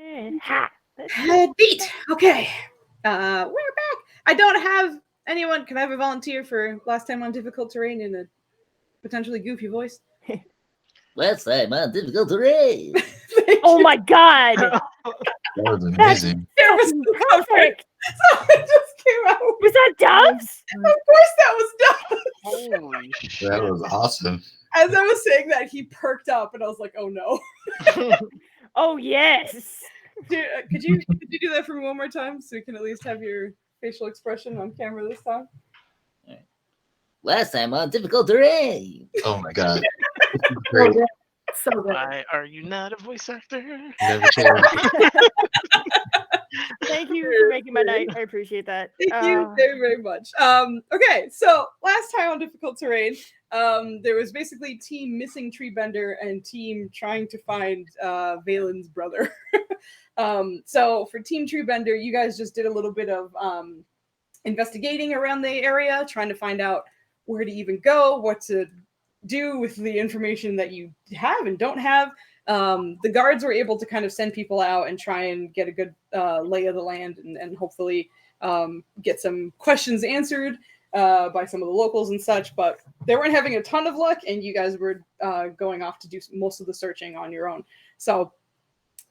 Ha! Beat. Okay. We're back. I don't have anyone. Can I have a volunteer for last time on difficult terrain in a potentially goofy voice? Last time on difficult terrain. Oh my god! That was That's amazing. It was fucking perfect! So it just came out. Was that Doves? Of course, that was done. Holy shit. That was awesome. As I was saying that, he perked up, and I was like, "Oh no!" Oh yes! Dude, could you do that for me one more time, so we can at least have your facial expression on camera this time? Last time on difficult terrain. Oh my god. Great. So good. Why are you not a voice actor? Never change. Thank you for making my night. I appreciate that. Thank you very, very much. Okay, so last time on difficult terrain, there was basically team missing Treebender and team trying to find Valen's brother. So for Team Treebender, you guys just did a little bit of investigating around the area, trying to find out where to even go, what to do with the information that you have and don't have. The guards were able to kind of send people out and try and get a good lay of the land and hopefully get some questions answered by some of the locals and such, but they weren't having a ton of luck, and you guys were going off to do most of the searching on your own. So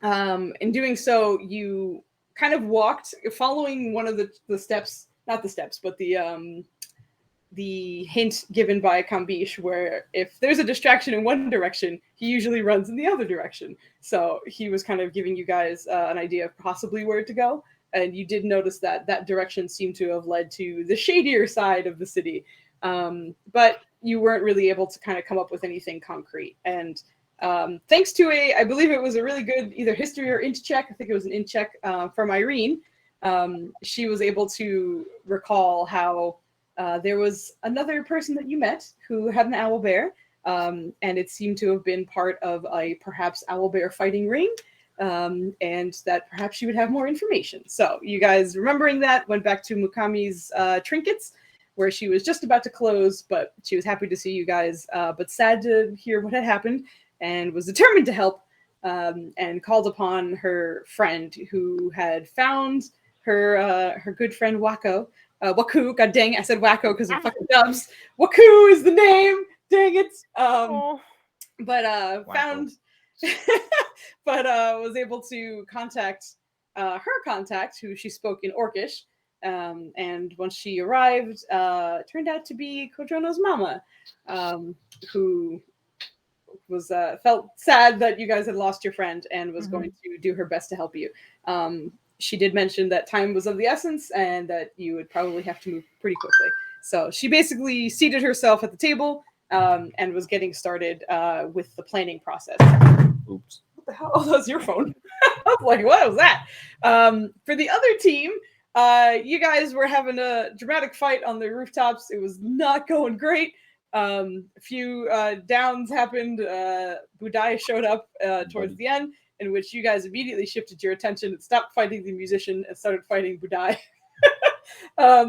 in doing so, you kind of walked following one of the steps, not the steps, but the hint given by Kambish, where if there's a distraction in one direction, he usually runs in the other direction. So he was kind of giving you guys an idea of possibly where to go. And you did notice that that direction seemed to have led to the shadier side of the city. But you weren't really able to kind of come up with anything concrete. And thanks to I believe it was a really good either history or int check. I think it was an int check from Irene. She was able to recall how there was another person that you met who had an owlbear, and it seemed to have been part of a perhaps owlbear fighting ring, and that perhaps she would have more information. So you guys, remembering that, went back to Mukami's trinkets, where she was just about to close, but she was happy to see you guys, but sad to hear what had happened, and was determined to help, and called upon her friend who had found her good friend Wako. Waku, god dang it, I said Wacko because of fucking dubs. Waku is the name, dang it. But found, but was able to contact her contact, who she spoke in Orcish. And once she arrived, turned out to be Kodrono's mama, who was felt sad that you guys had lost your friend and was going to do her best to help you. She did mention that time was of the essence and that you would probably have to move pretty quickly. So she basically seated herself at the table and was getting started with the planning process. Oops. What the hell? Oh, that was your phone. I was like, what was that? For the other team, you guys were having a dramatic fight on the rooftops. It was not going great. A few downs happened. Budai showed up towards the end, in which you guys immediately shifted your attention and stopped fighting the musician and started fighting Budai.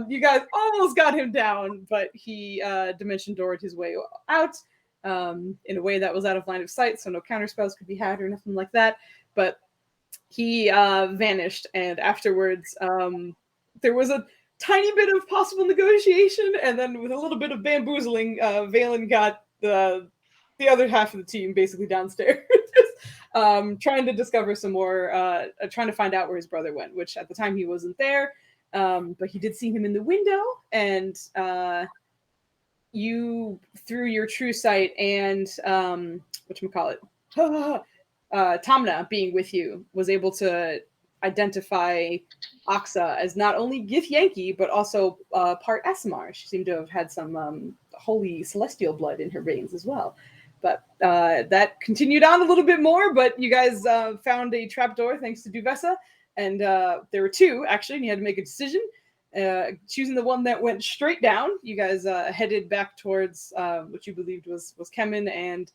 You guys almost got him down, but he dimension doored his way out in a way that was out of line of sight, so no counter spells could be had or nothing like that. But he vanished, and afterwards there was a tiny bit of possible negotiation, and then with a little bit of bamboozling, Valen got the other half of the team basically downstairs. Trying to discover some more, trying to find out where his brother went, which at the time he wasn't there, but he did see him in the window, and you, through your true sight and whatchamacallit, Tamna being with you, was able to identify Aksa as not only Githyanki, but also part Asimar. She seemed to have had some holy celestial blood in her veins as well. But that continued on a little bit more, but you guys found a trapdoor thanks to Duvessa, and there were two, actually, and you had to make a decision. Choosing the one that went straight down, you guys headed back towards what you believed was Kemen, and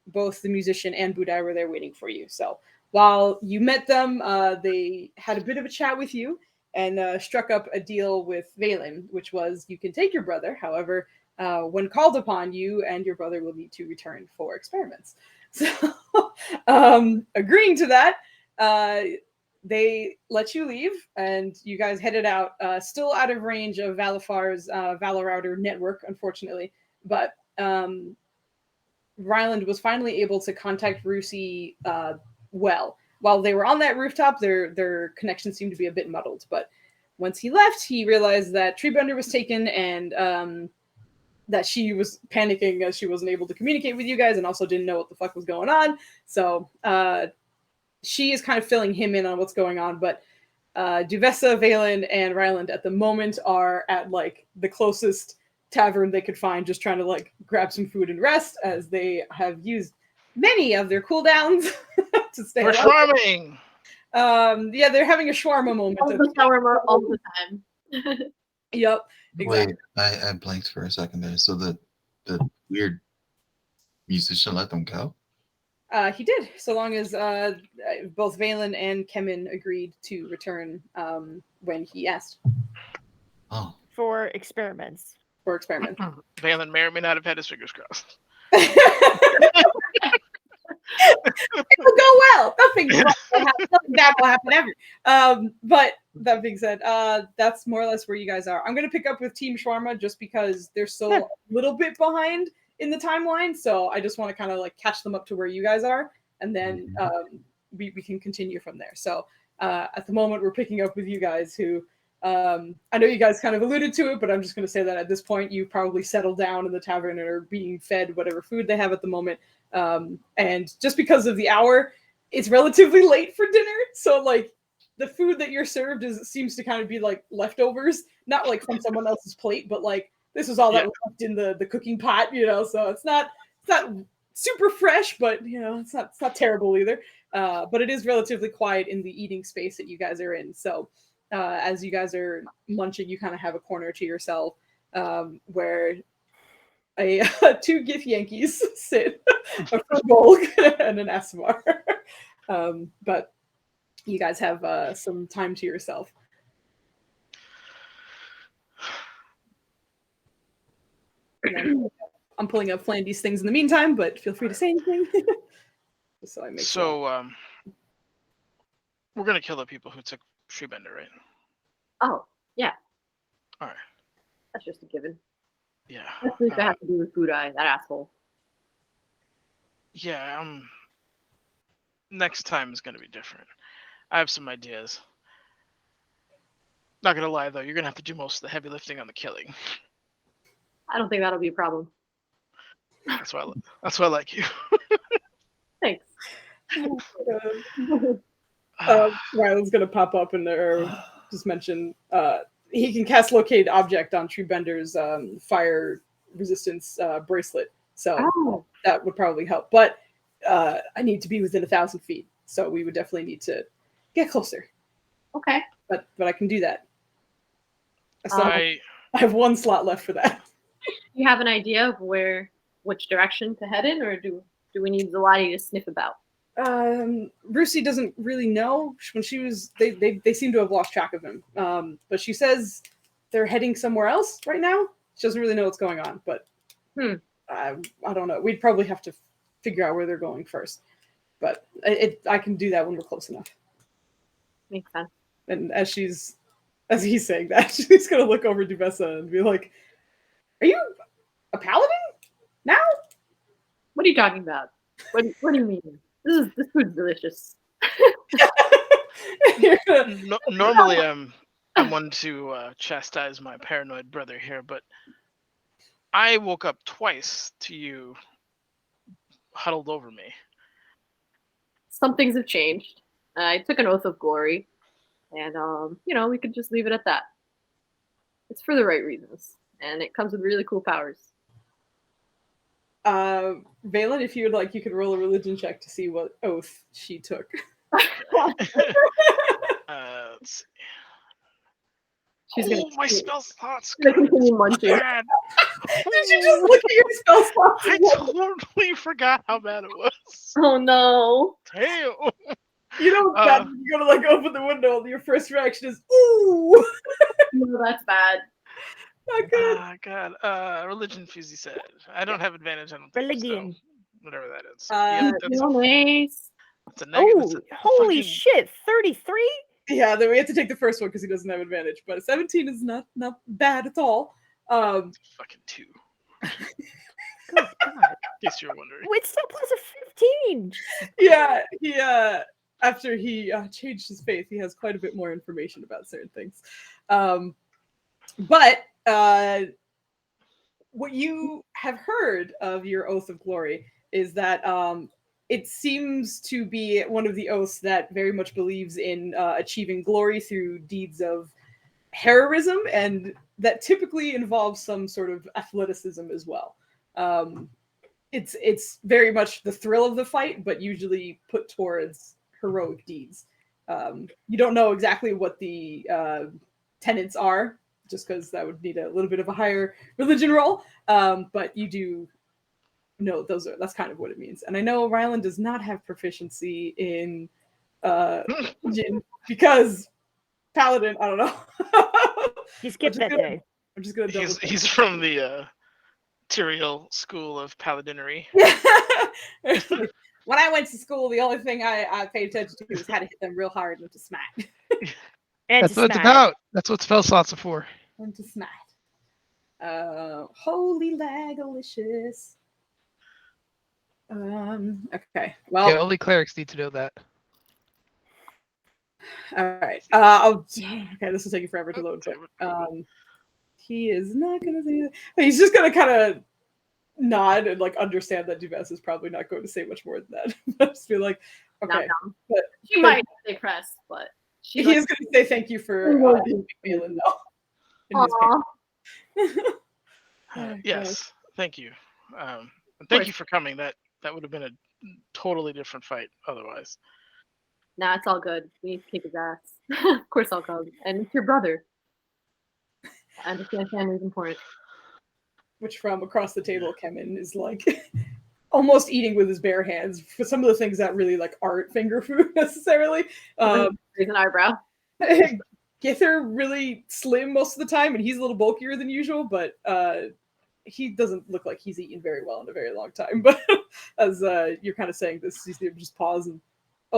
both the musician and Budai were there waiting for you. So while you met them, they had a bit of a chat with you and struck up a deal with Valen, which was you can take your brother, however, when called upon, you and your brother will need to return for experiments. So, agreeing to that, they let you leave, and you guys headed out, still out of range of Valifar's Valor Router network, unfortunately. But Ryland was finally able to contact Rusi well. While they were on that rooftop, their connection seemed to be a bit muddled. But once he left, he realized that Treebender was taken, and that she was panicking as she wasn't able to communicate with you guys, and also didn't know what the fuck was going on. So she is kind of filling him in on what's going on. But Duvessa, Valen, and Ryland at the moment are at like the closest tavern they could find, just trying to like grab some food and rest, as they have used many of their cooldowns to stay We're alive. farming. Yeah, they're having a shawarma moment. All the shawarma all the time. Yep, exactly. Wait, I blinked for a second there. So the weird musician let them go? He did, so long as both Valen and Kemen agreed to return when he asked Oh. For experiments. for experiment. Valen may or may not have had his fingers crossed. It will go well. Nothing bad will happen ever. But that being said, that's more or less where you guys are. I'm gonna pick up with Team Shawarma just because they're still a little bit behind in the timeline, so I just want to kind of like catch them up to where you guys are, and then we can continue from there. So at the moment, we're picking up with you guys who. I know you guys kind of alluded to it, but I'm just going to say that at this point, you probably settled down in the tavern and are being fed whatever food they have at the moment. And just because of the hour, it's relatively late for dinner. So like the food that you're served seems to kind of be like leftovers, not like from someone else's plate, but like this is all that was left in the cooking pot, you know, so it's not super fresh, but you know, it's not terrible either. But it is relatively quiet in the eating space that you guys are in. So as you guys are munching, you kind of have a corner to yourself where two Gith Yankees sit, a Furbolg and an Asimar. But you guys have some time to yourself. I'm pulling up Flandy's things in the meantime, but feel free to say anything. Just so I make sure. We're gonna kill the people who took Treebender, right? Oh, yeah. All right. That's just a given. Yeah. Especially if it has to do with Budai, that asshole. Yeah. Next time is gonna be different. I have some ideas. Not gonna lie though, you're gonna have to do most of the heavy lifting on the killing. I don't think that'll be a problem. That's why I like you. Thanks. Ryland's gonna pop up and just mention he can cast Locate Object on Treebender's fire resistance bracelet, so that would probably help. But I need to be within 1,000 feet, so we would definitely need to get closer. Okay. But I can do that. I have one slot left for that. Do you have an idea of which direction to head in, or do we need Zelati to sniff about? Rusi doesn't really know. When she was, they seem to have lost track of him. But she says they're heading somewhere else right now. She doesn't really know what's going on, but I don't know. We'd probably have to figure out where they're going first. But I can do that when we're close enough. Makes sense. And as he's saying that, she's gonna look over Duvessa and be like, "Are you a paladin now?" What are you talking about? What do you mean? This food's delicious. Normally I'm one to chastise my paranoid brother here, but I woke up twice to you huddled over me. Some things have changed. I took an oath of glory, and we could just leave it at that. It's for the right reasons, and it comes with really cool powers. Valen, if you would like, you could roll a religion check to see what oath she took. Let's see. She's gonna my spell slots. continue munching. God. Did you just look at your spell slots? I totally forgot how bad it was. Oh no! Damn. You know that you're gonna like open the window and your first reaction is ooh. No, that's bad. Not good. Oh God. Religion, Fusey said. I don't have advantage. I don't think, Religion. so whatever that is. Yeah, Nice. It's a negative. Oh, holy shit! 33. Yeah, then we have to take the first one because he doesn't have advantage. But 17 is not bad at all. Fucking 2. Good God. In case you're wondering. It's still plus a 15. Yeah, he after he changed his faith, he has quite a bit more information about certain things. But what you have heard of your Oath of Glory is that it seems to be one of the oaths that very much believes in achieving glory through deeds of heroism, and that typically involves some sort of athleticism as well. It's very much the thrill of the fight, but usually put towards heroic deeds. You don't know exactly what the tenets are, just because that would need a little bit of a higher religion roll. But you do know that's kind of what it means. And I know Rylan does not have proficiency in religion because Paladin, I don't know. You skipped that day. I'm just gonna double check. He's from the Tyrael school of paladinery. When I went to school, the only thing I paid attention to was how to hit them real hard and to smack. And That's what it's about. That's what spell slots are for. And to smack. Holy lagalicious. Okay. Well, Yeah, only clerics need to know that. all right. Okay, this is taking forever to load, but he is not gonna say that. He's just gonna kind of nod and like understand that Duvess is probably not going to say much more than that. But just be like, okay. But She might say press, but he is going to say thank you for McMillan though. In his case. Yes, thank you. And thank you for coming. That would have been a totally different fight otherwise. Nah, it's all good. We need to kick his ass. Of course I'll come. And it's your brother. I understand family is important. Which from across the table, Kemen is like almost eating with his bare hands for some of the things that really like aren't finger food necessarily. Raise an eyebrow. Gither really slim most of the time, and he's a little bulkier than usual, but he doesn't look like he's eaten very well in a very long time. But as you're kind of saying this, he's just pause and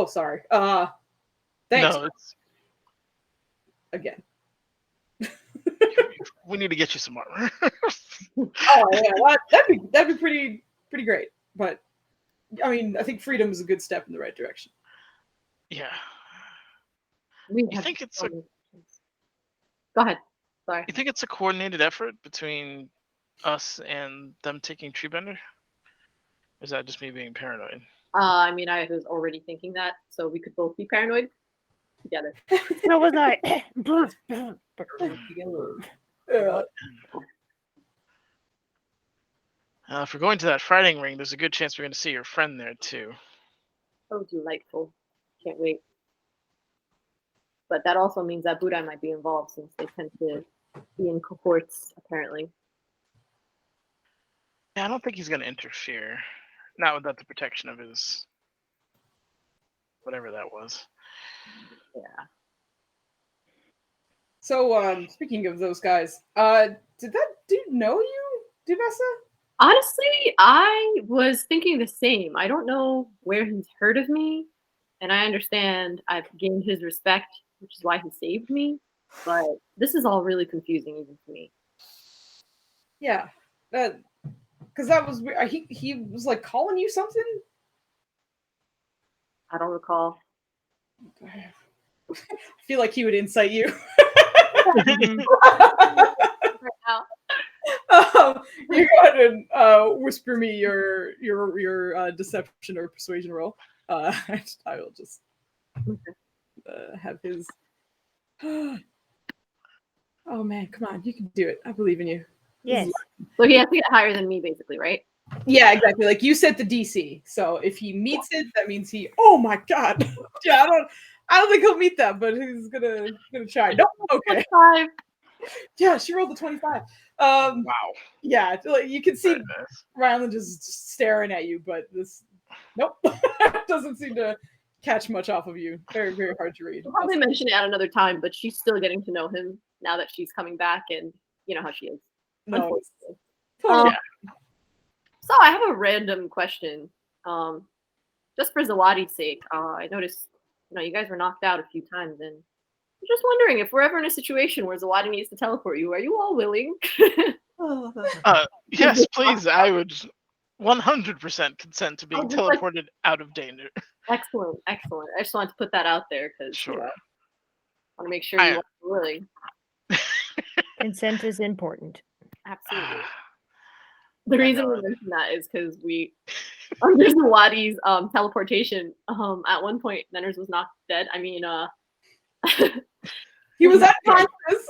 sorry. Thanks. No, Again. We need to get you some armor. Oh yeah, that'd be pretty great. But I mean, I think freedom is a good step in the right direction. Yeah. You think it's Go ahead. Sorry. You think it's a coordinated effort between us and them taking Treebender? Or is that just me being paranoid? I mean, I was already thinking that, so we could both be paranoid together. So was I. Yeah. If we're going to that fighting ring, there's a good chance we're going to see your friend there too. Oh, delightful. Can't wait. But that also means that Budai might be involved since they tend to be in cohorts, apparently. Yeah, I don't think he's going to interfere. Not without the protection of his whatever that was. Yeah. So, speaking of those guys, did that dude know you, Duvessa? Honestly, I was thinking the same. I don't know where he's heard of me, and I understand I've gained his respect, which is why he saved me. But this is all really confusing even to me. Yeah, because that was weird. He was like calling you something. I don't recall. I feel like he would incite you. Right now. You go ahead and whisper me your deception or persuasion roll. I will just have his. Oh man, come on, you can do it. I believe in you. Yes. So he has to get higher than me, basically, right? Yeah, exactly. Like you set the DC, so if he meets it, that means he. Oh my god. Yeah, I don't think he'll meet that, but he's gonna try. Nope. Okay. 5. Yeah, she rolled a 25. Wow. Yeah, like you can see Very nice. Rylan just staring at you, but this nope doesn't seem to catch much off of you. Very, very hard to read. We'll probably mention it at another time, but she's still getting to know him now that she's coming back, and you know how she is. No. So I have a random question. just for Zawadi's sake, I noticed, you guys were knocked out a few times, and I'm just wondering if we're ever in a situation where Zawadi needs to teleport you. Are you all willing? Yes, please. I would 100% consent to being Oh, just like- teleported out of danger. Excellent, excellent. I just wanted to put that out there because Sure. I want to make sure I- you are willing. Consent is important. Absolutely. The I reason know. we mention that is because we, under Zawadi's teleportation, at one point, Nenners was knocked dead. I mean, He was unconscious.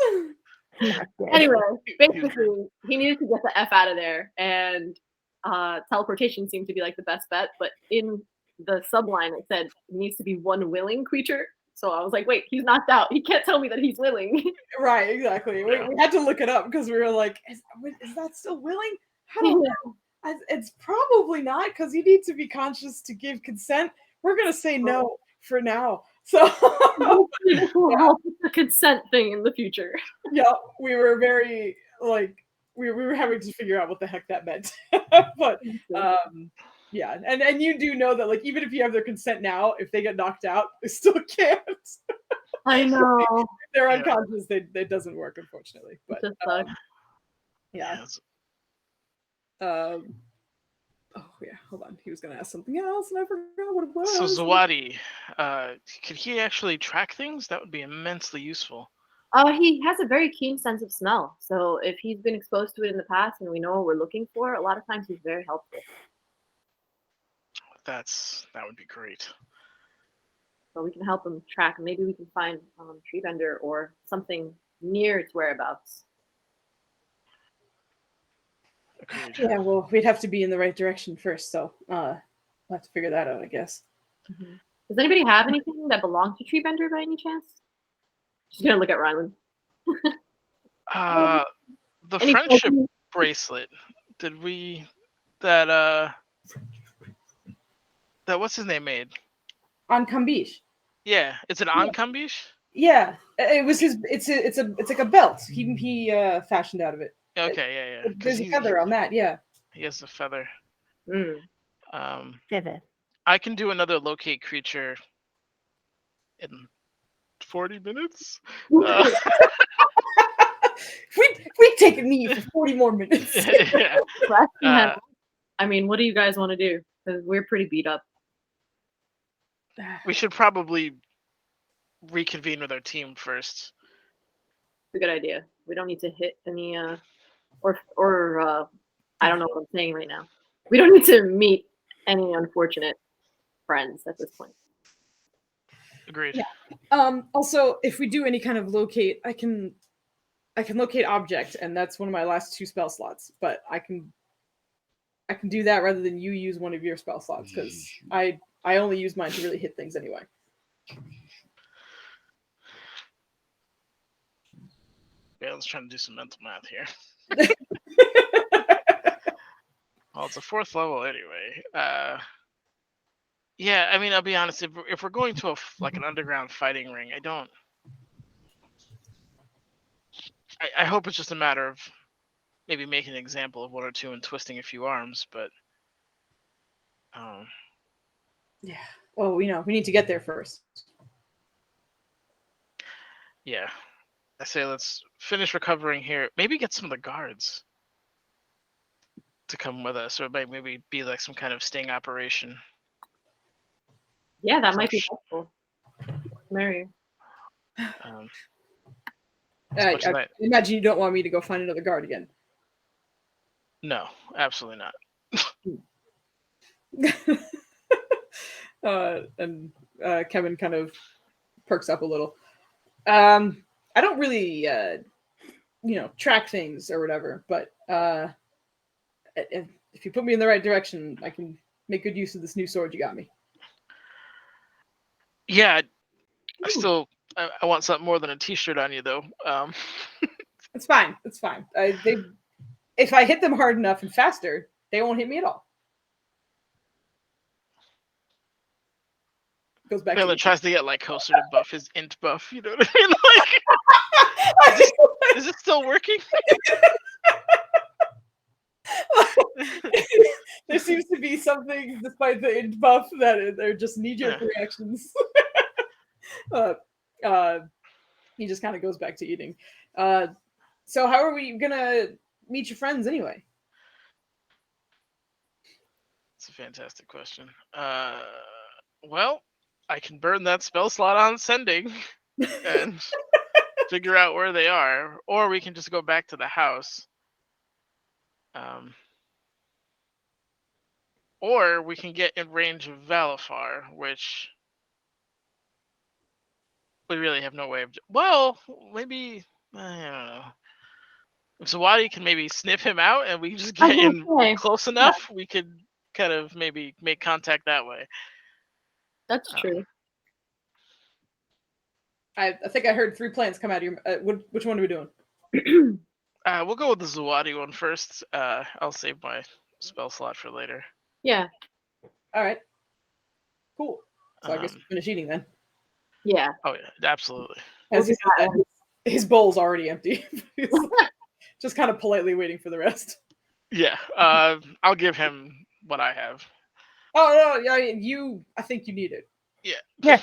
Not dead. anyway, He was basically, he needed to get the F out of there, and teleportation seemed to be like the best bet. But in the subline, it said it needs to be one willing creature. So I was like, wait, he's knocked out. He can't tell me that he's willing. Right, exactly. Yeah. We had to look it up because we were like, is that still willing? I don't know. It's probably not because you need to be conscious to give consent. We're going to say no for now. So, We'll help with the consent thing in the future. yeah, we were very, like, we were having to figure out what the heck that meant. But, yeah, and you do know that, like, even if you have their consent now, if they get knocked out, they still can't. I know. If they're Yeah. unconscious, it doesn't work, unfortunately. But, Just sucks. yeah. Yes. Oh yeah, hold on. He was gonna ask something else, and I forgot what it was. So Zawadi, could he actually track things? That would be immensely useful. He has a very keen sense of smell. So if he's been exposed to it in the past and we know what we're looking for, a lot of times he's very helpful. That would be great. So we can help him track. Maybe we can find Treebender or something near its whereabouts. Agreed. Yeah, well, we'd have to be in the right direction first, so we'll have to figure that out, I guess. Does anybody have anything that belongs to Treebender by any chance? She's gonna look at Rylan. The Any friendship Pokemon- bracelet. Did we that what's his name made? On Kambish. Yeah, is it on Kambish? Yeah, it was his. It's like a belt. He fashioned out of it. Okay, yeah. 'Cause There's a feather on that. Yeah. he has a feather. Mm. Feather. I can do another locate creature in 40 minutes. We'd take a knee for 40 more minutes. Yeah. I mean, what do you guys want to do? Because we're pretty beat up. We should probably reconvene with our team first. It's a good idea. We don't need to hit any or I don't know what I'm saying right now. We don't need to meet any unfortunate friends at this point. Agreed. Yeah. Also, if we do any kind of locate, I can locate object, and that's one of my last 2 spell slots. But I can do that rather than you use one of your spell slots because I only use mine to really hit things anyway. Yeah, let's try to do some mental math here. Well, it's a 4th level anyway. Yeah, I mean, I'll be honest. If we're going to an underground fighting ring, I hope it's just a matter of maybe making an example of 1 or 2 and twisting a few arms. But Yeah. Well, we need to get there first. yeah, I say let's finish recovering here. Maybe get some of the guards to come with us, or maybe be like some kind of sting operation. Yeah, that might be helpful. Mary. Um, as much as I imagine you don't want me to go find another guard again. No, absolutely not. And Kevin kind of perks up a little. I don't really, track things or whatever, but if you put me in the right direction, I can make good use of this new sword you got me. Yeah, I want something more than a t-shirt on you, though. It's fine. It's fine. If I hit them hard enough and faster, they won't hit me at all. Goes back. Taylor to tries to get closer to buff his int buff. You know what I mean? Is it still working? There seems to be something, despite the int buff, that they're just knee-jerk reactions. He just kind of goes back to eating. So how are we gonna meet your friends anyway? It's a fantastic question. Well, I can burn that spell slot on sending and figure out where they are, or we can just go back to the house. Or we can get in range of Valafar, which we really have no way of. Well, maybe I don't know. If Zawadi can maybe sniff him out, and we can just get in close enough, we could kind of maybe make contact that way. That's true. I think I heard 3 plans come out of your. Which one are we doing? We'll go with the Zawadi one first. I'll save my spell slot for later. Yeah. All right. Cool. So I guess we finish eating then. Yeah. Oh yeah, absolutely. As he said, his bowl's already empty. He's just kind of politely waiting for the rest. Yeah. I'll give him what I have. Oh no! Yeah, I think you need it. Yeah.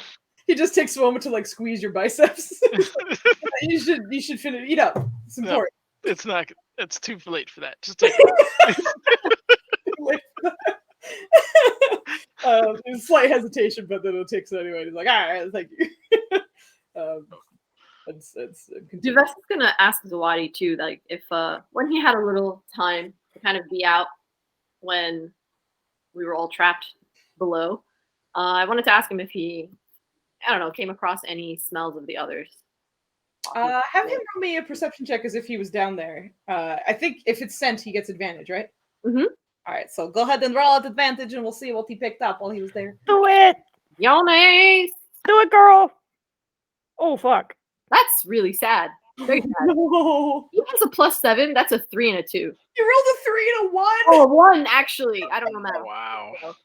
He just takes a moment to like squeeze your biceps. you should finish. Eat up. It's important. No, it's not. It's too late for that. Just take it. There's slight hesitation, but then it takes it anyway. He's like, all right, thank you. Duvex is gonna ask Zawadi too, like if when he had a little time to kind of be out when we were all trapped below. I wanted to ask him if he, I don't know, came across any smells of the others. Have him roll me a perception check as if he was down there. I think if it's scent, he gets advantage, right? Mm-hmm. All right, so go ahead and roll at advantage, and we'll see what he picked up while he was there. Do it! Yoni! Do it, girl! Oh, fuck. That's really sad. Very sad. No. He has a +7. That's a 3 and a 2. You rolled a 3 and a 1. Oh, a 1 actually. I don't remember. Wow. Oh,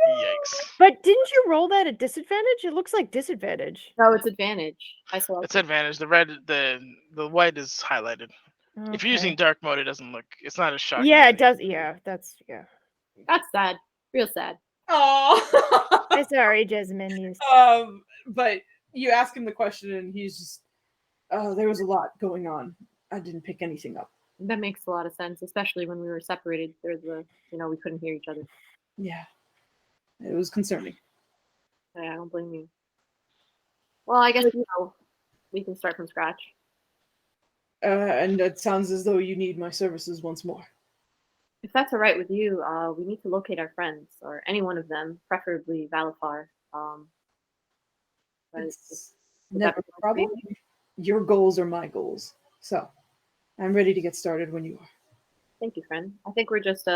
no. Yikes. But didn't you roll that at disadvantage? It looks like disadvantage. No, it's advantage. I saw It's advantage. The red, the white is highlighted. Okay. If you're using dark mode, it doesn't look. It's not as shocking. Yeah, it does. Yeah, that's That's sad. Real sad. Oh. I'm sorry, Jasmine. You... But you ask him the question, and he's just, "Oh, there was a lot going on. I didn't pick anything up." That makes a lot of sense, especially when we were separated. There's we couldn't hear each other. Yeah, it was concerning. Yeah, I don't blame you. Well, I guess we can start from scratch. And it sounds as though you need my services once more. If that's all right with you, we need to locate our friends, or any one of them, preferably Valafar. It's never a problem. Your goals are my goals. So, I'm ready to get started when you are. Thank you, friend. I think we're just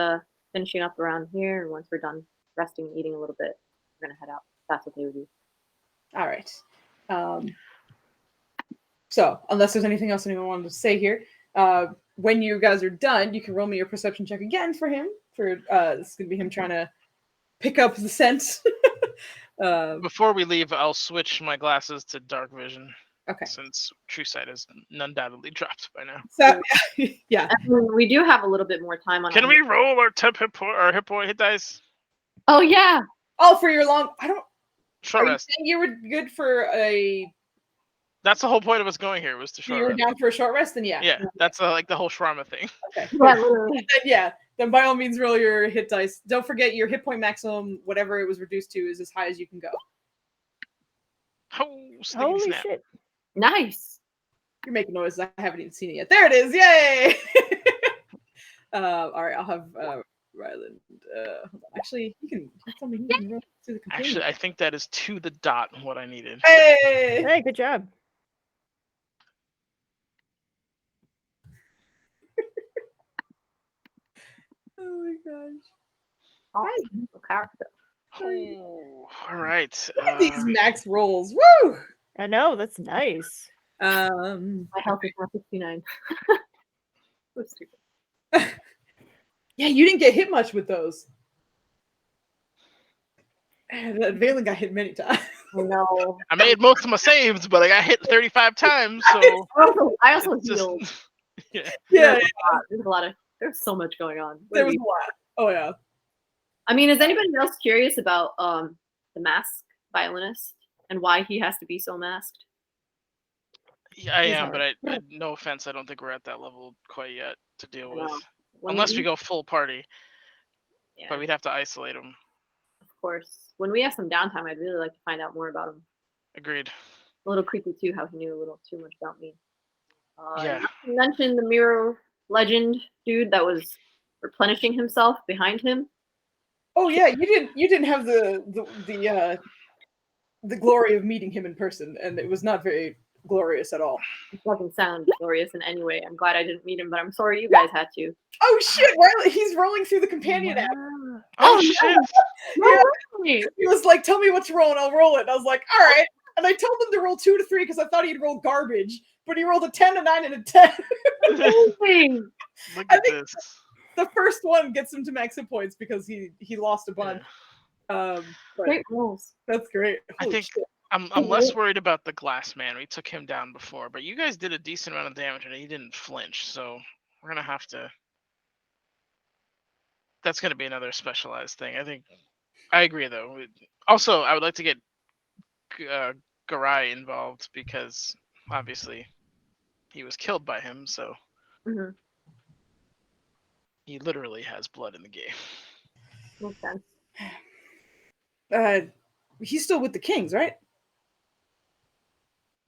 finishing up around here, and once we're done resting and eating a little bit, we're going to head out. That's okay with you. All right. So, unless there's anything else anyone wanted to say here, when you guys are done, you can roll me your perception check again for him. This is going to be him trying to pick up the scent. Before we leave, I'll switch my glasses to dark vision. Okay. Since True Sight is undoubtedly dropped by now. So, yeah. We do have a little bit more time on. Can we roll our temp hit dice? Oh yeah. Oh, for your long. I don't. Short Are you rest. saying you were good for a? That's the whole point of us going here, was to short You were rest. down for a short rest, then yeah. Yeah, that's like the whole shawarma thing. Okay. Yeah, literally. Then, yeah. Then by all means, roll your hit dice. Don't forget your hit point maximum, whatever it was reduced to, is as high as you can go. Oh, Holy snap. shit. Nice. You're making noise. I haven't even seen it yet. There it is. Yay! All right, I'll have Ryland. Hold on. Actually, you can tell me. You can roll through the computer. Actually, I think that is to the dot what I needed. Hey! Hey, good job. Oh my gosh! Awesome. Character. Oh, all right. Look at these max rolls. Woo! I know, that's nice. Um. My health is now 69. That's stupid. Yeah, you didn't get hit much with those. That Valen got hit many times. Oh no. I made most of my saves, but I got hit 35 times, so I also it's just- healed. yeah. Yeah. There's a lot of There's so much going on. There was a lot. Oh yeah. I mean, is anybody else curious about the mask violinist and why he has to be so masked? Yeah, I He's am, but hard. no offense, I don't think we're at that level quite yet to deal I with. know. When Unless we go full party, yeah, but we'd have to isolate him. of course. When we have some downtime, I'd really like to find out more about him. Agreed. A little creepy too, how he knew a little too much about me. Yeah. Not to mention the mirror legend dude that was replenishing himself behind him. Oh yeah, you didn't have the glory of meeting him in person, and it was not very glorious at all. It doesn't sound glorious in any way. I'm glad I didn't meet him, but I'm sorry you guys had to. Oh shit! Riley, he's rolling through the companion app. Wow. Oh shit! Yeah, Really? he was like, "Tell me what to roll, and I'll roll it." And I was like, "All right." And I told him to roll 2 to 3 because I thought he'd roll garbage, but he rolled a 10, a 9, and a 10. Amazing. Look I at think- this. The first one gets him to max hit points because he lost a bunch. But Great rolls. that's great. I Holy think shit. I'm less worried about the glass man. We took him down before, but you guys did a decent amount of damage and he didn't flinch, so we're gonna have to. That's gonna be another specialized thing. I think. I agree though. Also, I would like to get Garai involved because obviously he was killed by him, so Mhm. he literally has blood in the game. Makes sense. He's still with the Kings, right?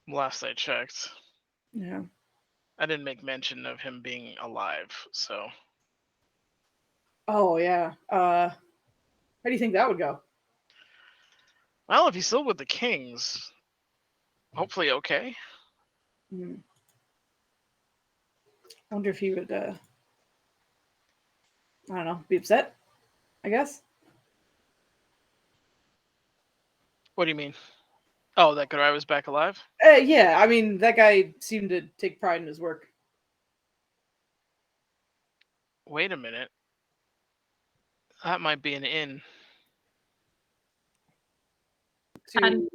Last I checked, Yeah. I didn't make mention of him being alive, so Oh yeah. How do you think that would go? well, if he's still with the Kings, hopefully okay. Hmm. I wonder if he would. I don't know. Be upset. I guess. What do you mean? Oh, that Garai was back alive? Yeah. I mean, that guy seemed to take pride in his work. Wait a minute. That might be an in. To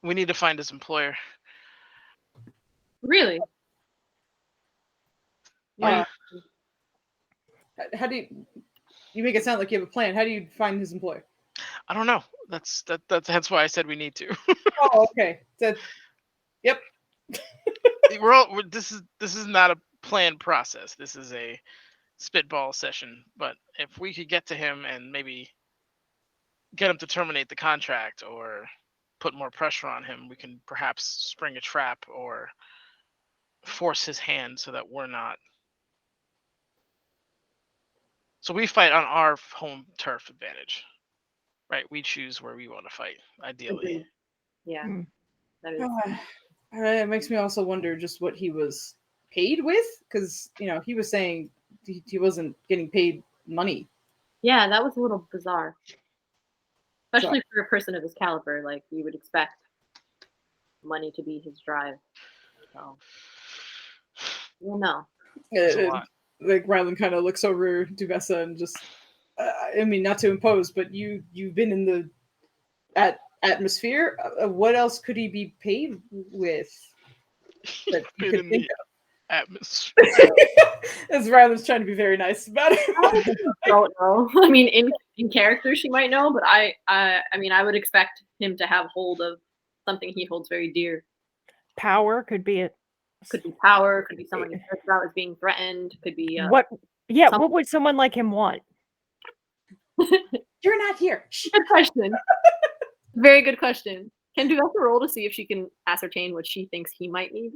We need to find his employer. Really? Yeah. how do you make it sound like you have a plan? How do you find his employer? I don't know. That's why I said we need to. Oh, okay. Yep. This is not a planned process. This is a spitball session. But if we could get to him and maybe get him to terminate the contract or put more pressure on him, we can perhaps spring a trap or force his hand so that we're not. So we fight on our home turf advantage, right? We choose where we want to fight, ideally. Agreed. Yeah. Mm. That is. It makes me also wonder just what he was paid with, because he was saying he wasn't getting paid money. Yeah, that was a little bizarre. Especially for a person of his caliber, like you would expect money to be his drive. So, well, no. It's a lot. Like Rylan kind of looks over Duvessa and just, I mean, not to impose, but you've been in the atmosphere. What else could he be paid with? That you Been could in think the atmosphere. As Rylan's trying to be very nice about it. I don't know. I mean, in character, she might know, but I mean, I would expect him to have hold of something he holds very dear. Power could be it. Could be power. Could be someone he cares about is being threatened. Could be What? Yeah. some- What would someone like him want? You're not here. Shh. Good question. Very good question. Can Duvessa roll to see if she can ascertain what she thinks he might need?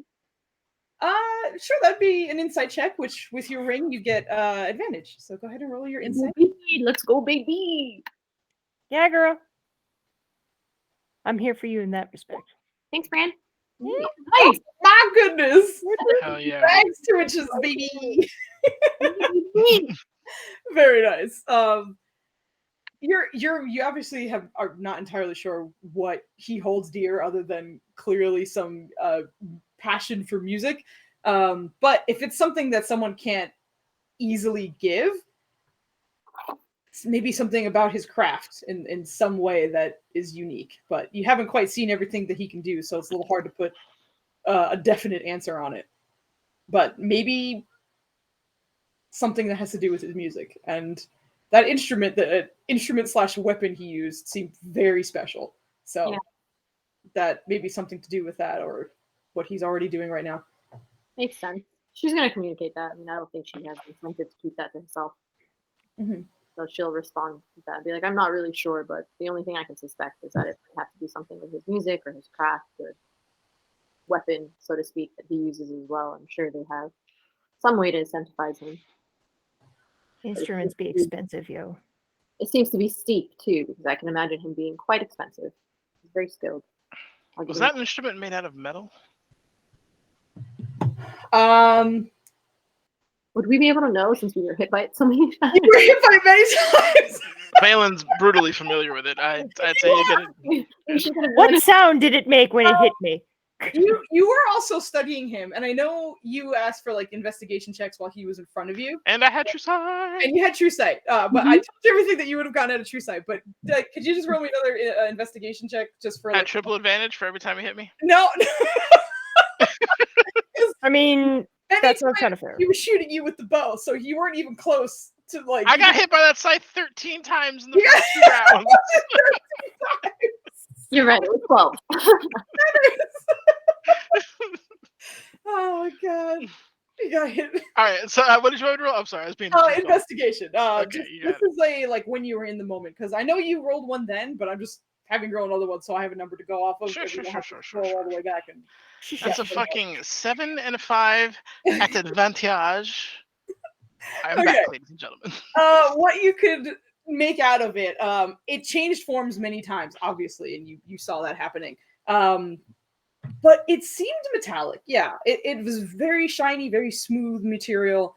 Sure, that'd be an insight check, which with your ring you get advantage. So go ahead and roll your insight. Baby, let's go, baby. Yeah, girl. I'm here for you in that respect. Thanks, Fran. Nice. My goodness. Hell yeah. Thanks to witches, baby. Very nice. You obviously are not entirely sure what he holds dear, other than clearly some passion for music. But if it's something that someone can't easily give, maybe something about his craft in some way that is unique. But you haven't quite seen everything that he can do, so it's a little hard to put a definite answer on it. But maybe something that has to do with his music. And that instrument/weapon he used seemed very special. So Yeah. that may be something to do with that, or what he's already doing right now. Makes sense. She's gonna communicate that. I mean, I don't think she has the incentive to keep that to herself. Mm-hmm. So she'll respond to that. Be like, I'm not really sure, but the only thing I can suspect is that it might have to do something with his music or his craft or weapon, so to speak, that he uses as well. I'm sure they have some way to incentivize him. Instruments be expensive, yo. It seems to be steep too, because I can imagine him being quite expensive. He's very skilled. Was that an instrument made out of metal? Would we be able to know since we were hit by it so many times? You were hit by it many times. Valen's brutally familiar with it. I'd say you get it. What sound did it make when it hit me? You were also studying him, and I know you asked for like investigation checks while he was in front of you, And I had true sight. and you had true sight. But I told you everything that you would have gotten out of true sight. But could you just roll me another investigation check just for Had like, triple advantage for every time he hit me. no? I mean, that's not kind of fair. He was shooting you with the bow, so you weren't even close to like. I got hit by that scythe 13 times in the Yeah. first 2 rounds. You're right, it was 12. Oh my god, you got hit. All right, so what did you want me to roll? I'm sorry, I was being. Investigation. Okay, you got this is a like when you were in the moment, because I know you rolled one then, but I'm just having rolled another one, so I have a number to go off of. Sure, and we sure, don't sure, have to sure, scroll sure, all the way back. And That's a fucking 7 and a 5 at advantage. I'm Okay. back, ladies and gentlemen. What you could make out of it, it changed forms many times, obviously, and you saw that happening. But it seemed metallic. Yeah, it was very shiny, very smooth material.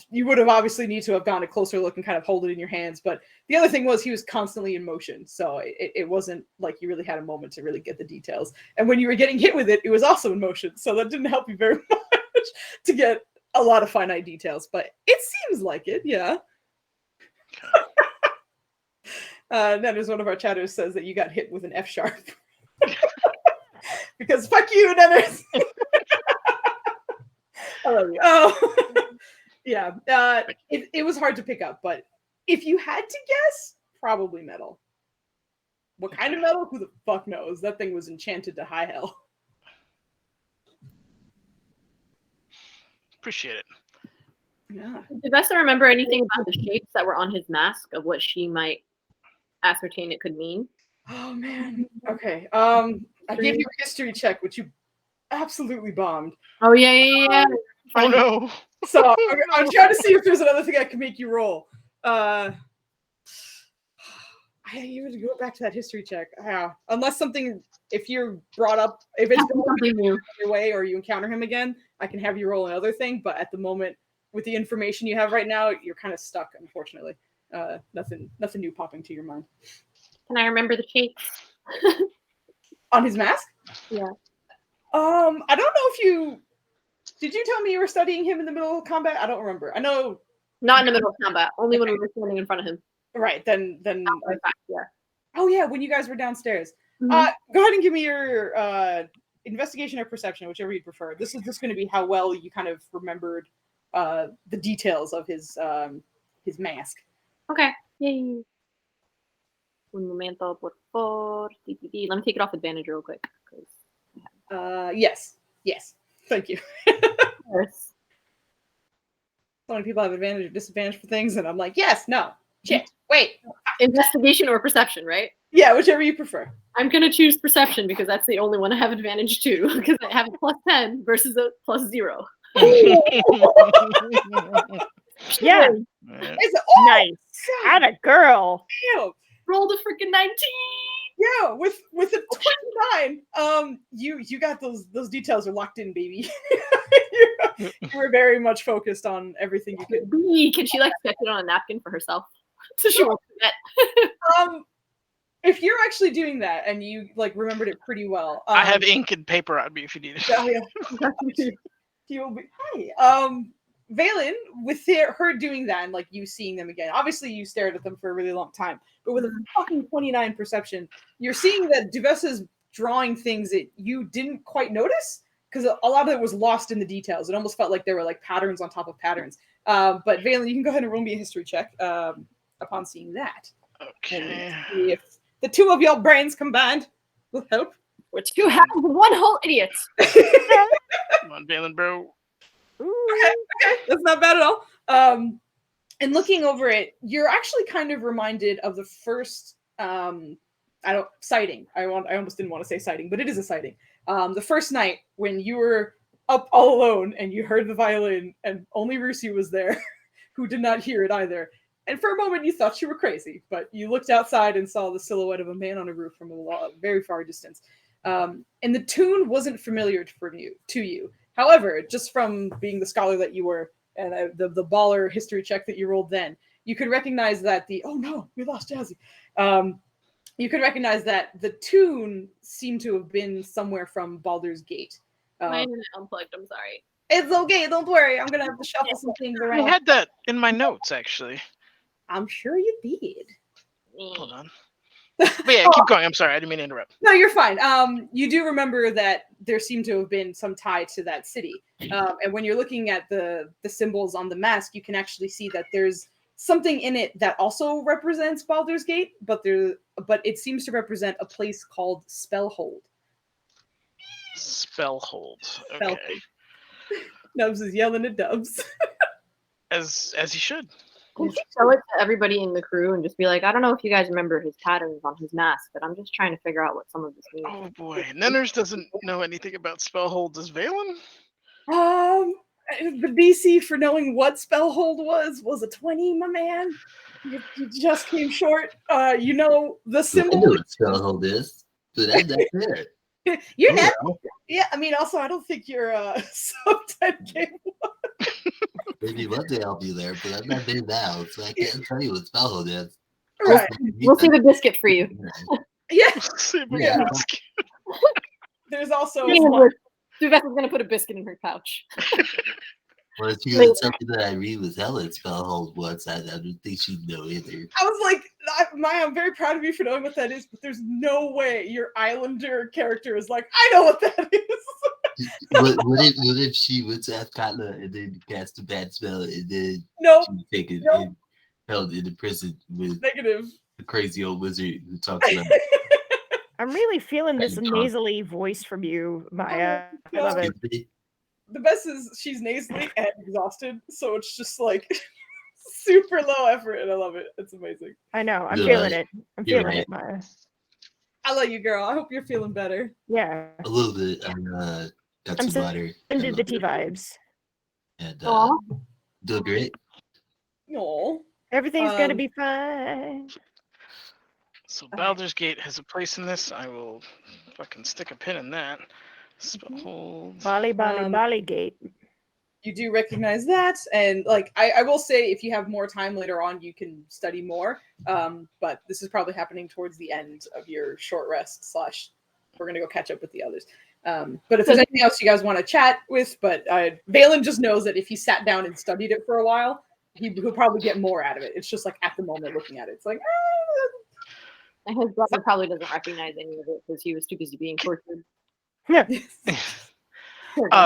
You would have obviously need to have gone a closer look and kind of hold it in your hands. But the other thing was he was constantly in motion, so it wasn't like you really had a moment to really get the details. And when you were getting hit with it, it was also in motion, so that didn't help you very much to get a lot of finite details. But it seems like it, yeah. Nenners, one of our chatters, says that you got hit with an F sharp. Because fuck you, Nenners. I love you. Oh, yeah. It was hard to pick up, but if you had to guess, probably metal. What kind of metal? Who the fuck knows? That thing was enchanted to high hell. Appreciate it. Yeah. Did Vesta remember anything about the shapes that were on his mask of what she might ascertain it could mean? Oh man. Okay. I gave you a history check, which you absolutely bombed. Oh yeah. Oh no. So I'm trying to see if there's another thing I can make you roll. I even go back to that history check. Yeah. Unless something, if you're brought up, if it's Something new. your way or you encounter him again, I can have you roll another thing. But at the moment, with the information you have right now, you're kind of stuck, unfortunately. Nothing new popping to your mind. Can I remember the shapes? On his mask? Yeah. I don't know if you did you tell me you were studying him in the middle of combat? I don't remember. I know Not in the middle of combat. Only when we were standing in front of him. right, then Yeah. oh yeah, when you guys were downstairs. Mhm. Go ahead and give me your investigation or perception, whichever you prefer. This is just going to be how well you kind of remembered the details of his mask. Okay. Yay. Un momento, por favor. Let me take it off advantage real quick. Yes. Thank you. Yes. So many people have advantage or disadvantage for things, and I'm like, yes, no, shit, wait. Investigation or perception, right? Yeah, whichever you prefer. I'm gonna choose perception because that's the only one I have advantage to. Because I have a +10 versus a +0. Yeah, It's nice. Atta girl. damn. Rolled a freaking 19. Yeah, with a 29, you got those details are locked in, baby. you were very much focused on everything you could. Can she like sketch it on a napkin for herself so she won't forget? If you're actually doing that and you like remembered it pretty well, I have ink and paper on me if you need it. Oh, yeah. You'll be hi. Valen, with her doing that and like you seeing them again, obviously you stared at them for a really long time, but with a fucking 29 perception, you're seeing that Duvessa's drawing things that you didn't quite notice, because a lot of it was lost in the details. It almost felt like there were like patterns on top of patterns. But Valen, you can go ahead and roll me a history check upon seeing that. Okay. And see if the two of your brains combined will help. We're two halves of one whole idiot. Come on, Balin, bro. Ooh. Okay, that's not bad at all. And looking over it, you're actually kind of reminded of the first sighting. I almost didn't want to say sighting, but it is a sighting. The first night when you were up all alone and you heard the violin and only Rusi was there, who did not hear it either. And for a moment you thought you were crazy, but you looked outside and saw the silhouette of a man on a roof from a very far distance. And the tune wasn't familiar to you. However, just from being the scholar that you were, and the baller history check that you rolled then, you could recognize that oh no, we lost Jazzy. You could recognize that the tune seemed to have been somewhere from Baldur's Gate. My internet unplugged. I'm sorry. It's okay, don't worry. I'm gonna have to shuffle some things I around. had that in my notes, actually. I'm sure you did. Hold on. But yeah, keep going. I'm sorry. I didn't mean to interrupt. No, you're fine. You do remember that there seemed to have been some tie to that city. And when you're looking at the symbols on the mask, you can actually see that there's something in it that also represents Baldur's Gate, but it seems to represent a place called Spellhold. Spellhold. Okay. Spellhold. Nubs is yelling at Dubs. As he should. Can she show it to everybody in the crew and just be like, I don't know if you guys remember his patterns on his mask, but I'm just trying to figure out what some of this means. Oh boy, Nenners doesn't know anything about Spellhold. Does Valen? The DC for knowing what Spellhold was a 20, my man. You just came short. You know the I symbol. know what Spellhold is, but that's it. You're Oh, not. well, Yeah, I mean, also, I don't think you're sub-10 game. maybe one day I'll be there, but I'm not there now, so I can't tell you what Spellhold is. Right. We'll see the biscuit for you. Yeah. Yeah. There's also Sylvester's gonna put a biscuit in her pouch. Well, if you had something that I read was hell at Spellhold once, I don't think she'd know either. I was like, Maya, I'm very proud of you for knowing what that is, but there's no way your Islander character is like, I know what that is. What if she went to Katla and then cast a bad spell and then No, she was taken Nope. and held into prison with negative. the crazy old wizard who talks about I'm really feeling this And Tom. nasally voice from you, Maya. I love it. The best is she's nasally and exhausted, so it's just like super low effort, and I love it. It's amazing. I know. I'm Yeah, feeling it. I'm you're feeling right. it, Maya. I love you, girl. I hope you're feeling better. Yeah. a little bit. Got I'm some water. into the tea vibes. And Aw. doing great. No. Everything's gonna Um, be fine. So Baldur's Gate has a place in this. I will fucking stick a pin in that. Spellhold. Bali gate. You do recognize that, and like I will say, if you have more time later on, you can study more. But this is probably happening towards the end of your short rest. / we're gonna go catch up with the others. But if there's anything else you guys want to chat with, but Valen just knows that if he sat down and studied it for a while, he'll probably get more out of it. It's just like at the moment looking at it, it's like. And his brother probably doesn't recognize any of it because he was too busy being tortured. Yeah.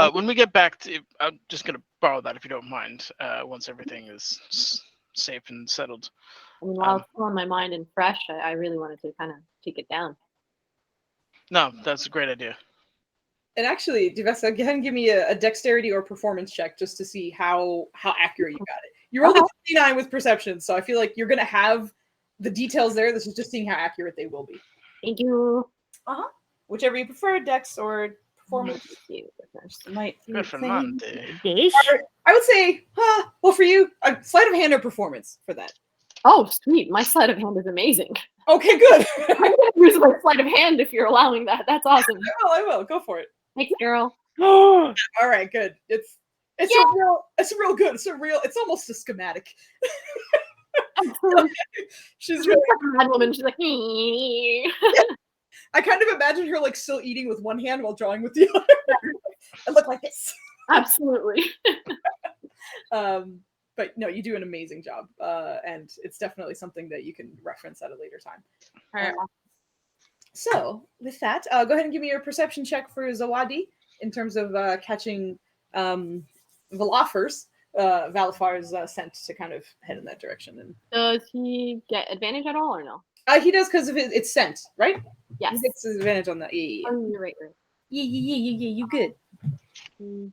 When we get back to, I'm just gonna borrow that if you don't mind. Once everything is safe and settled. I mean, while it's still on my mind and fresh, I really wanted to kind of take it down. No, that's a great idea. And actually, Divessa, go ahead and give me a dexterity or performance check just to see how accurate you got it. You rolled a 29 with perception, so I feel like you're gonna have the details there. This is just seeing how accurate they will be. Thank you. Whichever you prefer, dex or performance. Might be the same. Performante. Dish? I would say, well, for you, a sleight of hand or performance for that. Oh, sweet. My sleight of hand is amazing. Okay, good. I'm going to use my sleight of hand if you're allowing that. That's awesome. I will. Go for it. Thanks, girl. All right, good. It's Yeah. a real good. It's almost a schematic. Absolutely. She's She's really. like a mad woman. She's like, I kind of imagine her like still eating with one hand while drawing with the other. I look like this. absolutely. But no, you do an amazing job, and it's definitely something that you can reference at a later time. All right. So with that, go ahead and give me your perception check for Zawadi. in terms of catching Valafars, Valafar is sent to kind of head in that direction. And Does he get advantage at all or no? he does because of it's sent, right? Yes. He gets his advantage on that. Yeah. Oh, you're right. You good. Mm.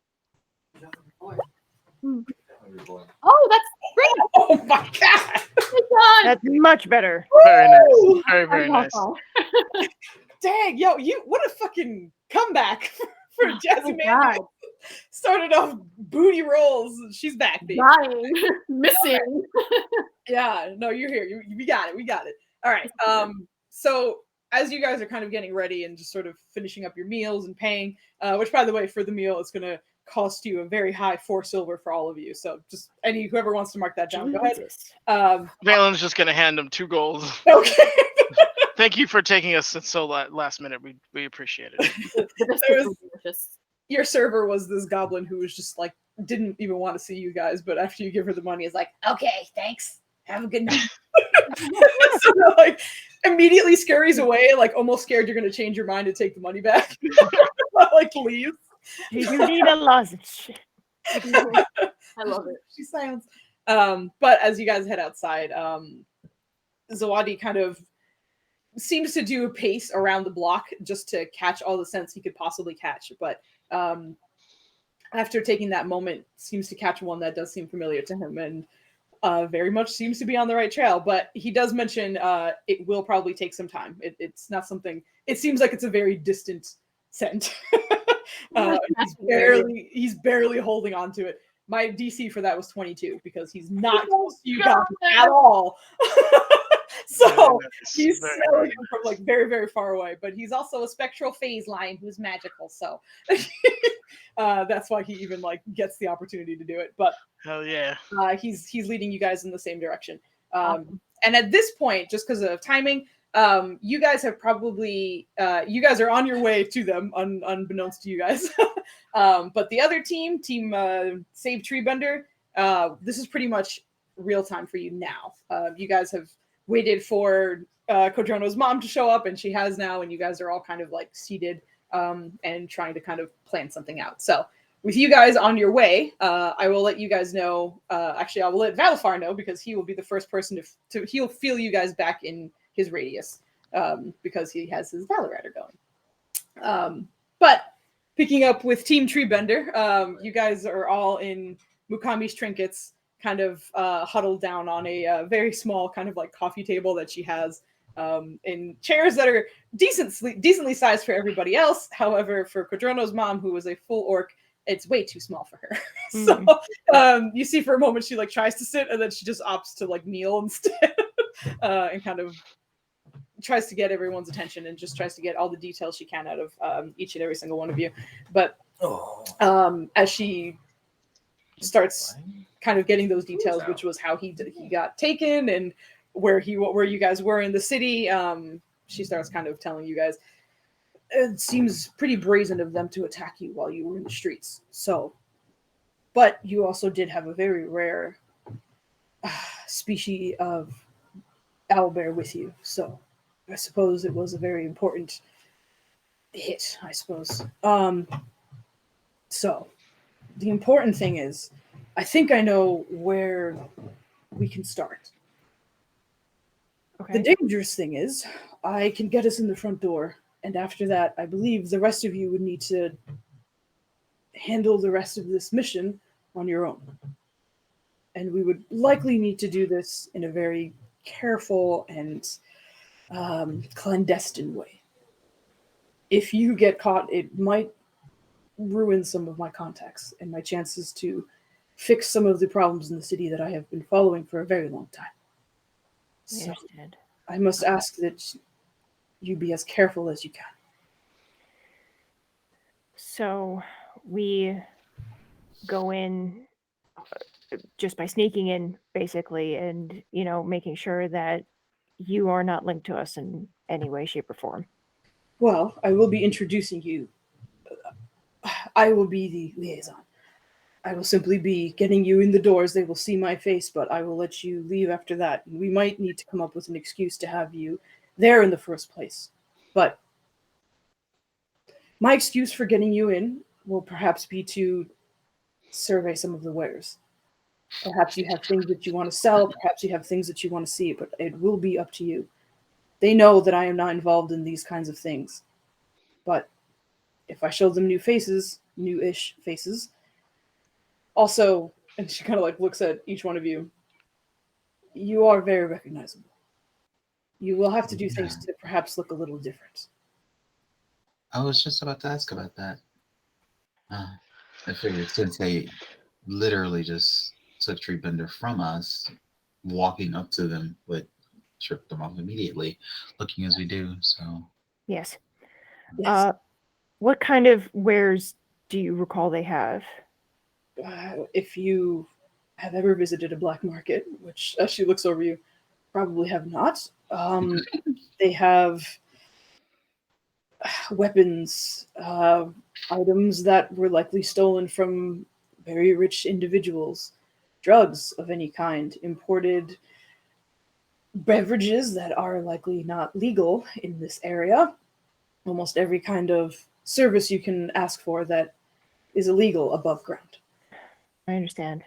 Oh, that's great. Oh my god! Oh my God. That's much better. Very Woo! nice. Very, very nice. Dang, yo, what a fucking comeback for Jazzy Oh, Man. God. Started off booty rolls. She's back, baby. Dying. Missing. Yeah, no, you're here. We got it. We got it. All right. So as you guys are kind of getting ready and just sort of finishing up your meals and paying, which by the way, for the meal, it's gonna cost you a very high 4 silver for all of you. So just whoever wants to mark that down, go ahead. Valen's just gonna hand him 2 golds. Okay. Thank you for taking us so last minute. We appreciate it. The biscuits There's- were delicious. Your server was this goblin who was just like didn't even want to see you guys, but after you give her the money, is like, okay, thanks. Have a good night. So like immediately scurries away, like almost scared you're gonna change your mind and take the money back. Like leave. You need a lozenge. I love it. She sounds. But as you guys head outside, Zawadi kind of seems to do a pace around the block just to catch all the scents he could possibly catch. But after taking that moment, seems to catch one that does seem familiar to him and very much seems to be on the right trail. But he does mention it will probably take some time. It's not something. It seems like it's a very distant scent. He's barely holding on to it. My DC for that was 22 because he's not close to you guys at all. So he's smelling him from like very, very far away. But he's also a spectral phase line who's magical. So that's why he even like gets the opportunity to do it. But hell yeah, he's leading you guys in the same direction. Awesome. And at this point, just because of timing, you guys have probably you guys are on your way to them, unbeknownst to you guys. But the other team Save Treebender, this is pretty much real time for you now. You guys have waited for Kodrono's mom to show up, and she has now, and you guys are all kind of like seated and trying to kind of plan something out. So with you guys on your way, I will let you guys know. Actually, I will let Valafar know because he will be the first person he'll feel you guys back in his radius because he has his Valorider going. But picking up with Team Treebender, you guys are all in Mukami's trinkets, kind of huddled down on a very small kind of like coffee table that she has in chairs that are decently sized for everybody else. However, for Kodrono's mom, who was a full orc, it's way too small for her. So you see for a moment she like tries to sit and then she just opts to like kneel instead and kind of tries to get everyone's attention and just tries to get all the details she can out of each and every single one of you. But as she starts kind of getting those details, which was how he got taken and where you guys were in the city, she starts kind of telling you guys, it seems pretty brazen of them to attack you while you were in the streets. So, but you also did have a very rare species of owlbear with you. So I suppose it was a very important hit, I suppose. So the important thing is, I think I know where we can start. Okay. The dangerous thing is, I can get us in the front door, and after that, I believe the rest of you would need to handle the rest of this mission on your own. And we would likely need to do this in a very careful and clandestine way. If you get caught, it might ruin some of my contacts and my chances to fix some of the problems in the city that I have been following for a very long time. I So understand. I must ask that you be as careful as you can. So we go in just by sneaking in, basically, and, making sure that you are not linked to us in any way, shape, or form. Well, I will be introducing you. I will be the liaison. I will simply be getting you in the doors. They will see my face, but I will let you leave after that. We might need to come up with an excuse to have you there in the first place. But my excuse for getting you in will perhaps be to survey some of the wares. Perhaps you have things that you want to sell, perhaps you have things that you want to see, but it will be up to you. They know that I am not involved in these kinds of things. But if I show them new faces, new-ish faces, also, and she kind of like looks at each one of you, you are very recognizable. You will have to do things to perhaps look a little different. I was just about to ask about that. I figured since they literally just took Treebender from us, walking up to them would trip them off immediately, looking as we do. So Yes. Yes. What kind of wares do you recall they have? If you have ever visited a black market, which as she looks over you, probably have not, they have weapons, items that were likely stolen from very rich individuals, drugs of any kind, imported beverages that are likely not legal in this area, almost every kind of service you can ask for that is illegal above ground. I understand.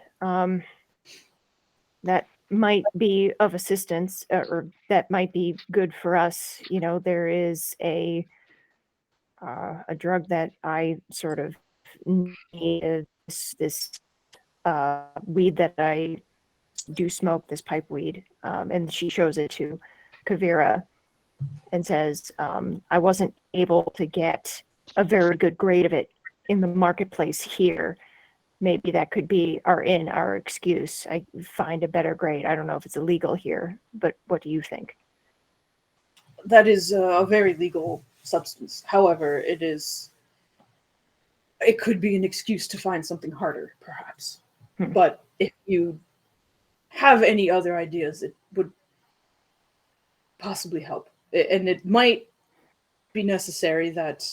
That might be of assistance, or that might be good for us. You know, there is a drug that I sort of need. This weed that I do smoke, this pipe weed, and she shows it to Korvira and says, I wasn't able to get a very good grade of it in the marketplace here. Maybe that could be our excuse. I find a better grade. I don't know if it's illegal here, but what do you think? That is a very legal substance. However, it could be an excuse to find something harder, perhaps. But if you have any other ideas, it would possibly help. And it might be necessary that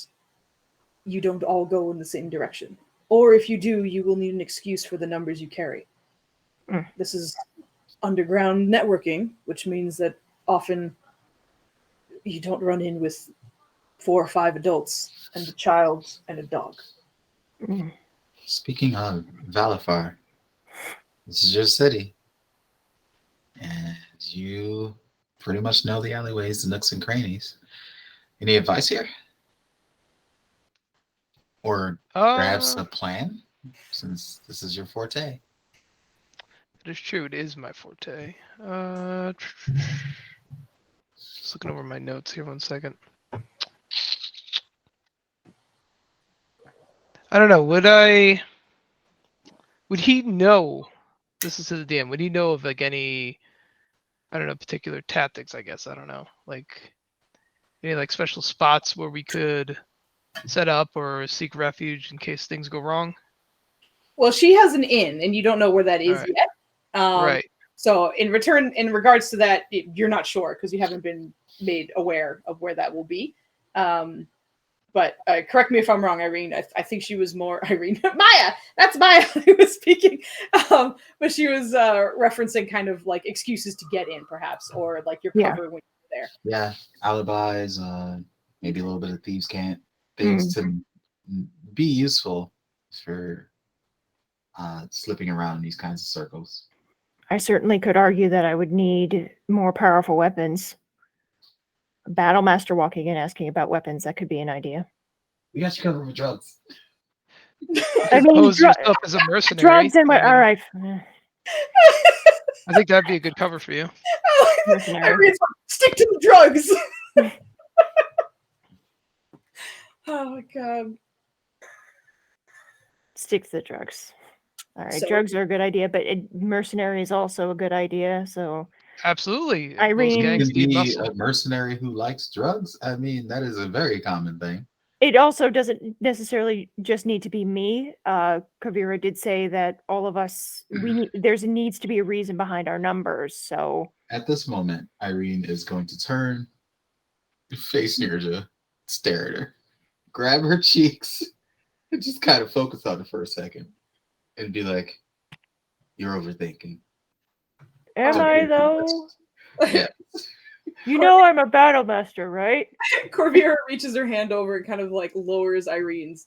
you don't all go in the same direction. Or if you do, you will need an excuse for the numbers you carry. This is underground networking, which means that often you don't run in with 4 or 5 adults and a child and a dog. speaking of Valifar, this is your city. And you pretty much know the alleyways, the nooks and crannies. Any advice here? Or perhaps a plan, since this is your forte? That is true. It is my forte. Just looking over my notes here. 1 second. I don't know. Would he know? This is to the DM. Would he know of like any, I don't know, particular tactics? I guess I don't know. Like any like special spots where we could set up or seek refuge in case things go wrong. Well, she has an inn, and you don't know where that is Right. yet. Right. So, in regards to that, you're not sure because you haven't been made aware of where that will be. But correct me if I'm wrong, Irene. I think she was more Irene. Maya! That's Maya who was speaking. But she was referencing kind of like excuses to get in, perhaps, or like your cover when you're there. Yeah, alibis, maybe a little bit of thieves' cant, things to be useful for slipping around these kinds of circles. I certainly could argue that I would need more powerful weapons. A battle master walking in asking about weapons, that could be an idea. We got you covered with drugs. I mean, Pose yourself as a mercenary. drugs and what? All right. I think that'd be a good cover for you. Mercenary. Irene's like, stick to the drugs. Oh my god. Stick to the drugs. All right, So- drugs are a good idea, but mercenary is also a good idea. So Absolutely. Irene- You Gangs can need be muscle. a mercenary who likes drugs. I mean, that is a very common thing. it also doesn't necessarily just need to be me. Korvira did say that all of us, needs to be a reason behind our numbers. So At this moment, Irene is going to turn, face Nirja, stare at her, grab her cheeks, and just kind of focus on her for a second, and be like, "You're overthinking." am Oh, I though? Yeah. You know I'm a battle master, right? Korvira reaches her hand over and kind of like lowers Irene's.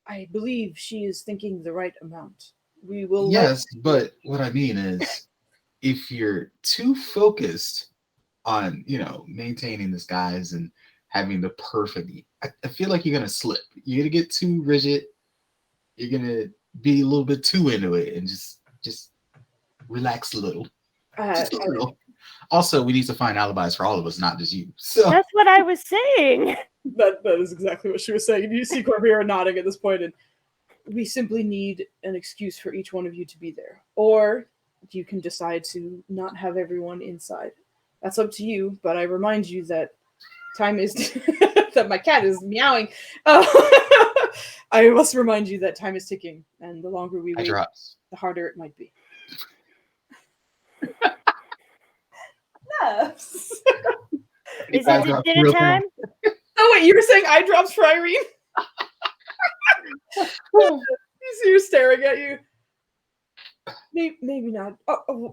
I believe she is thinking the right amount. We will Yes, but what I mean is, if you're too focused on, maintaining this guise and having the perfect, I feel like you're gonna slip. You're gonna get too rigid. You're gonna be a little bit too into it, and just relax a little, just a little. Also, we need to find alibis for all of us, not just you. So That's what I was saying. that is exactly what she was saying. You see Korvira nodding at this point, and we simply need an excuse for each one of you to be there. Or you can decide to not have everyone inside. That's up to you, but I remind you that time is that my cat is meowing. I must remind you that time is ticking, and the longer we I wait, drops. the harder it might be. Yes. Is it dinner time? Oh wait, you were saying eye drops for Irene? You see her staring at you. Maybe not.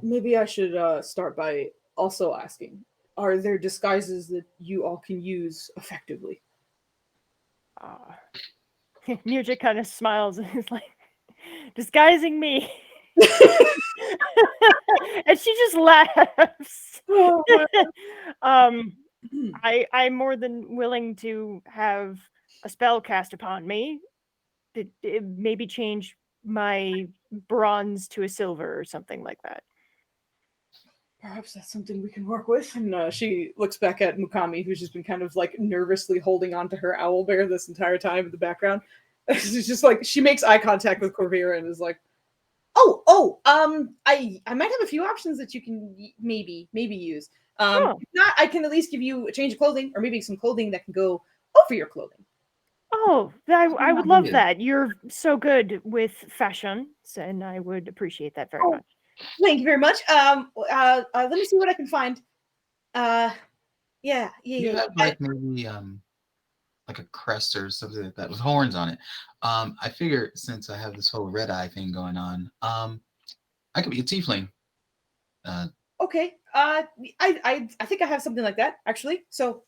Maybe I should start by also asking: are there disguises that you all can use effectively? Nirja kind of smiles and is like, disguising me. And she just laughs. Oh, I'm more than willing to have a spell cast upon me. Maybe change my bronze to a silver or something like that. perhaps that's something we can work with. And she looks back at Mukami, who's just been kind of like nervously holding on to her owl bear this entire time in the background. She's just like, she makes eye contact with Korvira and is like, I might have a few options that you can maybe use. If not, I can at least give you a change of clothing, or maybe some clothing that can go over your clothing. Oh, I would love idea. that. You're so good with fashion, and I would appreciate that very much. Thank you very much. Let me see what I can find. Yeah. You have like maybe like a crest or something like that with horns on it. I figure since I have this whole red eye thing going on, I could be a tiefling. Okay. I think I have something like that actually. So,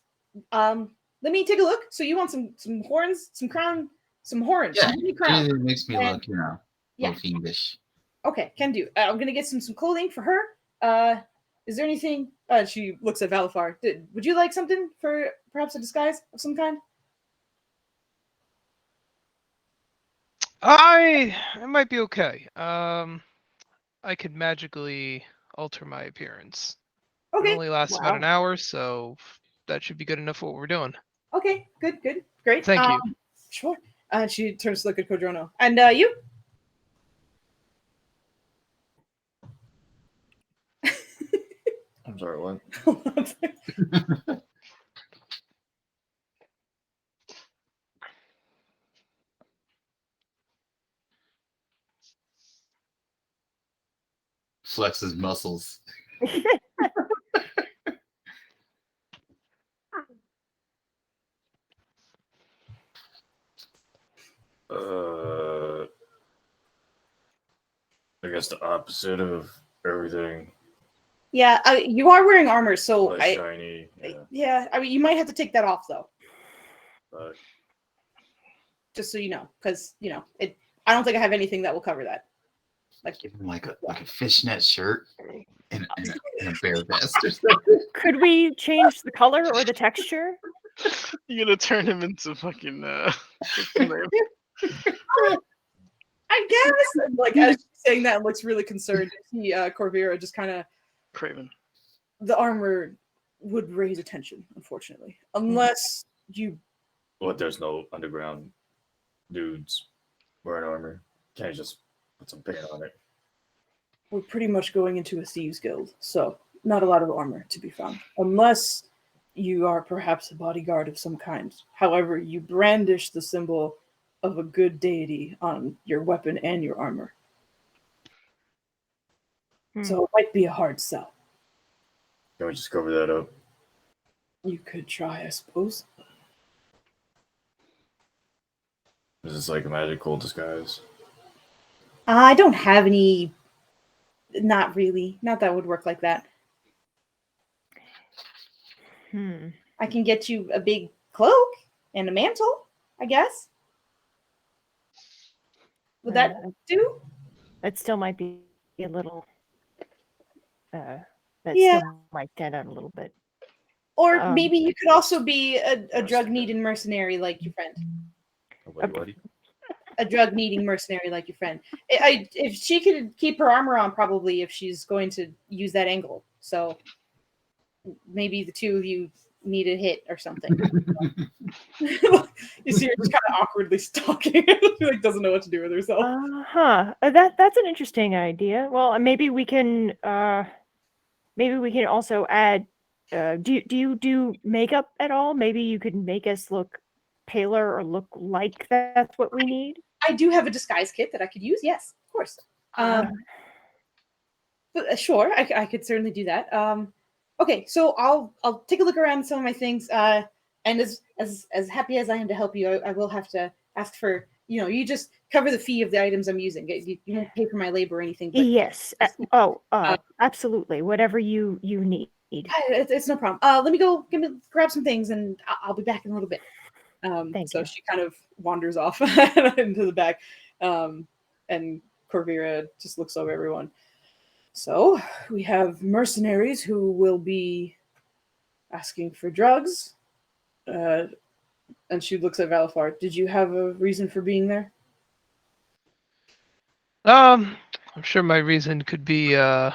let me take a look. So you want some horns, some crown, some horns, Yeah, some mini crown. it makes me look, yeah. little fiendish. Okay, can do. I'm gonna get some clothing for her. Is there anything? She looks at Valifar. Would you like something for perhaps a disguise of some kind? It might be okay. I could magically alter my appearance. It Okay. only lasts about an Wow. hour, so that should be good enough for what we're doing. Okay. Good. Great. Thank you. Sure. She turns to look at Kodrono. And you? I'm sorry, what? Flex his muscles. I guess the opposite of everything. Yeah. You are wearing armor, so Less shiny. Yeah. I mean, you might have to take that off though, But just so you know, because it. I don't think I have anything that will cover that. Give him like a fishnet shirt and a bear vest or something. Could we change the color or the texture? You're gonna turn him into fucking I guess. And, like, as she's saying that, looks really concerned. You see Korvira just kind of, Craven. the armor would raise attention, unfortunately, unless you. what? There's no underground dudes wearing armor. Can't you just put some paint on it? We're pretty much going into a thieves guild, so not a lot of armor to be found, unless you are perhaps a bodyguard of some kind. However, you brandish the symbol of a good deity on your weapon and your armor. So it might be a hard sell. Can we just cover that up? You could try, I suppose. Is this like a magical disguise? I don't have any. Not really. Not that would work like that. I can get you a big cloak and a mantle, I guess. Would that do? That still might be a little. That Yeah. still might stand out a little bit. Or Um, maybe you could also be a drug-needing mercenary like your friend. A drug-needing mercenary like your friend. If she could keep her armor on, probably, if she's going to use that angle. So maybe the two of you need a hit or something. You see her just kind of awkwardly stalking. She like doesn't know what to do with herself. That's an interesting idea. Well, maybe we can also add. Do you do makeup at all? Maybe you could make us look paler or look like that's what we need. I do have a disguise kit that I could use. Yes, of course. But, sure, I could certainly do that. Okay, so I'll take a look around some of my things. And as happy as I am to help you, I will have to ask for, you just cover the fee of the items I'm using. You won't pay for my labor or anything. But Yes. Absolutely. Whatever you need. it's no problem. Let me go grab some things, and I'll be back in a little bit. Thank so you. she kind of wanders off into the back, and Korvira just looks over everyone. So we have mercenaries who will be asking for drugs. And she looks at Valafar. Did you have a reason for being there? I'm sure my reason could be like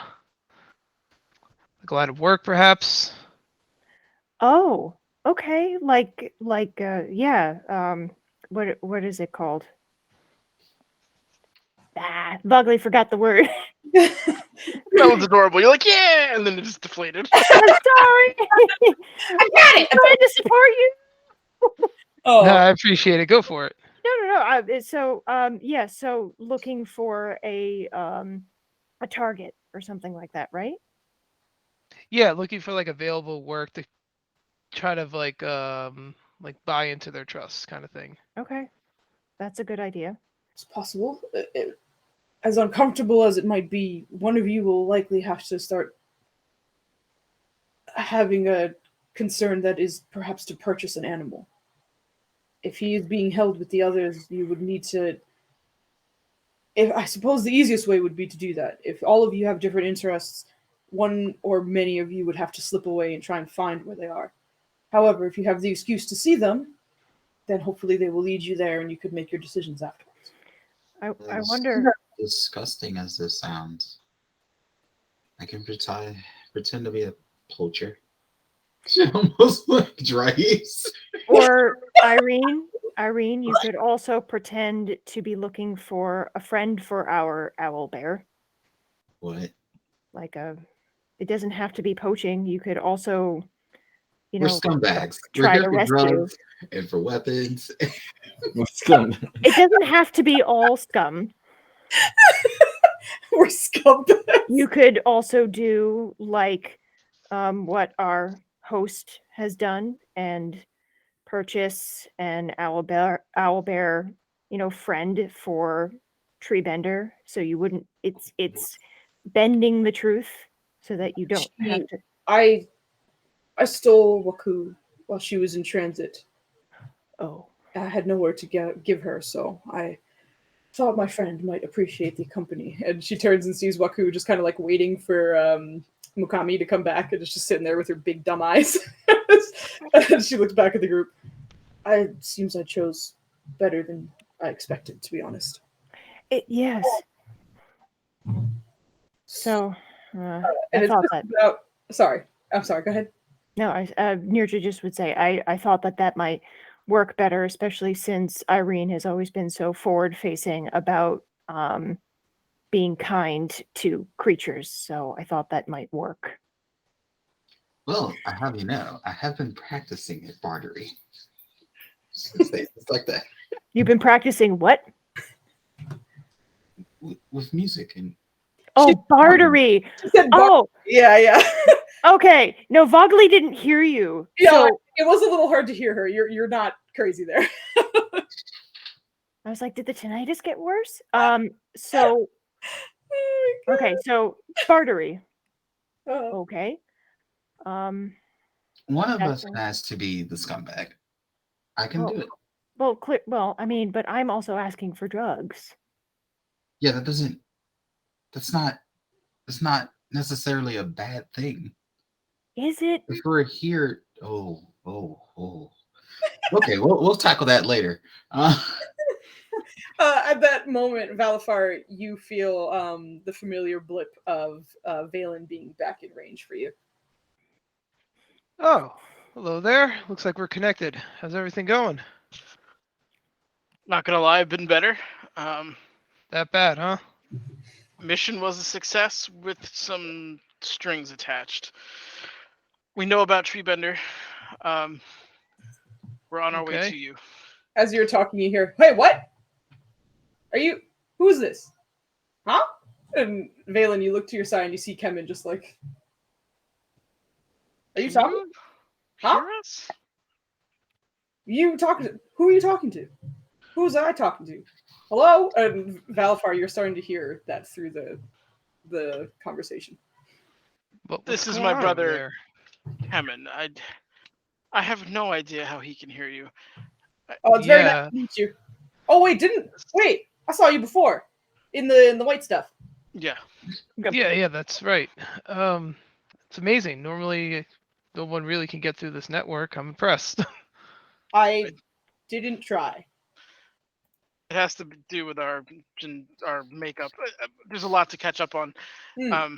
a line of work, perhaps. Oh, okay. Yeah. What is it called? Vugly forgot the word. That was adorable. You're like, yeah, and then it just deflated. I'm sorry. I got it. I'm trying to support you. Oh, No, I appreciate it. Go for it. No. So looking for a target or something like that, right? Yeah, looking for like available work to try to like buy into their trust kind of thing. Okay, that's a good idea. it's possible. As uncomfortable as it might be, one of you will likely have to start having a concern that is perhaps to purchase an animal. If he is being held with the others, you would need to. I suppose the easiest way would be to do that. If all of you have different interests, one or many of you would have to slip away and try and find where they are. However, if you have the excuse to see them, then hopefully they will lead you there and you could make your decisions afterwards. I As wonder. disgusting as this sounds, I can pretend to be a poacher. Almost like Dries. Or Irene, you could also pretend to be looking for a friend for our owl bear. What? It doesn't have to be poaching. You could also, We're scumbags. We're try here to for rescue. drugs and for weapons. It doesn't have to be all scum. We're scumbags. You could also do like what our host has done and purchase an owlbear, friend for Treebender, so you wouldn't. It's bending the truth so that you don't have to. I stole Waku while she was in transit. Oh, I had nowhere to give her, so I thought my friend might appreciate the company. And she turns and sees Waku just kind of like waiting for Mukami to come back, and is just sitting there with her big dumb eyes. And she looks back at the group. It seems I chose better than I expected, to be honest. Yes. So, I And thought that. Sorry, I'm sorry. Go ahead. No, Nirja just would say I thought that might work better, especially since Irene has always been so forward-facing about being kind to creatures. So I thought that might work. Well, I have I have been practicing at bartery. It's like that. You've been practicing what? With music and. Bartery. She said Oh, yeah. Okay. No, Vogly didn't hear you. Yeah, So it was a little hard to hear her. You're not crazy there. I was like, did the tinnitus get worse? So okay, so bartery. Okay. One of us has to be the scumbag. I can do it. Well, but I'm also asking for drugs. Yeah, that's not necessarily a bad thing. Is it? If we're here, okay, we'll tackle that later. At that moment, Valafar, you feel the familiar blip of Valen being back in range for you. Oh, hello there. Looks like we're connected. How's everything going? Not gonna lie, I've been better. That bad, huh? Mission was a success with some strings attached. We know about Treebender. We're on our way Okay. to you. As you're talking, you hear, "Hey, what? Are you? Who's this? Huh?" And Valen, you look to your side and you see Kemen just like, "Are you Can talking? you Huh? hear us? You talking to? Who are you talking to? Who's I talking to? Hello?" And Valafar, you're starting to hear that through the conversation. What's This is going my on over brother, there? Kemen. I have no idea how he can hear you. Oh, it's very nice Yeah. to meet you. Oh wait, I saw you before in the white stuff. Yeah. Yeah, that's right. It's amazing. Normally, no one really can get through this network. I'm impressed. I didn't try. It has to do with our makeup. There's a lot to catch up on. Hmm.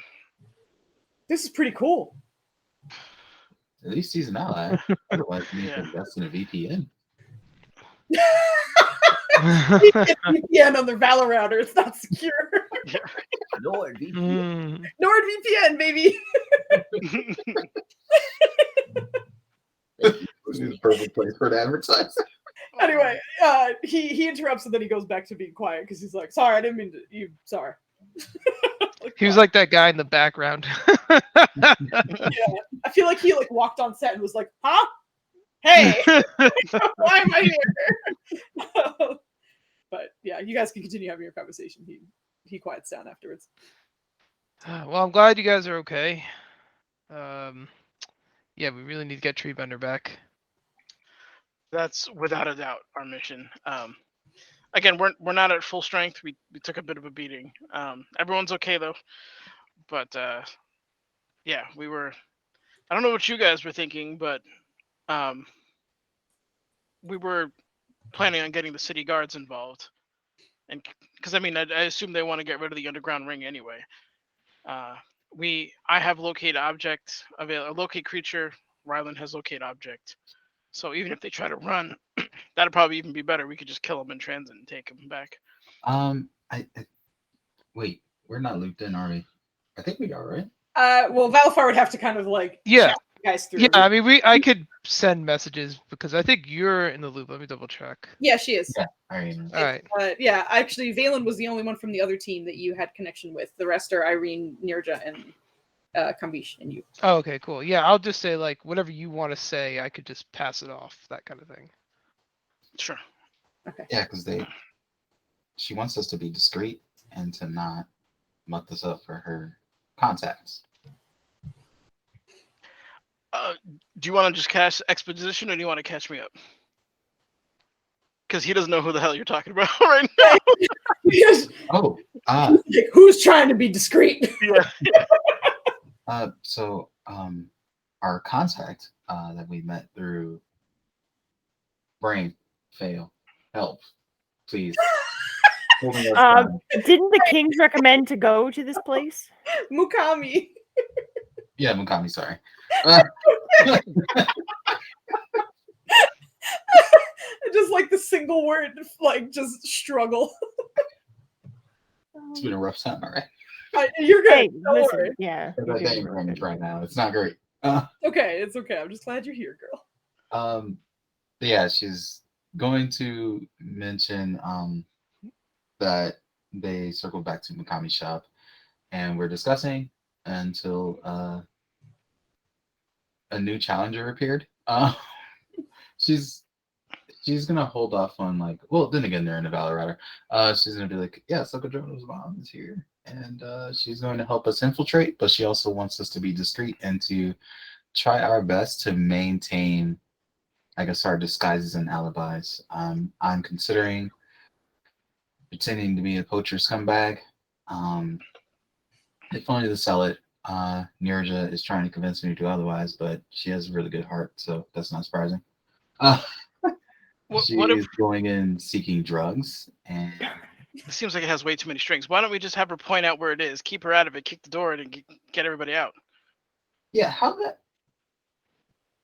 This is pretty cool. At least he's an ally. Otherwise, you need to Yeah. invest in a VPN. VPN on their Valor router. It's not secure. Lord, Mm. NordVPN, baby. This is the perfect place for an advertiser. Anyway, he interrupts and then he goes back to being quiet because he's like, "Sorry, I didn't mean to. You sorry." He was like that guy in the background. I feel like he like walked on set and was like, "Huh? Hey, why am I here?" But yeah, you guys can continue having your conversation. He quiets down afterwards. Well, I'm glad you guys are okay. Yeah, we really need to get Treebender back. That's without a doubt our mission. Again, we're not at full strength. We took a bit of a beating. Everyone's okay though. But yeah, we were. I don't know what you guys were thinking, but we were planning on getting the city guards involved, and because I mean, I assume they want to get rid of the underground ring anyway. I have locate object, locate creature. Ryland has locate object. So even if they try to run, that'd probably even be better. We could just kill them in transit and take them back. I wait, we're not looped in, are we? I think we are, right? Well, Valfar would have to kind of like Yeah. chat you guys through. Yeah, I mean, I could send messages because I think you're in the loop. Let me double check. Yeah, she is. Yeah. All right. All right. Yeah, actually, Valen was the only one from the other team that you had connection with. The rest are Irene, Nirja, and Kambish, and you. Oh, okay, cool. Yeah, I'll just say like whatever you want to say. I could just pass it off, that kind of thing. Sure. Okay. Yeah, because she wants us to be discreet and to not muck this up for her contacts. Do you want to just cast exposition, or do you want to catch me up? Because he doesn't know who the hell you're talking about right now. Oh, like, who's trying to be discreet? Yeah. So our contact that we met through Brain Fail Help, please. Holding us down. Didn't the kings recommend to go to this place? Mukami. Yeah, Mukami, sorry. Just like the single word, like just struggle. It's been a rough time, all right. You're good. Hey, Don't listen, worry. yeah. That you're ain't doing Brain good. right now. It's not great. Okay, it's okay. I'm just glad you're here, girl. But yeah, she's going to mention that they circled back to Mukami's shop and we're discussing until a new challenger appeared. She's gonna hold off on like, well, then again, they're in a Valorada. She's gonna be like, yeah, Sokadrono's mom is here, and she's going to help us infiltrate, but she also wants us to be discreet and to try our best to maintain, I guess, our disguises and alibis. I'm considering pretending to be a poacher scumbag. If only to sell it. Nirja is trying to convince me to do otherwise, but she has a really good heart, so that's not surprising. She What if is going in seeking drugs, and it seems like it has way too many strings? Why don't we just have her point out where it is, keep her out of it, kick the door in, and get everybody out? yeah,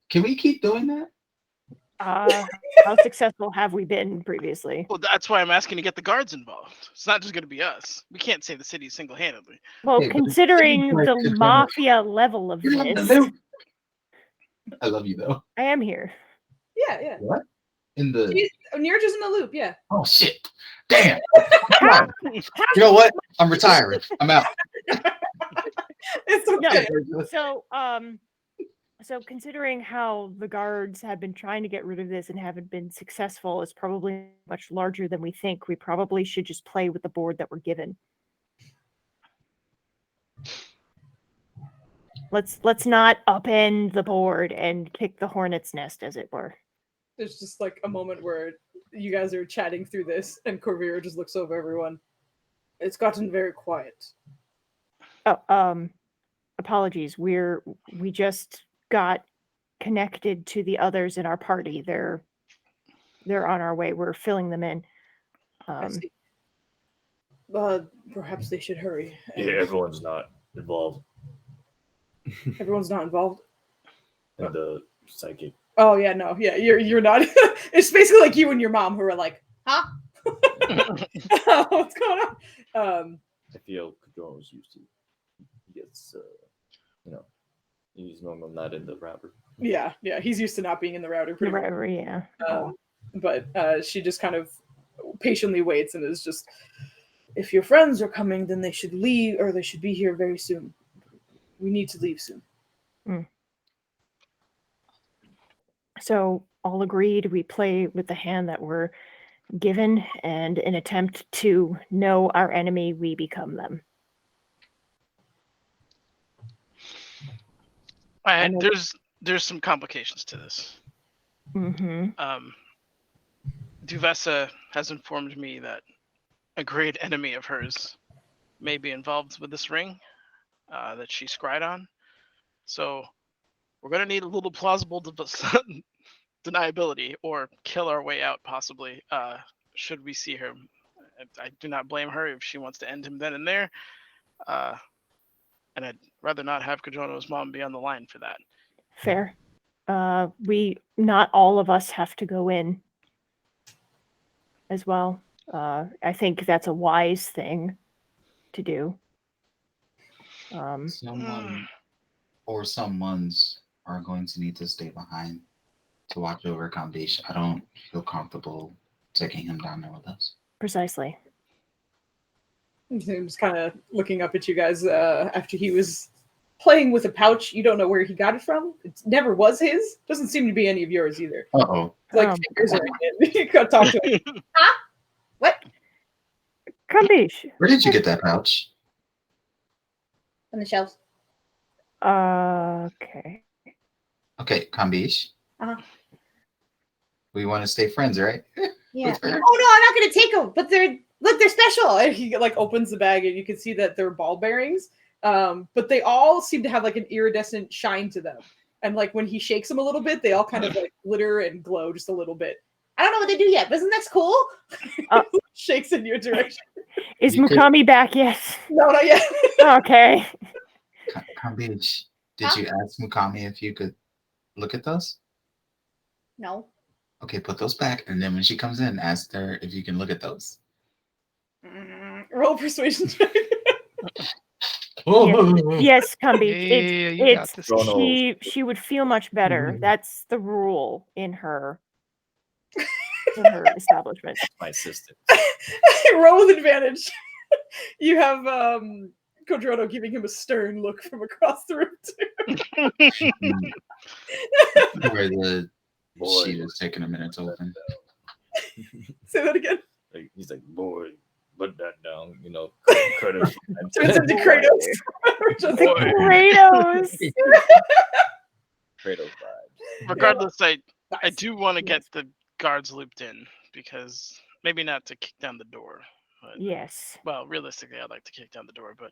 can we keep doing that? How successful have we been previously? Well, that's why I'm asking to get the guards involved. It's not just going to be us. We can't save the city single-handedly. Well, Hey, but it considering seems like the it's mafia level of You're in the this, loop. I love you though. I am here. Yeah. What? In the Nirja's in the loop. Yeah. oh shit! Damn. You know what? I'm retiring. I'm out. It's okay. So considering how the guards have been trying to get rid of this and haven't been successful, it's probably much larger than we think. We probably should just play with the board that we're given. Let's not upend the board and kick the hornet's nest, as it were. There's just like a moment where you guys are chatting through this, and Korvira just looks over everyone. It's gotten very quiet. Oh, apologies. We just got connected to the others in our party. They're on our way. We're filling them in. I see. Perhaps they should hurry. Yeah, everyone's not involved Everyone's not involved. in the psychic. Oh yeah, no, yeah, you're not. It's basically like you and your mom who are like, huh? What's going on? I feel Kajoro's used to. He gets, he's normally not in the router. Yeah, he's used to not being in the router. Pretty much. Yeah. But she just kind of patiently waits and is just, if your friends are coming, then they should leave, or they should be here very soon. We need to leave soon. So all agreed, we play with the hand that we're given, and in attempt to know our enemy, we become them. There's some complications to this. Mm-hmm. Duvessa has informed me that a great enemy of hers may be involved with this ring that she scryed on. So we're going to need a little plausible deniability or kill our way out, possibly, should we see her. I do not blame her if she wants to end him then and there. And I'd rather not have Kajono's mom be on the line for that. Fair. Not all of us have to go in as well. I think that's a wise thing to do. Someone or someone's are going to need to stay behind to watch over Kamdesh. I don't feel comfortable taking him down there with us. Precisely. He's kind of looking up at you guys after he was playing with a pouch. You don't know where he got it from. It never was his. Doesn't seem to be any of yours either. Uh-oh. Like fingers are in it. You gotta talk to him. Huh? What? Kamdesh. Where did you get that pouch? On the shelves. Okay. Okay, Kamdesh. Uh-huh. We want to stay friends, right? Yeah. That's fair. Oh no, I'm not gonna take them. But they're special. And he like opens the bag and you can see that they're ball bearings. But they all seem to have like an iridescent shine to them. And like when he shakes them a little bit, they all kind of like glitter and glow just a little bit. I don't know what they do yet, but isn't that cool? Shakes in your direction. Is Mukami back yet? No, not yet. Okay. Kamdesh, did you ask Mukami if you could look at those? No. Okay, put those back, and then when she comes in, ask her if you can look at those. Roll persuasion check. Yes, Kambi. Yeah, you got this. She would feel much better. That's the rule in her establishment. My assistant. Roll with advantage. You have Kodrono giving him a stern look from across the room too. Where the sheet is taking a minute to open. Say that again. Like, he's like, boy, put that down. Kratos. Turns into Kratos. Kratos. Kratos vibes. Regardless, I do want to get the guards looped in because maybe not to kick down the door. But, Yes. well, realistically, I'd like to kick down the door, but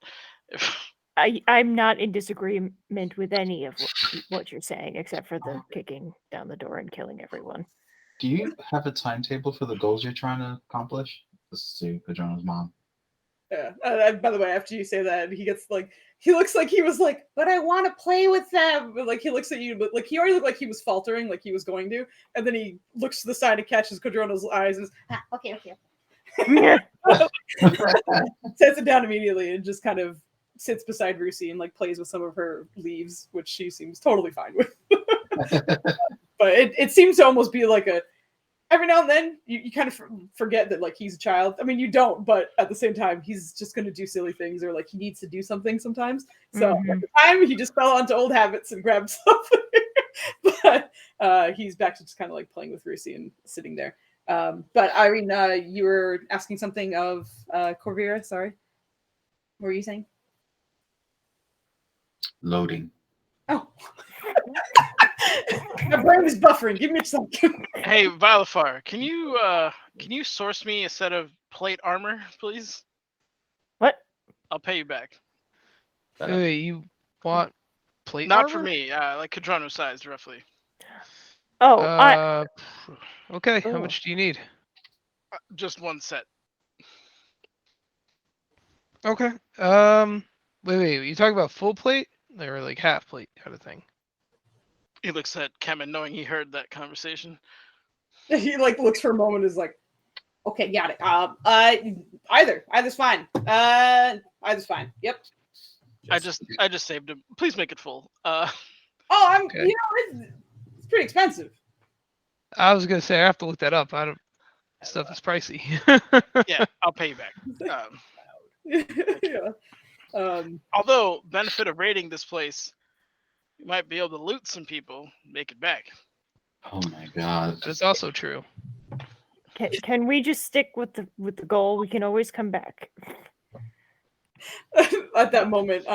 if I'm not in disagreement with any of what you're saying, except for the kicking down the door and killing everyone. Do you have a timetable for the goals you're trying to accomplish? This is to Padrona's mom. Yeah. By the way, after you say that, he gets like, he looks like he was like, but I want to play with them. But, like, he looks at you, but like he already looked like he was faltering, like he was going to, and then he looks to the side and catches Kodrona's eyes and says, okay. Sets it down immediately and just kind of sits beside Rusi and like plays with some of her leaves, which she seems totally fine with. But it seems to almost be like a, every now and then you kind of forget that like he's a child. I mean, you don't, but at the same time, he's just going to do silly things or like he needs to do something sometimes. So at the time, he just fell onto old habits and grabbed something. But he's back to just kind of like playing with Rusi and sitting there. But Irene, you were asking something of Korvira. Sorry, what were you saying? Loading. Oh, my brain is buffering. Give me a second. hey, Vilafar, can you source me a set of plate armor, please? What? I'll pay you back. Wait, you want plate Not armor? for me, like Kadrano sized, roughly. Oh, okay. How much do you need? Just one set. Okay. Wait. You talking about full plate or like half plate kind of thing? He looks at Kemen, knowing he heard that conversation. He like looks for a moment, and is like, okay, got it. Either's fine. Either's fine. Yep. I just saved him. Please make it full. Okay. It's pretty expensive. I was gonna say I have to look that up. I don't. Stuff is pricey. Yeah, I'll pay you back. Yeah. Although, benefit of raiding this place, you might be able to loot some people, make it back. Oh my god. That's also true. can we just stick with the goal? We can always come back. At that moment,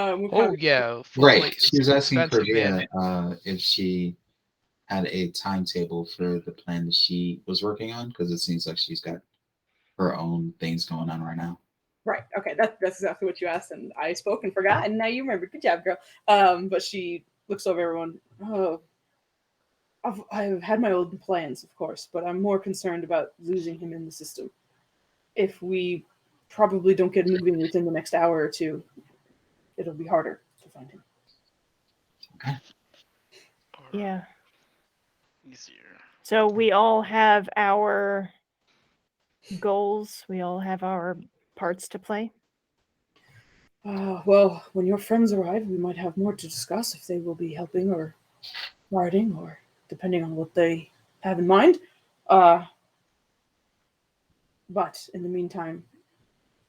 yeah. Right. She was asking Korvira if she had a timetable for the plan that she was working on, because it seems like she's got her own things going on right now. Right. Okay. That's exactly what you asked, and I spoke and forgot, and now you remember. Good job, girl. But she looks over everyone. Oh, I've had my own plans, of course, but I'm more concerned about losing him in the system. If we probably don't get moving within the next hour or two, it'll be harder to find him. Okay. Yeah. Easier. So we all have our goals. We all have our parts to play. Well, when your friends arrive, we might have more to discuss if they will be helping or guarding, or depending on what they have in mind. But in the meantime,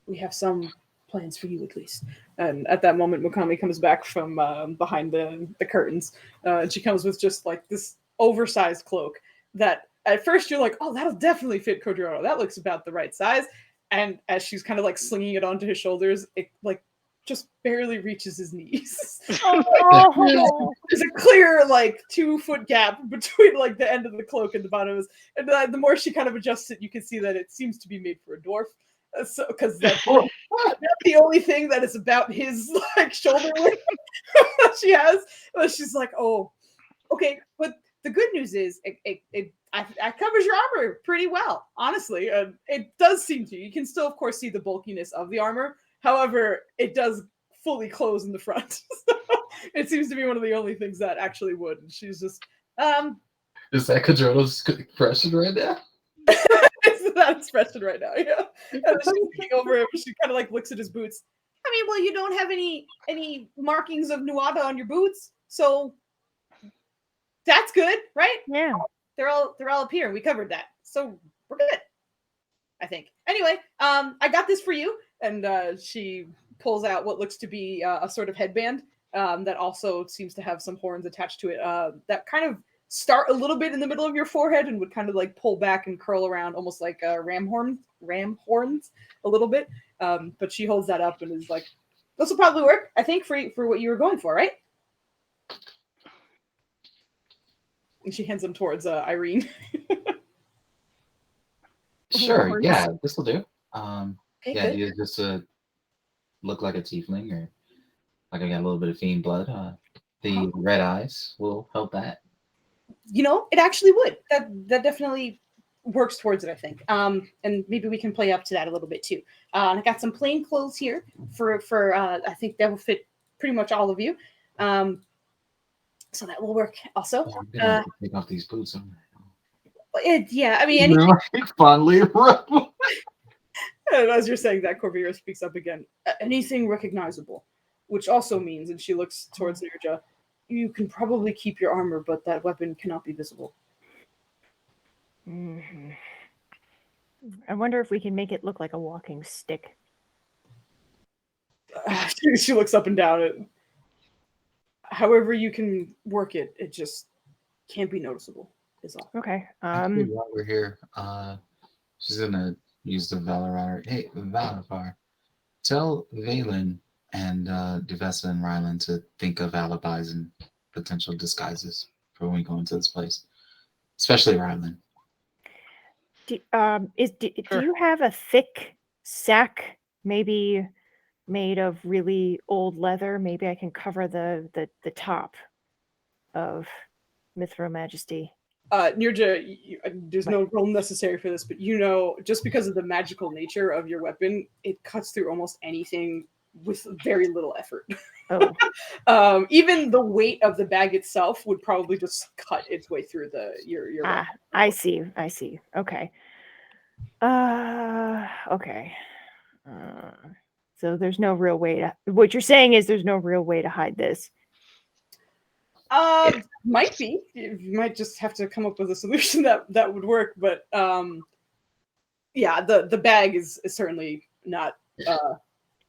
we have some plans for you at least. And at that moment, Mukami comes back from behind the curtains. And she comes with just like this oversized cloak that at first you're like, oh, that'll definitely fit Kodoro. That looks about the right size. And as she's kind of like slinging it onto his shoulders, it like just barely reaches his knees. Oh. There's a clear like 2-foot gap between like the end of the cloak and the bottom of his. And the more she kind of adjusts it, you can see that it seems to be made for a dwarf. So, because that's the only thing that is about his like shoulder width that she has. But she's like, oh, okay. But the good news is it covers your armor pretty well, honestly. And it does seem to. You can still, of course, see the bulkiness of the armor. However, it does fully close in the front. So it seems to be one of the only things that actually would. And she's just, Is that Kadrona's expression right now? It's that expression right now, yeah. And she's looking over him. She kind of like looks at his boots. I mean, well, you don't have any markings of Nuada on your boots, so that's good, right? Yeah. They're all up here. We covered that, so we're good, I think. Anyway, I got this for you, and she pulls out what looks to be a sort of headband that also seems to have some horns attached to it that kind of start a little bit in the middle of your forehead and would kind of like pull back and curl around almost like ram horns a little bit. But she holds that up and is like, this will probably work, I think, for what you were going for, right? And she hands them towards Irene. Sure, yeah, this will do. Okay, The good. idea is just to look like a tiefling, or like I got a little bit of fiend blood. The red eyes will help that. You know, it actually would. That definitely works towards it, I think. And maybe we can play up to that a little bit too. And I got some plain clothes here for I think that will fit pretty much all of you. So that will work also. Yeah, I'm gonna have to take off these boots. Yeah, I mean, They're anything. like fondly rebel. And as you're saying that, Korvira speaks up again. Anything recognizable, which also means, and she looks towards Nirja, you can probably keep your armor, but that weapon cannot be visible. Mhm. I wonder if we can make it look like a walking stick. She looks up and down at. However, you can work it, it just can't be noticeable. Is all. Okay. Actually, while we're here, she's gonna use the Valor. Hey, Valar, tell Valen and Devessa and Ryland to think of alibis and potential disguises for when we go into this place, especially Ryland. Do Sure. you have a thick sack, maybe made of really old leather? Maybe I can cover the top of Mithra Majesty. Nirja, there's no role necessary for this, but you know, just because of the magical nature of your weapon, it cuts through almost anything with very little effort. Oh, Even the weight of the bag itself would probably just cut its way through your weapon. I see. I see. Okay. Okay. So there's no real way to. What you're saying is there's no real way to hide this. Might be. You might just have to come up with a solution that would work. But yeah, the bag is certainly not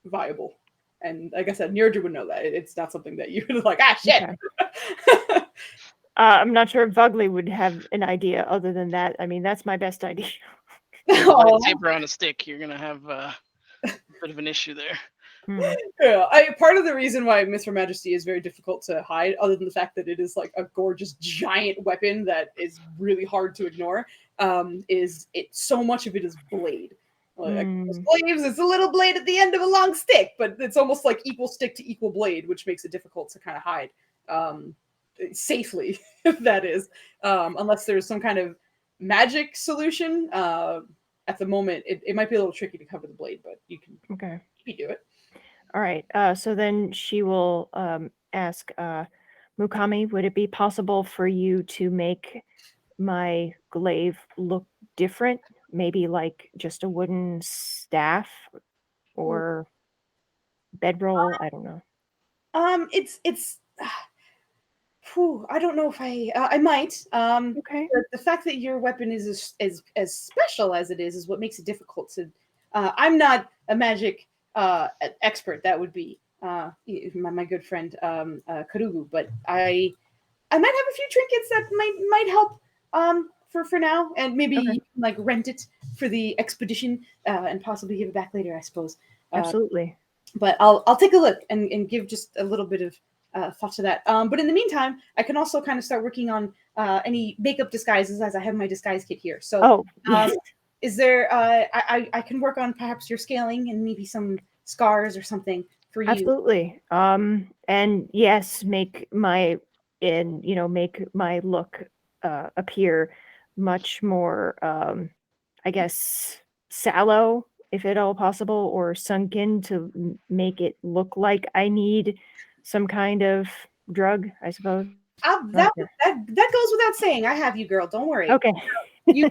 viable. And like I said, Nirja would know that. It's not something that you would like, shit. Okay. I'm not sure if Vugly would have an idea other than that. I mean, that's my best idea. Lightsaber on a stick, you're gonna have a bit of an issue there. Yeah, part of the reason why Mithra Majesty is very difficult to hide, other than the fact that it is like a gorgeous giant weapon that is really hard to ignore, is it so much of it is blade. Like slaves, it's a little blade at the end of a long stick, but it's almost like equal stick to equal blade, which makes it difficult to kind of hide safely. That is, unless there's some kind of magic solution. At the moment, it might be a little tricky to cover the blade, but you can do it. All right. So then she will ask Mukami, would it be possible for you to make my glaive look different? Maybe like just a wooden staff or bedroll? I don't know. It's. I don't know if I might. Okay. The fact that your weapon is as special as it is what makes it difficult to. I'm not a magic expert. That would be my good friend Karugu, but I might have a few trinkets that might help for now, and maybe you can, like, rent it for the expedition and possibly give it back later, I suppose. Absolutely. But I'll take a look and give just a little bit of thought to that. But in the meantime, I can also kind of start working on any makeup disguises, as I have my disguise kit here. So, yes. Is there? I can work on perhaps your scaling and maybe some scars or something for you. Absolutely. And yes, make my look appear much more, I guess, sallow, if at all possible, or sunken to make it look like I need some kind of drug, I suppose. That goes without saying. I have you, girl. Don't worry. Okay. You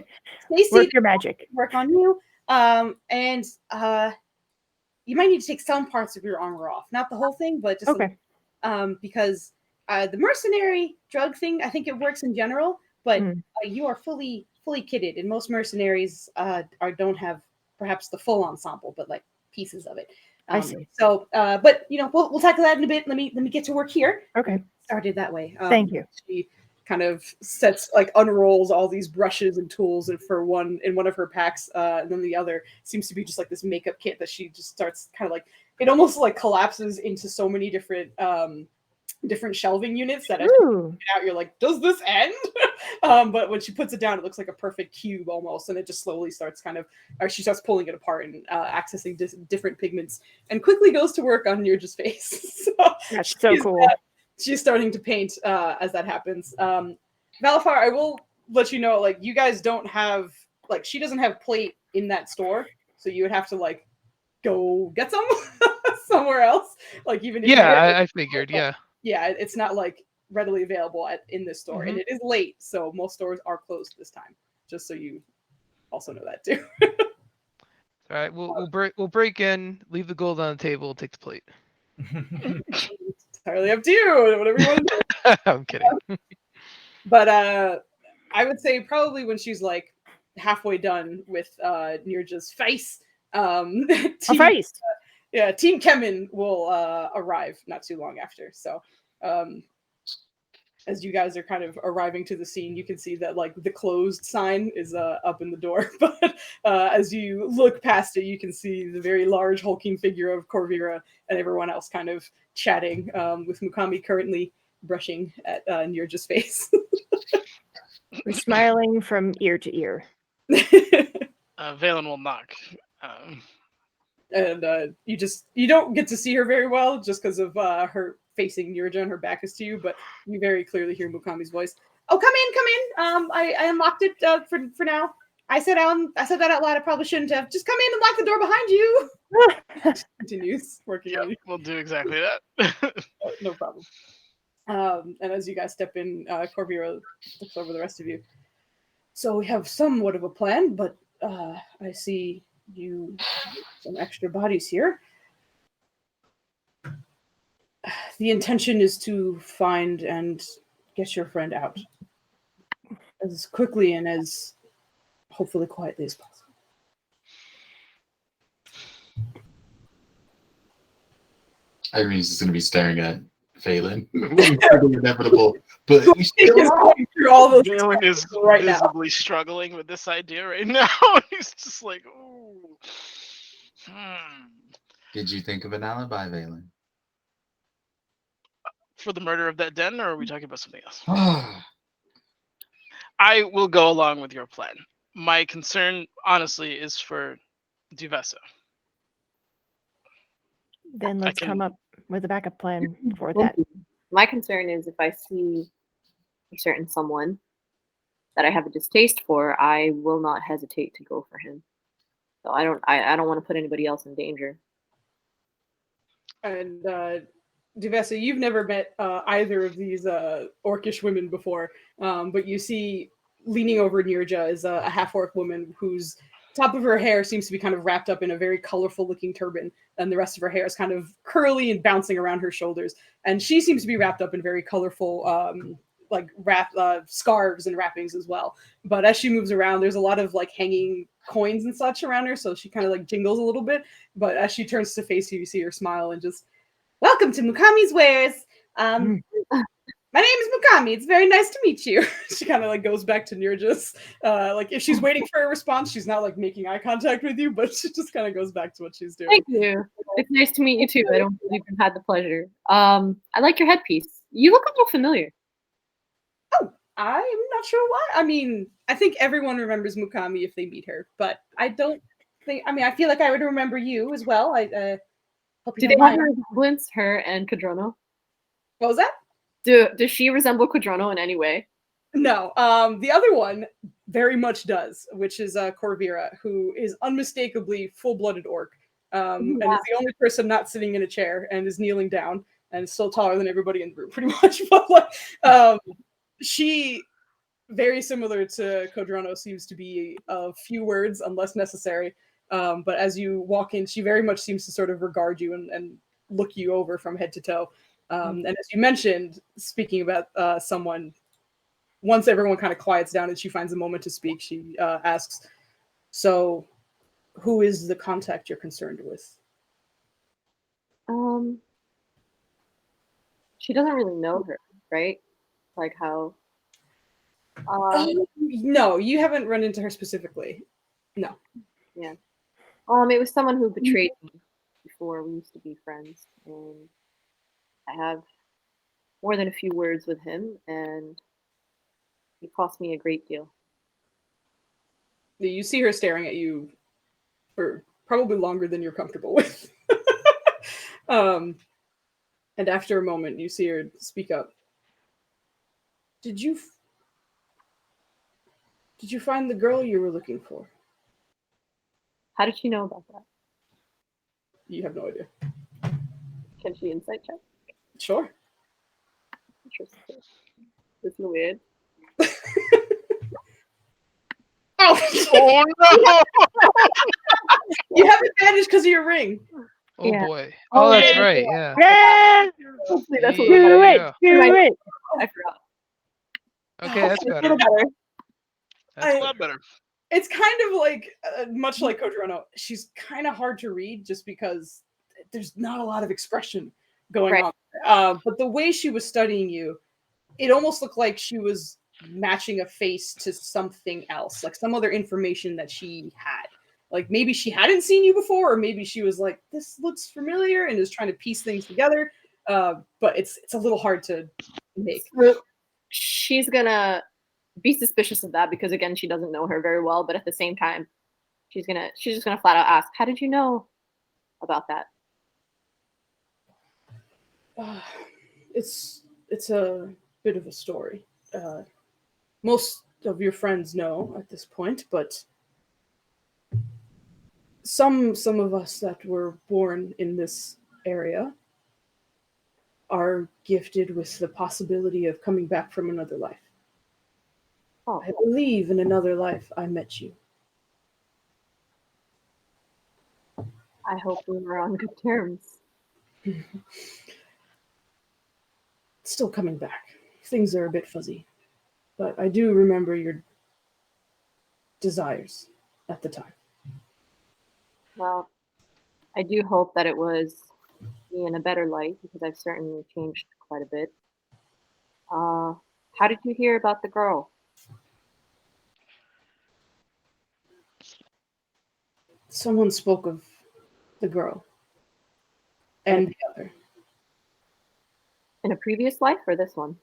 Work your magic. Work on you. And you might need to take some parts of your armor off, not the whole thing, but just because the mercenary drug thing, I think it works in general, but you are fully kitted, and most mercenaries don't have perhaps the full ensemble, but like pieces of it. I see. So, but we'll tackle that in a bit. Let me get to work here. Okay. Started that way. Thank you. She kind of unrolls all these brushes and tools for one in one of her packs, and then the other seems to be just like this makeup kit that she just starts kind of like, it almost like collapses into so many different different shelving units that as you Ooh. get out, you're like, does this end? But when she puts it down, it looks like a perfect cube almost, and it just slowly starts or she starts pulling it apart and accessing different pigments, and quickly goes to work on Nirja's face. So That's so cool. she's starting to paint as that happens. Valafar, I will let you know, like, you guys don't have, like, she doesn't have plate in that store, so you would have to, like, go get some somewhere else. Like, even if Yeah, I figured. Yeah. yeah, it's not, like, readily available in this store, and it is late, so most stores are closed this time, just so you also know that too. All right, we'll break in, leave the gold on the table, take the plate. It's entirely up to you, whatever you want to do. I'm kidding. But I would say probably when she's like halfway done with Nirja's face, Team Kemen will arrive not too long after. So as you guys are kind of arriving to the scene, you can see that like the closed sign is up in the door. But as you look past it, you can see the very large hulking figure of Korvira and everyone else kind of chatting, with Mukami currently brushing at Nirja's face. We're smiling from ear to ear. Valen will knock. And you don't get to see her very well just because of her facing Nirja and her back is to you, but you very clearly hear Mukami's voice. Oh, come in. I unlocked it for now. I said that out loud. I probably shouldn't have. Just come in and lock the door behind you. Continues working on you. We'll do exactly that. No problem. And as you guys step in, Korvira looks over the rest of you. So we have somewhat of a plan, but I see you some extra bodies here. The intention is to find and get your friend out as quickly and as hopefully quietly as possible. Irene's just going to be staring at Phelan. Inevitable, but through all those Valen is right now. visibly struggling with this idea right now. He's just like, ooh. Did you think of an alibi, Phelan? For the murder of that den, or are we talking about something else? I will go along with your plan. My concern, honestly, is for Duvessa. Then let's come up with a backup plan for that. My concern is if I see a certain someone that I have a distaste for, I will not hesitate to go for him. So I don't want to put anybody else in danger. And Duvessa, you've never met either of these orcish women before, but you see leaning over Nirja is a half-orc woman whose top of her hair seems to be kind of wrapped up in a very colorful-looking turban, and the rest of her hair is kind of curly and bouncing around her shoulders. And she seems to be wrapped up in very colorful scarves and wrappings as well. But as she moves around, there's a lot of like hanging coins and such around her, so she kind of like jingles a little bit. But as she turns to face you, you see her smile and just, welcome to Mukami's Wares. My name is Mukami. It's very nice to meet you. She kind of like goes back to Nirja's. Like if she's waiting for a response, she's not like making eye contact with you, but she just kind of goes back to what she's doing. Thank you. It's nice to meet you too. I don't believe you've had the pleasure. I like your headpiece. You look a little familiar. Oh, I'm not sure why. I mean, I think everyone remembers Mukami if they meet her, but I don't think. I mean, I feel like I would remember you as well. I hope you Do they don't have mind. a resemblance, her and Quadrono? What was that? Does she resemble Quadrono in any way? No. The other one very much does, which is Korvira, who is unmistakably full-blooded orc, and is the only person not sitting in a chair and is kneeling down and is still taller than everybody in the room, pretty much. But like, she, very similar to Quadrono, seems to be a few words unless necessary. But as you walk in, she very much seems to sort of regard you and look you over from head to toe. And as you mentioned, speaking about someone, once everyone kind of quiets down and she finds a moment to speak, she asks, so who is the contact you're concerned with? She doesn't really know her, right? Like how... no, you haven't run into her specifically. No. Yeah. It was someone who betrayed me before. We used to be friends, and I have more than a few words with him, and it cost me a great deal. You see her staring at you for probably longer than you're comfortable with. And after a moment, you see her speak up. Did you find the girl you were looking for? How did she know about that? You have no idea. Can she insight check? Sure. Interesting. This is weird. Oh, Oh no! you have advantage because of your ring. Oh Yeah. boy. Oh, Oh, that's yeah. right. Yeah. Yeah, Hopefully that's a There little you better. go. do it. I forgot. Okay, that's A better. little better. That's a lot better. It's kind of like, much like Kodrono, she's kind of hard to read just because there's not a lot of expression going Right. on. But the way she was studying you, it almost looked like she was matching a face to something else, like some other information that she had. Like maybe she hadn't seen you before, or maybe she was like, this looks familiar, and is trying to piece things together. But it's a little hard to make. So she's gonna be suspicious of that because again she doesn't know her very well, but at the same time she's just gonna flat out ask, how did you know about that? It's a bit of a story. Most of your friends know at this point, but some of us that were born in this area are gifted with the possibility of coming back from another life. Oh, I believe in another life I met you. I hope we were on good terms. Still coming back. Things are a bit fuzzy, but I do remember your desires at the time. Well, I do hope that it was me in a better light because I've certainly changed quite a bit. How did you hear about the girl? Someone spoke of the girl and the other. In a previous life or this one?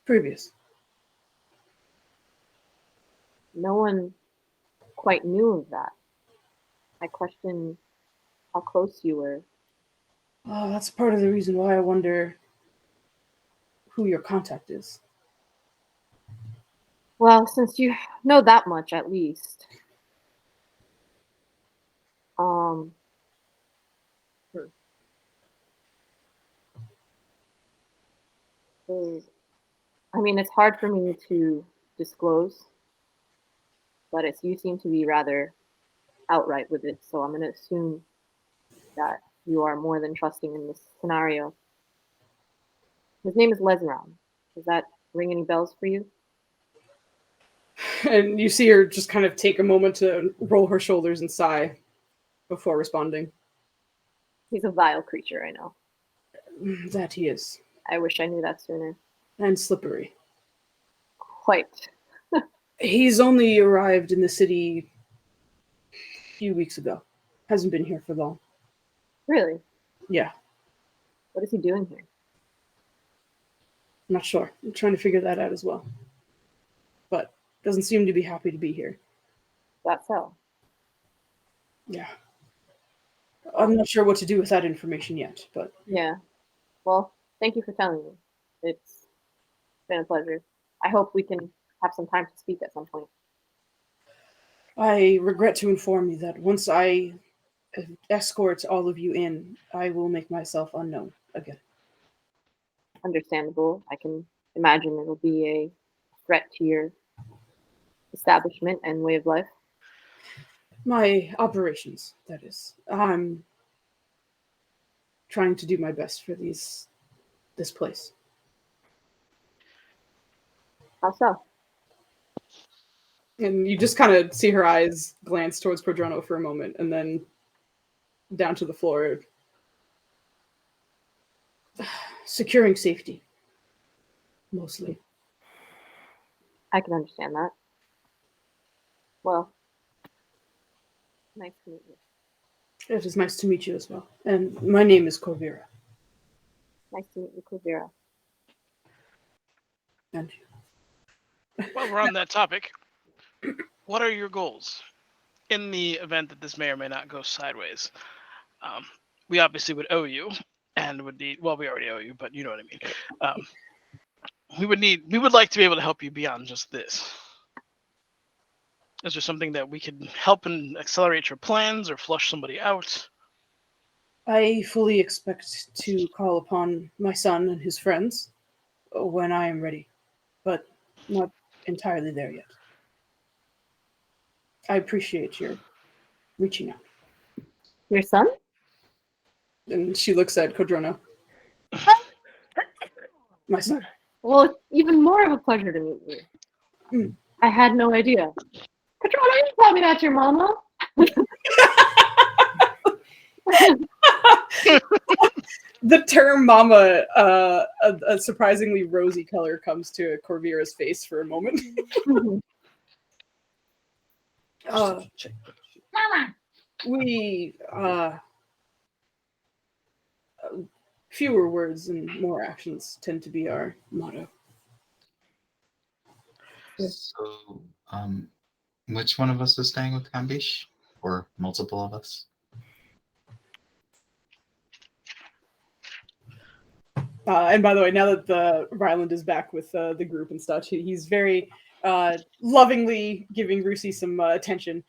Previous. No one quite knew of that. I question how close you were. Oh, that's part of the reason why I wonder who your contact is. Well, since you know that much at least, um, I mean, it's hard for me to disclose, but you seem to be rather outright with it, so I'm going to assume that you are more than trusting in this scenario. His name is Lesran. Does that ring any bells for you? And you see her just kind of take a moment to roll her shoulders and sigh before responding. He's a vile creature, I know. That he is. I wish I knew that sooner. And slippery. Quite. He's only arrived in the city a few weeks ago. Hasn't been here for long. Really? Yeah, What is he doing here? I'm not sure. I'm trying to figure that out as well. But doesn't seem to be happy to be here. That's so. Yeah. I'm not sure what to do with that information yet, but Yeah. Well, thank you for telling me. It's been a pleasure. I hope we can have some time to speak at some point. I regret to inform you that once I escort all of you in, I will make myself unknown again. Understandable. I can imagine it'll be a threat to your establishment and way of life. My operations, that is. I'm trying to do my best for this place. How so? And you just kind of see her eyes glance towards Prodrono for a moment, and then down to the floor. Securing safety, mostly. I can understand that. Well, nice to meet you. It is nice to meet you as well. And my name is Korvira. Nice to meet you, Korvira. And While we're on that topic, what are your goals in the event that this may or may not go sideways? We obviously would owe you, and would need. Well, we already owe you, but you know what I mean. We would like to be able to help you beyond just this. Is there something that we could help and accelerate your plans or flush somebody out? I fully expect to call upon my son and his friends when I am ready, but not entirely there yet. I appreciate your reaching out. Your son? And she looks at Kodrono. My son. Well, it's even more of a pleasure to meet you. Mm. I had no idea. Katrina, you tell me that's your mama. The term mama, a surprisingly rosy color comes to Korvira's face for a moment. We, fewer words and more actions tend to be our motto. So, which one of us is staying with Kambish? Or multiple of us? And by the way, now that Ryland is back with the group and stuff, he's very lovingly giving Rusi some attention.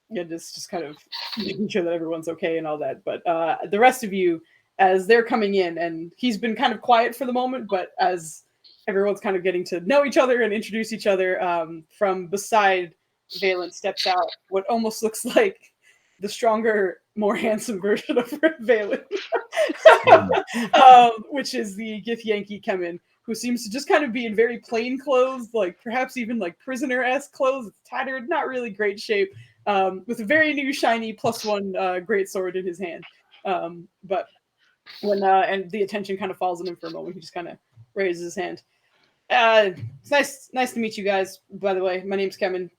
Yeah, just kind of making sure that everyone's okay and all that. But the rest of you, as they're coming in, and he's been kind of quiet for the moment, but as everyone's kind of getting to know each other and introduce each other, from beside Valen steps out what almost looks like the stronger, more handsome version of Valen, which is the Githyanki Kemen, who seems to just kind of be in very plain clothes, like perhaps even like prisoner-esque clothes. It's tattered, not really great shape, with a very new shiny +1 greatsword in his hand. But when and the attention kind of falls on him for a moment, he just kind of raises his hand. It's nice to meet you guys. By the way, my name's Kemen.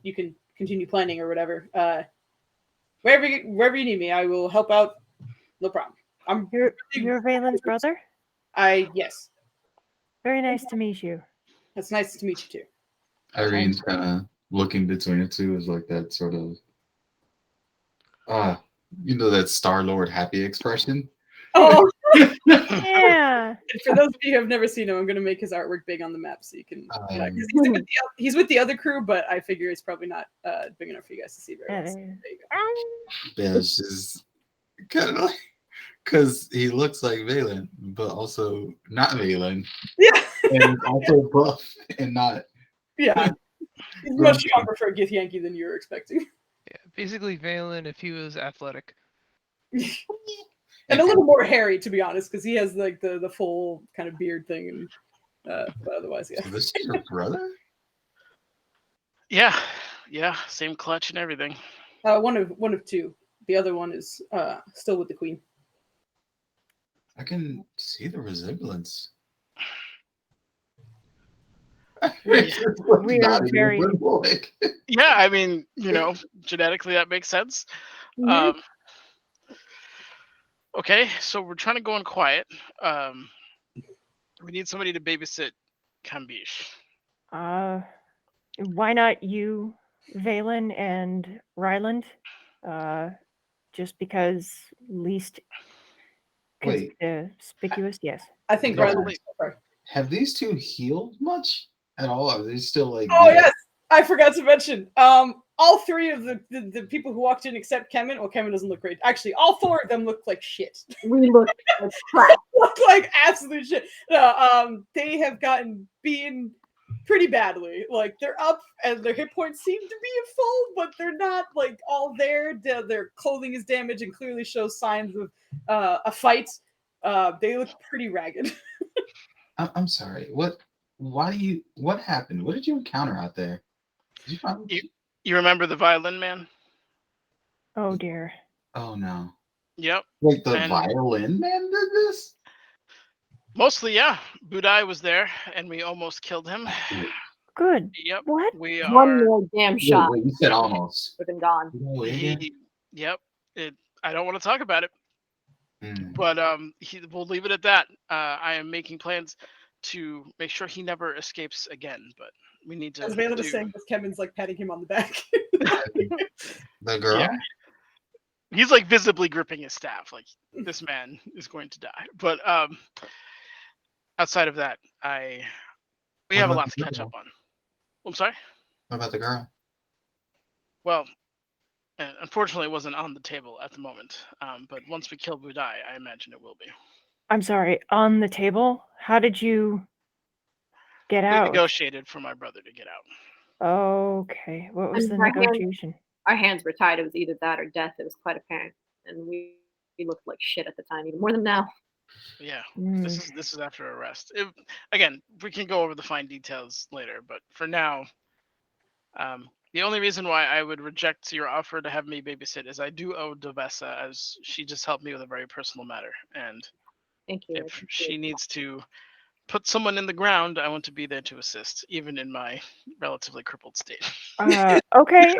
You can continue planning or whatever. Wherever you need me, I will help out. No problem. You're Valen's brother? Yes. Very nice to meet you. It's nice to meet you too. Irene's kind of looking between the two as like that sort of, that Star-Lord happy expression. Oh, Yeah. and for those of you who have never seen him, I'm going to make his artwork big on the map so you can. Yeah, 'cause he's with the other crew, but I figure it's probably not big enough for you guys to see very well. So there you go. Yeah, it's just kind of like, because he looks like Valen, but also not Valen. Yeah. And also buff and not. Yeah. He's much stronger for a Githyanki than you were expecting. Yeah, basically Valen if he was athletic. And a little more hairy, to be honest, because he has like the full kind of beard thing, and but otherwise, yeah. So this is your brother? Yeah, same clutch and everything. One of two. The other one is still with the queen. I can see the resemblance. We are very. Yeah, I mean, genetically that makes sense. Mhm. Okay, so we're trying to go in quiet. We need somebody to babysit Kambish. Why not you, Valen and Ryland? Just because least Wait. conspicuous, yes. I think No. Ryland. Have these two healed much at all? Are they still like? Oh yes, I forgot to mention. All three of the people who walked in except Kemen. Well, Kemen doesn't look great. Actually, all four of them look like shit. We look like crap. Look like absolute shit. No, they have gotten beaten pretty badly. Like they're up and their hit points seem to be at full, but they're not like all there. Their clothing is damaged and clearly shows signs of a fight. They look pretty ragged. I'm sorry. What happened? What did you encounter out there? Did you find? You remember the violin man? Oh dear. Oh no. Yep. Like the violin man did this? Mostly, yeah. Budai was there, and we almost killed him. Good. Yep. What? We are. One more damn shot. Wait, you said almost. Would have been gone. Yep. I don't want to talk about it, Mm. but we'll leave it at that. I am making plans to make sure he never escapes again. But we need to As Valen do. is saying this, Kevin's like patting him on the back. The girl? Yeah. He's like visibly gripping his staff, like this man is going to die. But outside of that, we What have a about lot the to catch girl? up on. I'm sorry. What about the girl? Well, unfortunately, it wasn't on the table at the moment. But once we kill Budai, I imagine it will be. I'm sorry, on the table? How did you get We out? negotiated for my brother to get out. Okay, what was the And negotiation? Our hands were tied. It was either that or death. It was quite apparent, and we looked like shit at the time, even more than now. Yeah, Mm. this is after arrest. Again, we can go over the fine details later, but for now, the only reason why I would reject your offer to have me babysit is I do owe Devessa, as she just helped me with a very personal matter, and Thank you. I if appreciate she that. needs to put someone in the ground, I want to be there to assist, even in my relatively crippled state. Okay,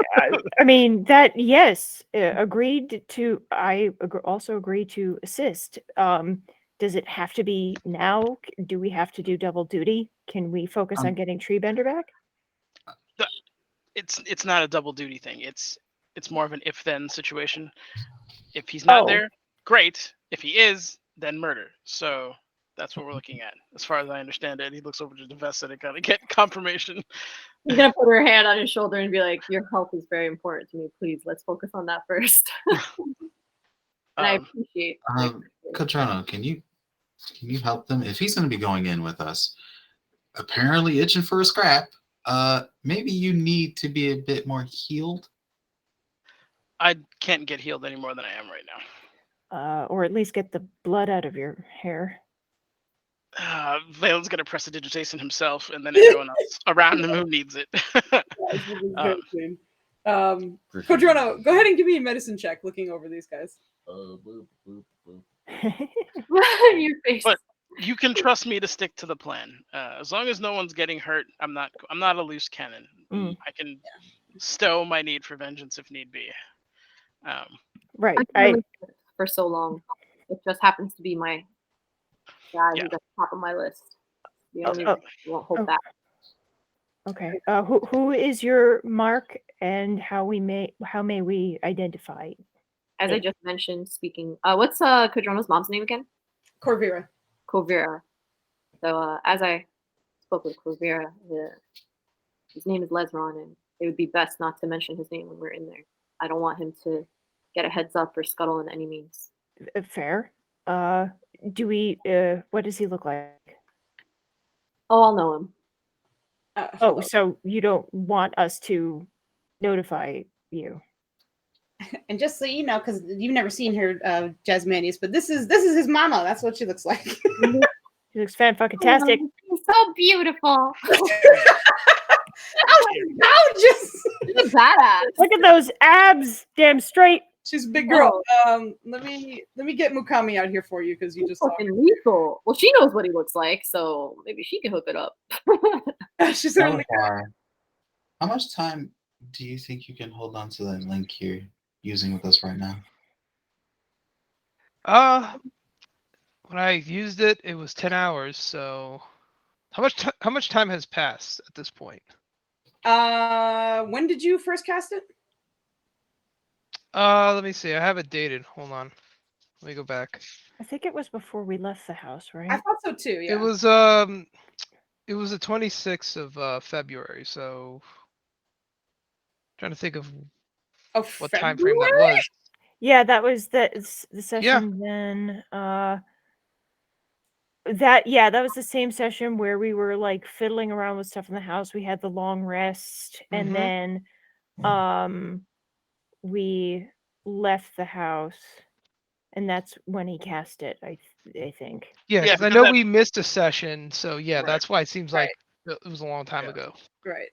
I mean that. Yes, agreed to. Also agree to assist. Does it have to be now? Do we have to do double duty? Can we focus on getting Treebender back? It's not a double duty thing. It's more of an if then situation. If he's not there, great. If he is, then murder. So that's what we're looking at, as far as I understand it. He looks over to Devessa to kind of get confirmation. She's gonna put her hand on his shoulder and be like, "Your health is very important to me. Please, let's focus on that first." And I appreciate. Kodrano, can you help them? If he's going to be going in with us, apparently itching for a scrap, maybe you need to be a bit more healed. I can't get healed any more than I am right now. Or at least get the blood out of your hair. Valen's gonna prestidigitation himself, and then everyone else around him who needs it. Kodrano, go ahead and give me a medicine check looking over these guys. Boop, boop, boop. Your face. But you can trust me to stick to the plan. As long as no one's getting hurt, I'm not a loose cannon. I can stow my need for vengeance if need be. Right. For so long, it just happens to be my guy who's at the top of my list. The only won't hold back. Okay. Who is your mark, and how may we identify? As I just mentioned, speaking. What's Kodrano's mom's name again? Korvira. Korvira. So as I spoke with Korvira, his name is Lesron, and it would be best not to mention his name when we're in there. I don't want him to get a heads up or scuttle in any means. Fair. Do we? What does he look like? Oh, I'll know him. So you don't want us to notify you? And just so you know, because you've never seen her, Jasmanius, but this is his mama. That's what she looks like. She looks fan-fucking-tastic. She's so beautiful. Gorgeous. She's badass. Look at those abs, damn straight. She's a big girl. Let me get Mukami out here for you because you just saw fucking lethal. Well, she knows what he looks like, so maybe she can hook it up. She's certainly. How much time do you think you can hold on to that link here using with us right now? When I used it, it was 10 hours. So, how much time has passed at this point? When did you first cast it? Let me see. I have it dated. Hold on. Let me go back. I think it was before we left the house, right? I thought so too. Yeah. It was the 26th of February. So, trying to think of what time frame that was. Yeah, that was the session then. That was the same session where we were like fiddling around with stuff in the house. We had the long rest, and then we left the house, and that's when he cast it. I think. Yeah, because I know we missed a session, so that's why it seems like it was a long time ago. Right.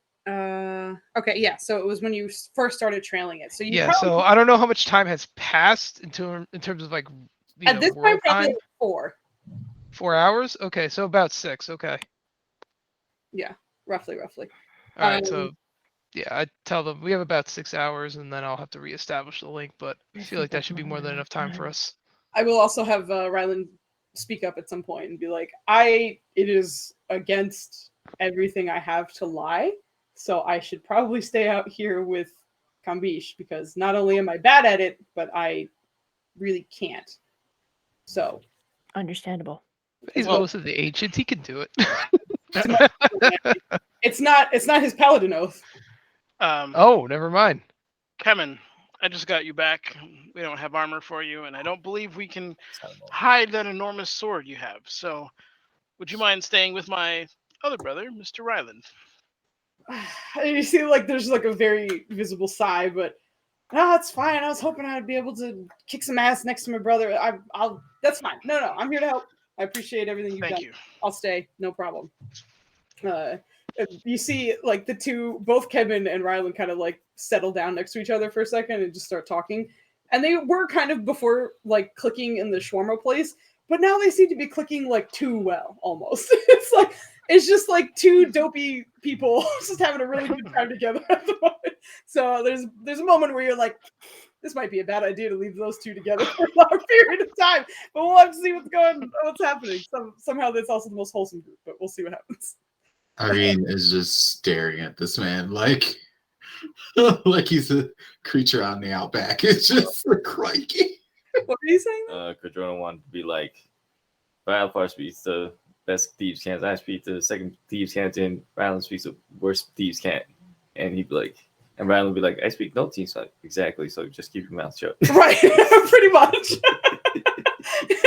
Okay. Yeah. So it was when you first started trailing it. So you So I don't know how much time has passed in terms of like at this point probably 4. 4 hours. Okay, so about 6. Okay. Yeah, roughly. All right. So I tell them we have about 6 hours, and then I'll have to reestablish the link. But I feel like that should be more than enough time for us. I will also have Rylan speak up at some point and be like, it is against everything I have to lie, so I should probably stay out here with Kambish, because not only am I bad at it, but I really can't. So Understandable. He's Well- most of the ancients. He can do it. it's not his paladin oath. Oh, never mind. Kemen, I just got you back. We don't have armor for you, and I don't believe we can Sound more- hide that enormous sword you have. So, would you mind staying with my other brother, Mr. Ryland? And you see, like, there's like a very visible sigh, but no, it's fine. I was hoping I'd be able to kick some ass next to my brother. I'll. That's fine. No, I'm here to help. I appreciate everything you've Thank done. you. I'll stay. No problem. You see, like, the two, both Kevin and Ryland, kind of like settle down next to each other for a second and just start talking. And they were kind of before like clicking in the shawarma place, but now they seem to be clicking like too well, almost. It's just like two dopey people just having a really good time together at the moment. So there's a moment where you're like, this might be a bad idea to leave those two together for a long period of time, but we'll have to see what's happening. Somehow that's also the most wholesome group, but we'll see what happens. Irene is just staring at this man like like he's a creature out in the outback. It's just like crikey. What are you saying? Cadrona wanted to be like, Wildfire speaks the best thieves can't. I speak the second thieves can't, and Ryland speaks the worst thieves can't. And he'd be like, and Ryland would be like, I speak no thieves can't. Exactly. So just keep your mouth shut. Right, pretty much.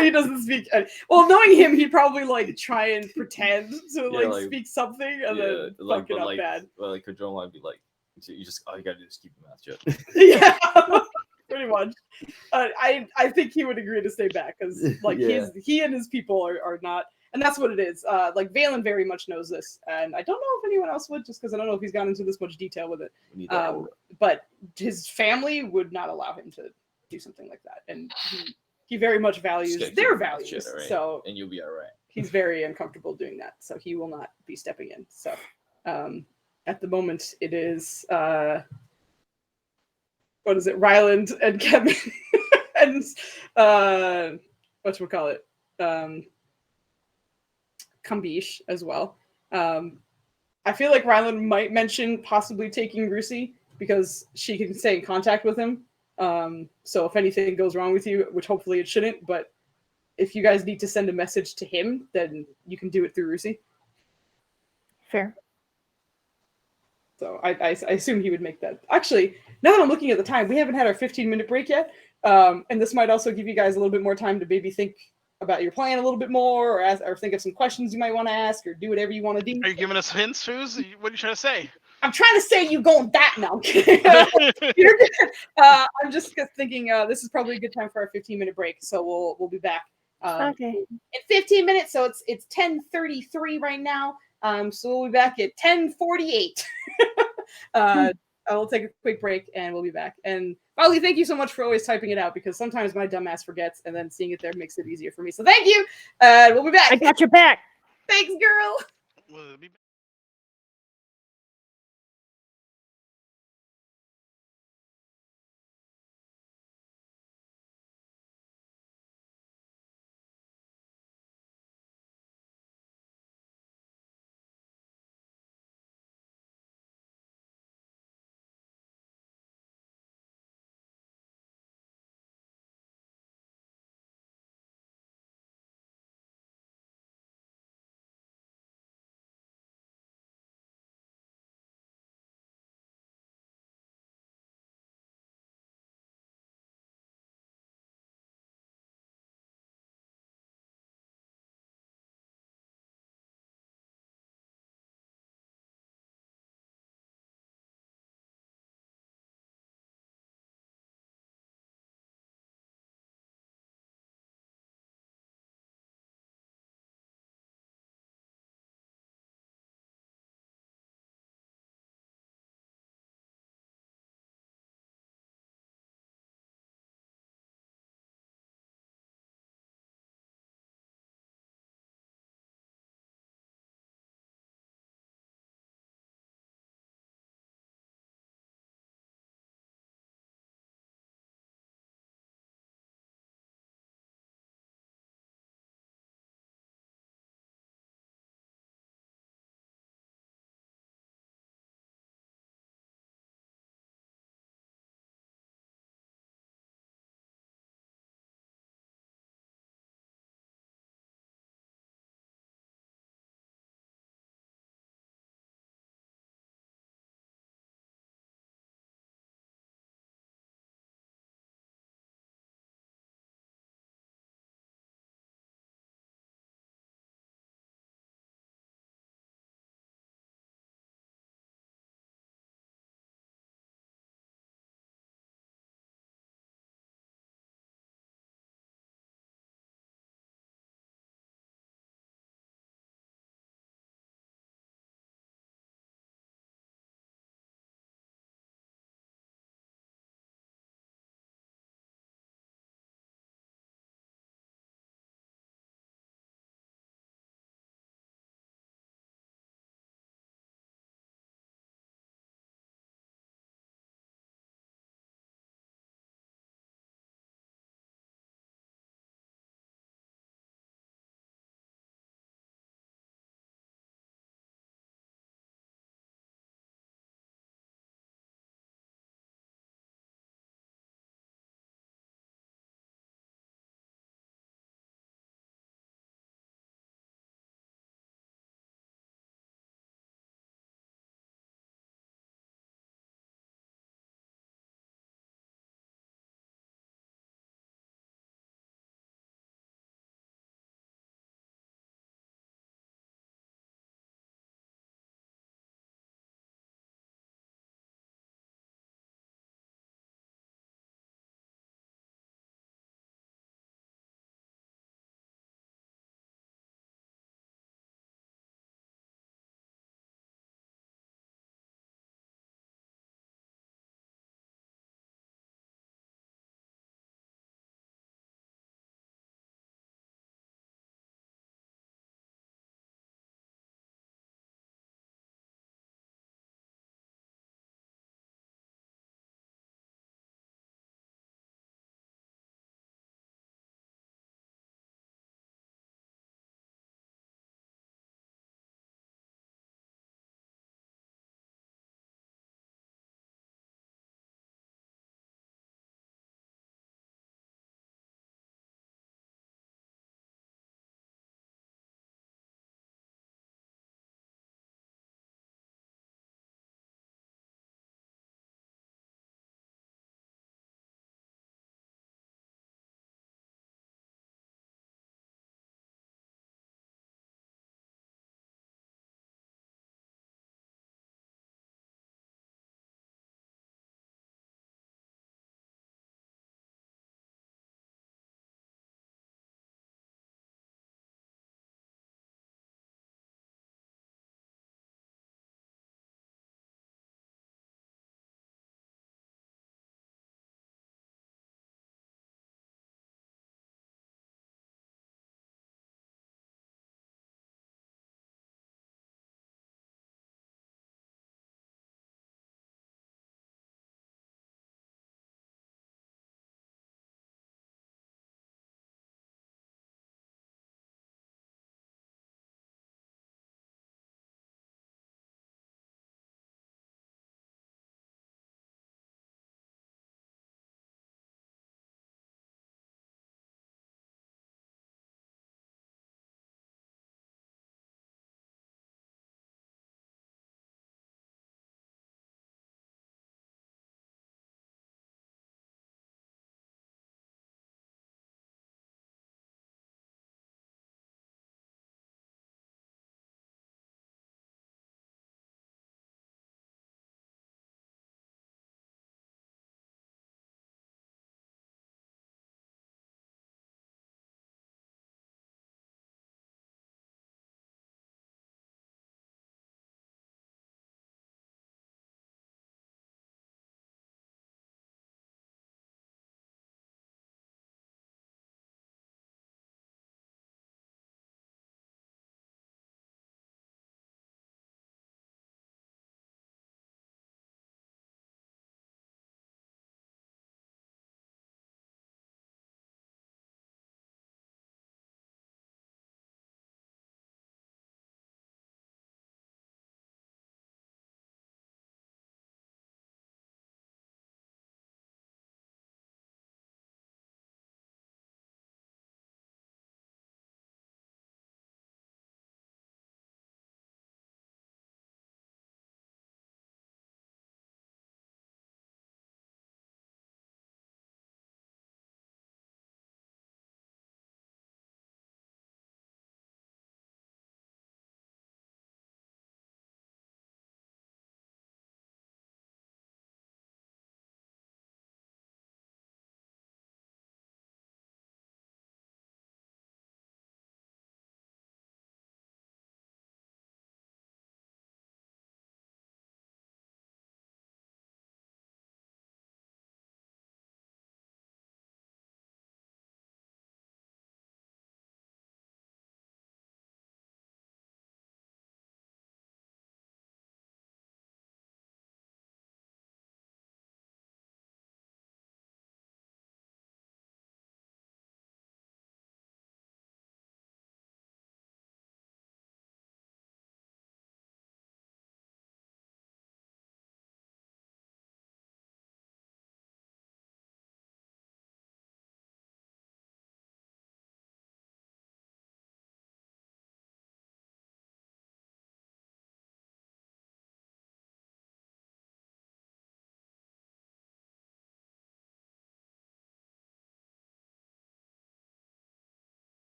He doesn't speak. Well, knowing him, he'd probably like try and pretend to like speak something and then fuck it up bad. Well, like Cadrona would be like, you just all you gotta do is keep your mouth shut. Yeah, pretty much. I think he would agree to stay back because like he and his people are not, and that's what it is. Like Valen very much knows this, and I don't know if anyone else would, just because I don't know if he's gone into this much detail with it. We need that aura. But his family would not allow him to do something like that, and he very much values Just gotta keep their your mouth values. shut, all right? So And you'll be all right. he's very uncomfortable doing that, so he will not be stepping in. So at the moment it is what is it, Ryland and Kevin and whatchamacallit, Kambish as well. I feel like Ryland might mention possibly taking Rusi because she can stay in contact with him. So if anything goes wrong with you, which hopefully it shouldn't, but if you guys need to send a message to him, then you can do it through Rusi. Fair. So I assume he would make that. Actually, now that I'm looking at the time, we haven't had our 15-minute break yet. And this might also give you guys a little bit more time to maybe think about your plan a little bit more, or think of some questions you might want to ask, or do whatever you want to do. Are you giving us hints, Foos? What are you trying to say? I'm trying to say you going that now. I'm just thinking this is probably a good time for our 15-minute break, so we'll be back Okay. in 15 minutes. So it's 10:33 right now. So we'll be back at 10:48. I will take a quick break and we'll be back. And Molly, thank you so much for always typing it out, because sometimes my dumbass forgets, and then seeing it there makes it easier for me. So thank you. We'll be back. I got your back. Thanks, girl. We'll be back.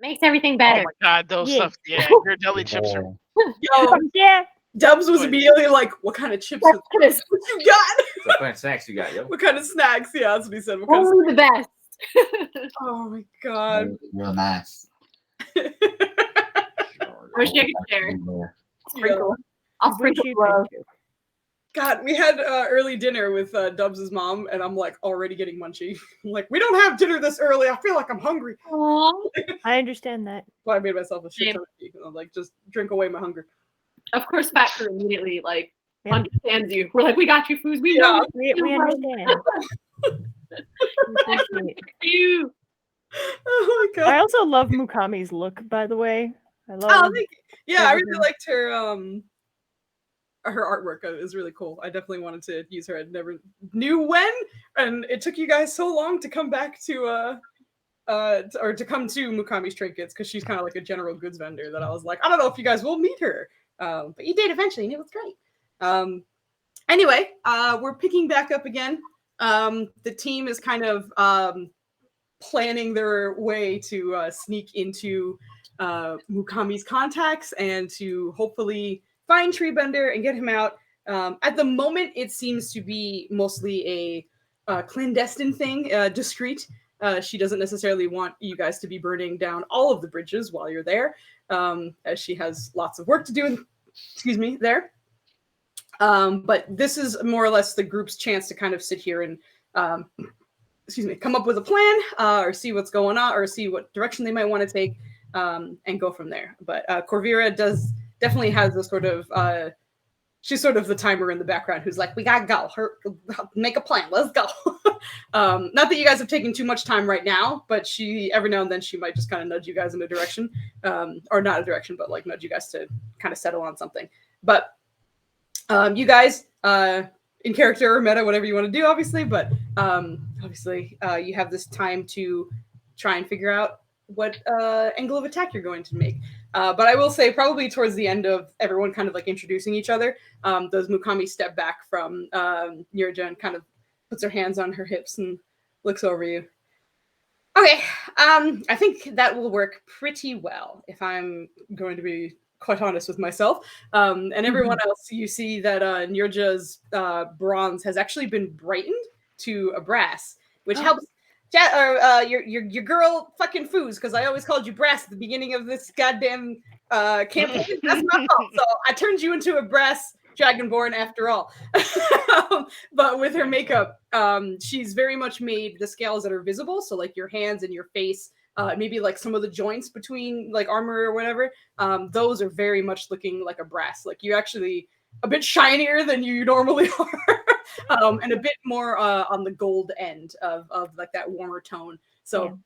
Makes everything Oh better. my god, those Yeah. stuff. Yeah, your deli chips are. Yo, Yeah. Dubs was Wait. immediately like, "What kind of chips? That's What good as you got? So what kind of snacks you got, yo? What kind of snacks?" Yeah, that's what he said. What kind of only the best. Oh my god. Real nice. I wish I could share. Sprinkle. I'll Wish sprinkle you love. could too. God, we had early dinner with Dubs' mom, and I'm like already getting munchy. I'm like, we don't have dinner this early. I feel like I'm hungry. Aw. I understand that. So I made myself a shit Same. ton of tea. I'm like, just drink away my hunger. Of course, Fat Crew immediately like Yeah. understands you. We're like, we got you, Foos. We Yeah. know We you, understand. We appreciate. you. Oh my I god. also love Mukami's look, by the way. I love. Oh, thank you. Yeah, I really everything. liked her artwork. It was really cool. I definitely wanted to use her. I never knew when, and it took you guys so long to come back to or to come to Mukami's Trinkets, because she's kind of like a general goods vendor, that I was like, I don't know if you guys will meet her, but you did eventually, and it was great. Anyway, we're picking back up again. The team is kind of planning their way to sneak into Mukami's contacts and to hopefully find Treebender and get him out. At the moment, it seems to be mostly a clandestine thing, discreet. She doesn't necessarily want you guys to be burning down all of the bridges while you're there, as she has lots of work to do. There. But this is more or less the group's chance to kind of sit here and come up with a plan, or see what's going on, or see what direction they might want to take, and go from there. But Korvira definitely has a sort of she's sort of the timer in the background who's like, we gotta go, make a plan, let's go. Not that you guys have taken too much time right now, but she every now and then she might just kind of nudge you guys in a direction, or not a direction, but like nudge you guys to kind of settle on something. But you guys, in character or meta, whatever you want to do, obviously, but obviously you have this time to try and figure out what angle of attack you're going to make. But I will say, probably towards the end of everyone kind of like introducing each other, does Mukami step back from Nirja and kind of puts her hands on her hips and looks over you. Okay, I think that will work pretty well, if I'm going to be quite honest with myself. And everyone else, you see that Nirja's bronze has actually been brightened to a brass, which helps your girl fucking Foos, because I always called you brass at the beginning of this goddamn campaign. That's my fault. So I turned you into a brass dragonborn after all. But with her makeup, she's very much made the scales that are visible, so like your hands and your face, maybe like some of the joints between like armor or whatever, those are very much looking like a brass. Like you're actually a bit shinier than you normally are, and a bit more on the gold end of like that warmer tone. So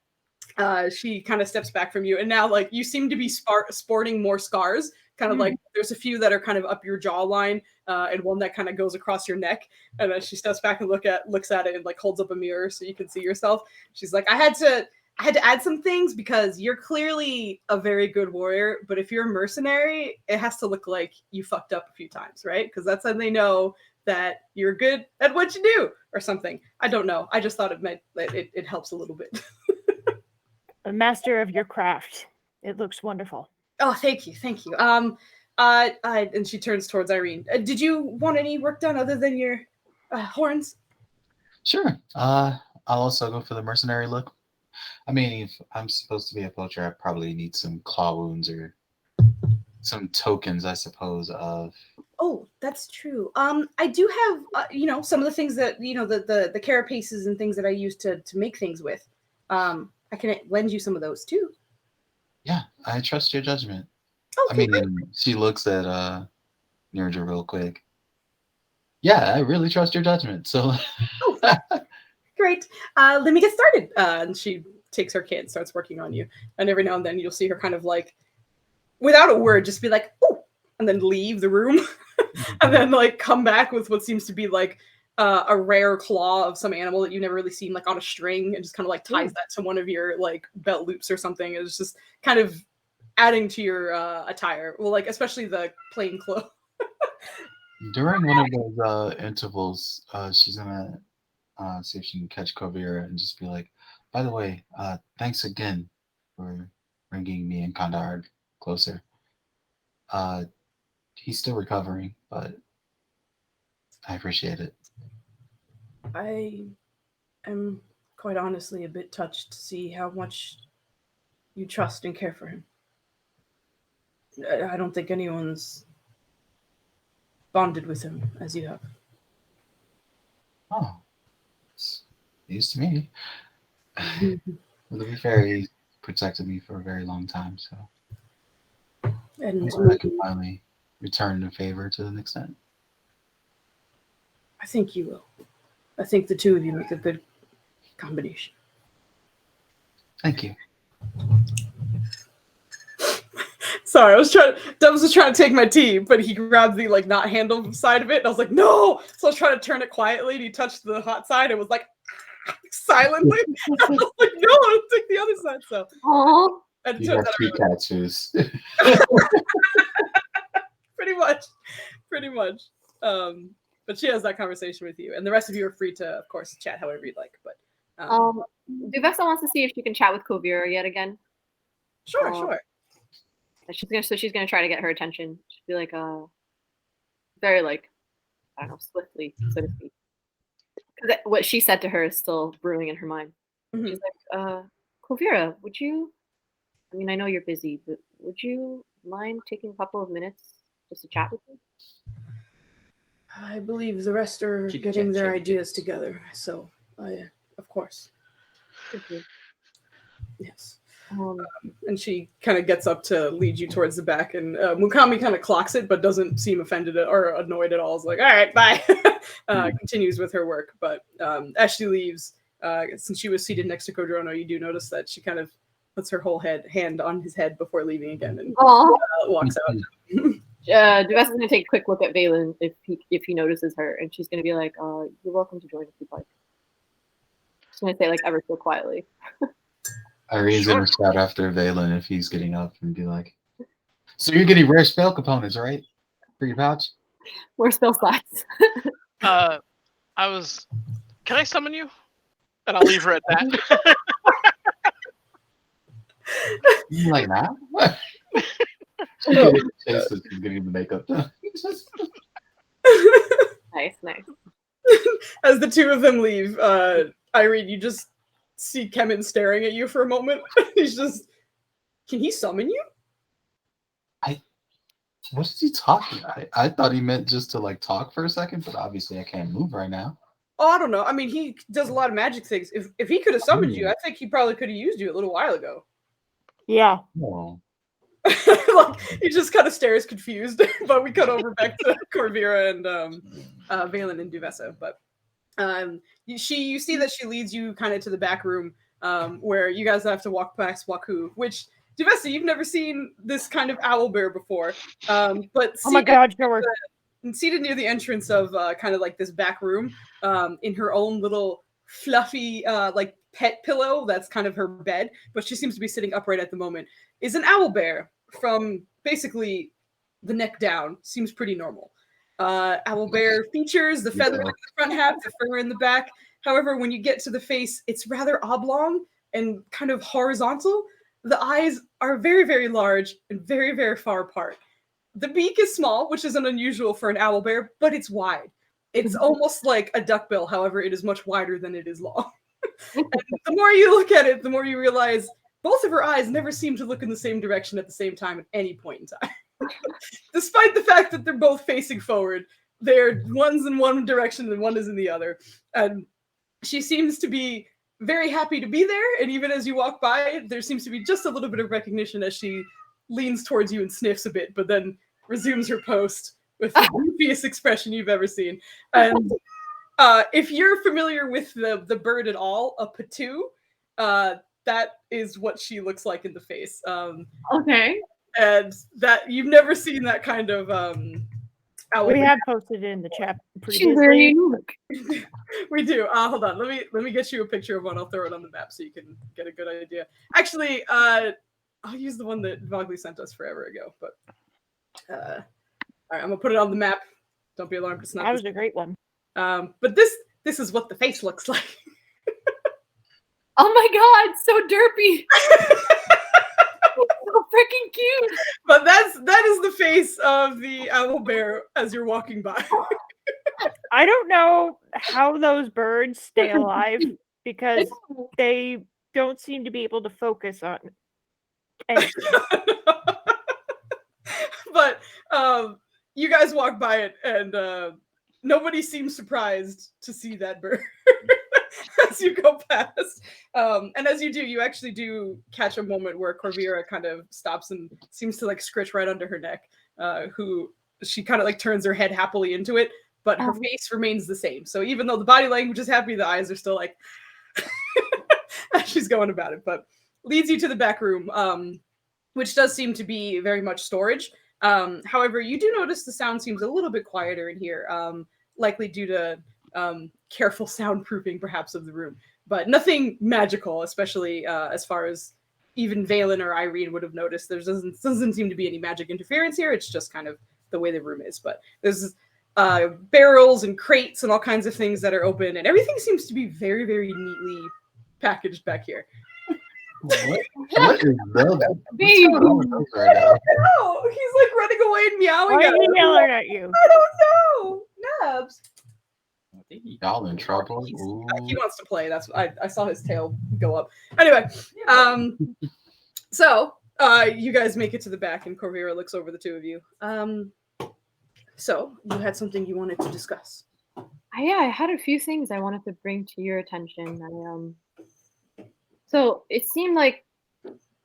she kind of steps back from you, and now like you seem to be sporting more scars. Kind of like there's a few that are kind of up your jawline, and one that kind of goes across your neck. And then she steps back and looks at it and like holds up a mirror so you can see yourself. She's like, I had to add some things because you're clearly a very good warrior, but if you're a mercenary, it has to look like you fucked up a few times, right? Because that's how they know that you're good at what you do or something. I don't know. I just thought it helps a little bit. A master of your craft. It looks wonderful. Oh, thank you. And she turns towards Irene. Did you want any work done other than your horns? Sure. I'll also go for the mercenary look. I mean, if I'm supposed to be a poacher, I probably need some claw wounds or some tokens, I suppose, of. Oh, that's true. I do have, some of the things that, the carapaces and things that I use to make things with. I can lend you some of those too. Yeah, I trust your judgment. Okay, I mean, she looks at Nirja real quick. Yeah, I really trust your judgment. So. Great. Let me get started. And she takes her kit and starts working on you. And every now and then you'll see her kind of like, without a word, just be like, "Oh," and then leave the room. And then like come back with what seems to be like a rare claw of some animal that you've never really seen, like on a string, and just kind of like ties that to one of your like belt loops or something. It's just kind of adding to your attire. Well, like especially the plain clothes. During one of those intervals, she's gonna see if she can catch Korvira and just be like, by the way, thanks again for bringing me and Kandahar closer. He's still recovering, but I appreciate it. I am quite honestly a bit touched to see how much you trust and care for him. I don't think anyone's bonded with him as you have. Oh, it's news to me. Well, to be fair, he protected me for a very long time, so And I can finally return the favor to an extent. I think you will. I think the two of you make a good combination. Thank you. Sorry, Dubs was trying to take my tea, but he grabbed the like not handle side of it, and I was like, no! So I was trying to turn it quietly, and he touched the hot side and was like silently. I was like, no, I'll take the other side. So Aww. and You turns got out sweet cat shoes. pretty much. But she has that conversation with you, and the rest of you are free to, of course, chat however you'd like. But Duvessa wants to see if she can chat with Korvira yet again. Sure. She's gonna try to get her attention. She'll be like, very like, I don't know, swiftly, so to speak. Because what she said to her is still brewing in her mind. Mhm. She's like, Korvira, would you? I mean, I know you're busy, but would you mind taking a couple of minutes just to chat with me? I believe the rest are Chit getting chat, their chit ideas together, so of course, Thank you. yes. And she kind of gets up to lead you towards the back, and Mukami kind of clocks it, but doesn't seem offended or annoyed at all. Is like, all right, bye. Continues with her work, but as she leaves, since she was seated next to Kodrono, you do notice that she kind of puts her whole hand on his head before leaving again, and walks out. Duvessa's gonna take a quick look at Valen if he notices her, and she's gonna be like, "You're welcome to join if you'd like." She's gonna say like ever so quietly. Irene's gonna shout after Valen if he's getting up and be like, "So you're getting rare spell components, right? For your pouch?" More spell slots. Can I summon you? And I'll leave her at that. You're like, nah? What? She's getting the makeup done. Nice. As the two of them leave, Irene, you just see Kemen staring at you for a moment. He's just, can he summon you? What is he talking about? I thought he meant just to like talk for a second, but obviously I can't move right now. Oh, I don't know. I mean, he does a lot of magic things. If he could have summoned you, I think he probably could have used you a little while ago. Yeah. Oh. Like, he just kind of stares confused. But we cut over back to Korvira and Valen and Duvessa. But you see that she leads you kind of to the back room where you guys have to walk past Waku, which Duvessa, you've never seen this kind of owlbear before. But Oh my God, show her. Seated near the entrance of kind of like this back room, in her own little fluffy like pet pillow that's kind of her bed, but she seems to be sitting upright at the moment, is an owlbear from basically the neck down. Seems pretty normal. Owlbear features the feather in the front half, the fur in the back. However, when you get to the face, it's rather oblong and kind of horizontal. The eyes are very, very large and very, very far apart. The beak is small, which isn't unusual for an owlbear, but it's wide. It's almost like a duckbill, however, it is much wider than it is long. And the more you look at it, the more you realize both of her eyes never seem to look in the same direction at the same time at any point in time. Despite the fact that they're both facing forward, one's in one direction and one is in the other. And she seems to be very happy to be there, and even as you walk by, there seems to be just a little bit of recognition as she leans towards you and sniffs a bit, but then resumes her post with the goofiest expression you've ever seen. And if you're familiar with the bird at all, a patu, that is what she looks like in the face. Okay. And that you've never seen that kind of owl. We have posted it in the chat She's very previously. unique. We do. Hold on. Let me get you a picture of one. I'll throw it on the map so you can get a good idea. Actually, I'll use the one that Vogley sent us forever ago. But all right, I'm gonna put it on the map. Don't be alarmed. It's not. That was a great one. But this is what the face looks like. Oh my God, so derpy. freaking cute. But that is the face of the owl bear as you're walking by. I don't know how those birds stay alive because they don't seem to be able to focus on anything. But you guys walk by it, and nobody seems surprised to see that bird as you go past. And as you do, you actually do catch a moment where Korvira kind of stops and seems to like scritch right under her neck. Who she kind of like turns her head happily into it, but her face remains the same. So even though the body language is happy, the eyes are still like as she's going about it. But leads you to the back room, which does seem to be very much storage. However, you do notice the sound seems a little bit quieter in here, likely due to careful soundproofing, perhaps, of the room. But nothing magical, especially as far as even Valen or Irene would have noticed. There doesn't seem to be any magic interference here. It's just kind of the way the room is. But there's barrels and crates and all kinds of things that are open, and everything seems to be very, very neatly packaged back here. What is that? Baby. I don't know. He's like running away and meowing Why at are you us. yelling at you? I don't know. Nubs. I think y'all in trouble. He Ooh. wants to play. That's I saw his tail go up. Anyway, so you guys make it to the back, and Korvira looks over the two of you. So you had something you wanted to discuss. Yeah, I had a few things I wanted to bring to your attention. So it seemed like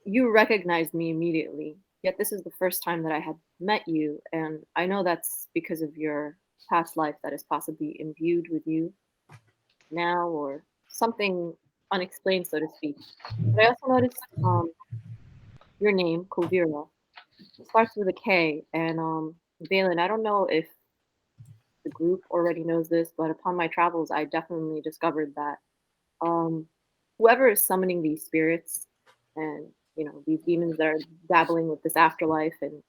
you recognized me immediately, yet this is the first time that I had met you, and I know that's because of your past life that is possibly imbued with you now, or something unexplained, so to speak. But I also noticed your name, Korvira, starts with a K, and Valen, I don't know if the group already knows this, but upon my travels, I definitely discovered that whoever is summoning these spirits and these demons that are dabbling with this afterlife and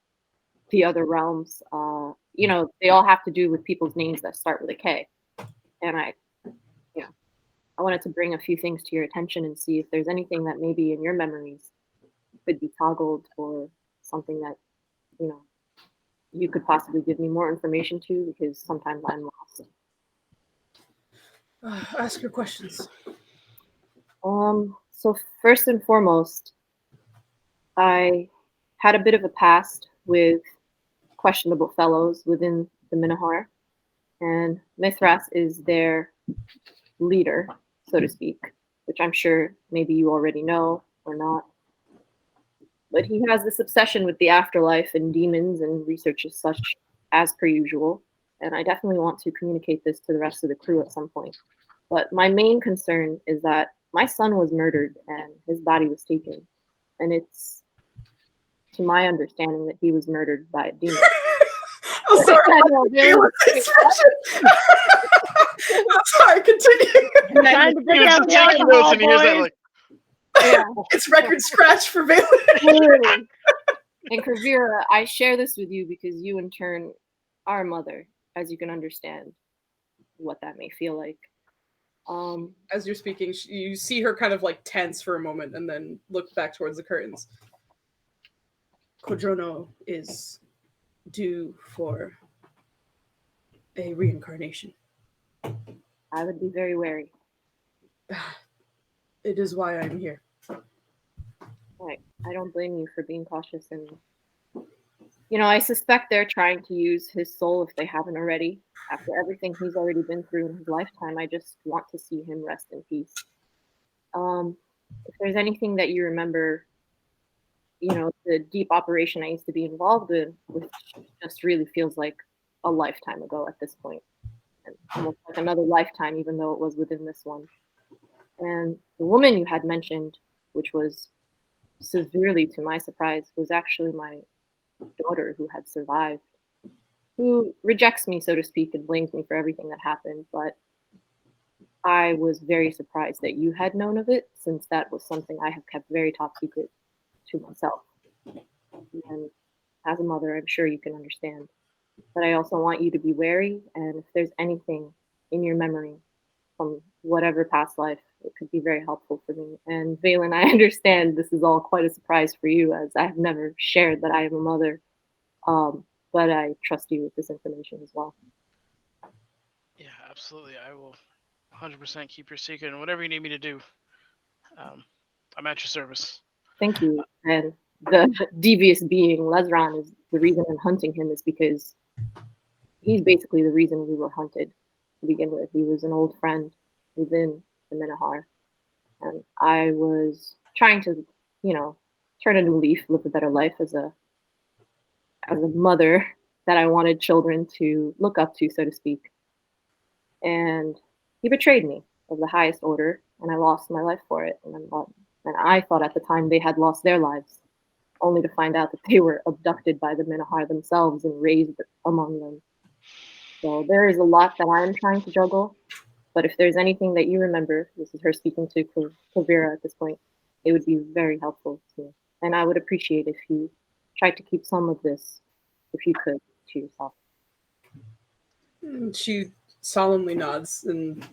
the other realms, they all have to do with people's names that start with a K. And I wanted to bring a few things to your attention and see if there's anything that maybe in your memories could be toggled, or something that you could possibly give me more information to, because sometimes I'm lost. Ask your questions. So first and foremost, I had a bit of a past with questionable fellows within the Minahar, and Mithras is their leader, so to speak, which I'm sure maybe you already know or not. But he has this obsession with the afterlife and demons and researches such, as per usual, and I definitely want to communicate this to the rest of the crew at some point. But my main concern is that my son was murdered and his body was taken. And it's to my understanding that he was murdered by a demon. I'm sorry. I'm sorry, continue. Time to He bring was out just the taking alcohol, notes, and he hears that boys. like, Yeah. It's record scratch for Valen. Literally. And Korvira, I share this with you because you in turn are a mother, as you can understand what that may feel like. As you're speaking, you see her kind of like tense for a moment and then look back towards the curtains. Kodrono is due for a reincarnation. I would be very wary. It is why I'm here. Right. I don't blame you for being cautious, and I suspect they're trying to use his soul if they haven't already. After everything he's already been through in his lifetime, I just want to see him rest in peace. If there's anything that you remember, the deep operation I used to be involved in, which just really feels like a lifetime ago at this point, and almost like another lifetime, even though it was within this one. And the woman you had mentioned, which was severely to my surprise, was actually my daughter who had survived, who rejects me, so to speak, and blames me for everything that happened. But I was very surprised that you had known of it, since that was something I have kept very top secret to myself. And as a mother, I'm sure you can understand. But I also want you to be wary, and if there's anything in your memory from whatever past life. It could be very helpful for me. And Valen, I understand this is all quite a surprise for you, as I have never shared that I am a mother. But I trust you with this information as well. Yeah, absolutely. I will 100% keep your secret, and whatever you need me to do, I'm at your service. Thank you. And the devious being, Lesran, is the reason I'm hunting him, is because he's basically the reason we were hunted to begin with. He was an old friend within the Minahar. And I was trying to, turn a new leaf, live a better life as a mother that I wanted children to look up to, so to speak. And he betrayed me of the highest order, and I lost my life for it. And I thought at the time they had lost their lives, only to find out that they were abducted by the Minahar themselves and raised among them. So there is a lot that I'm trying to juggle. But if there's anything that you remember, this is her speaking to Korvira at this point, it would be very helpful to me. And I would appreciate if you tried to keep some of this, if you could, to yourself. She solemnly nods, and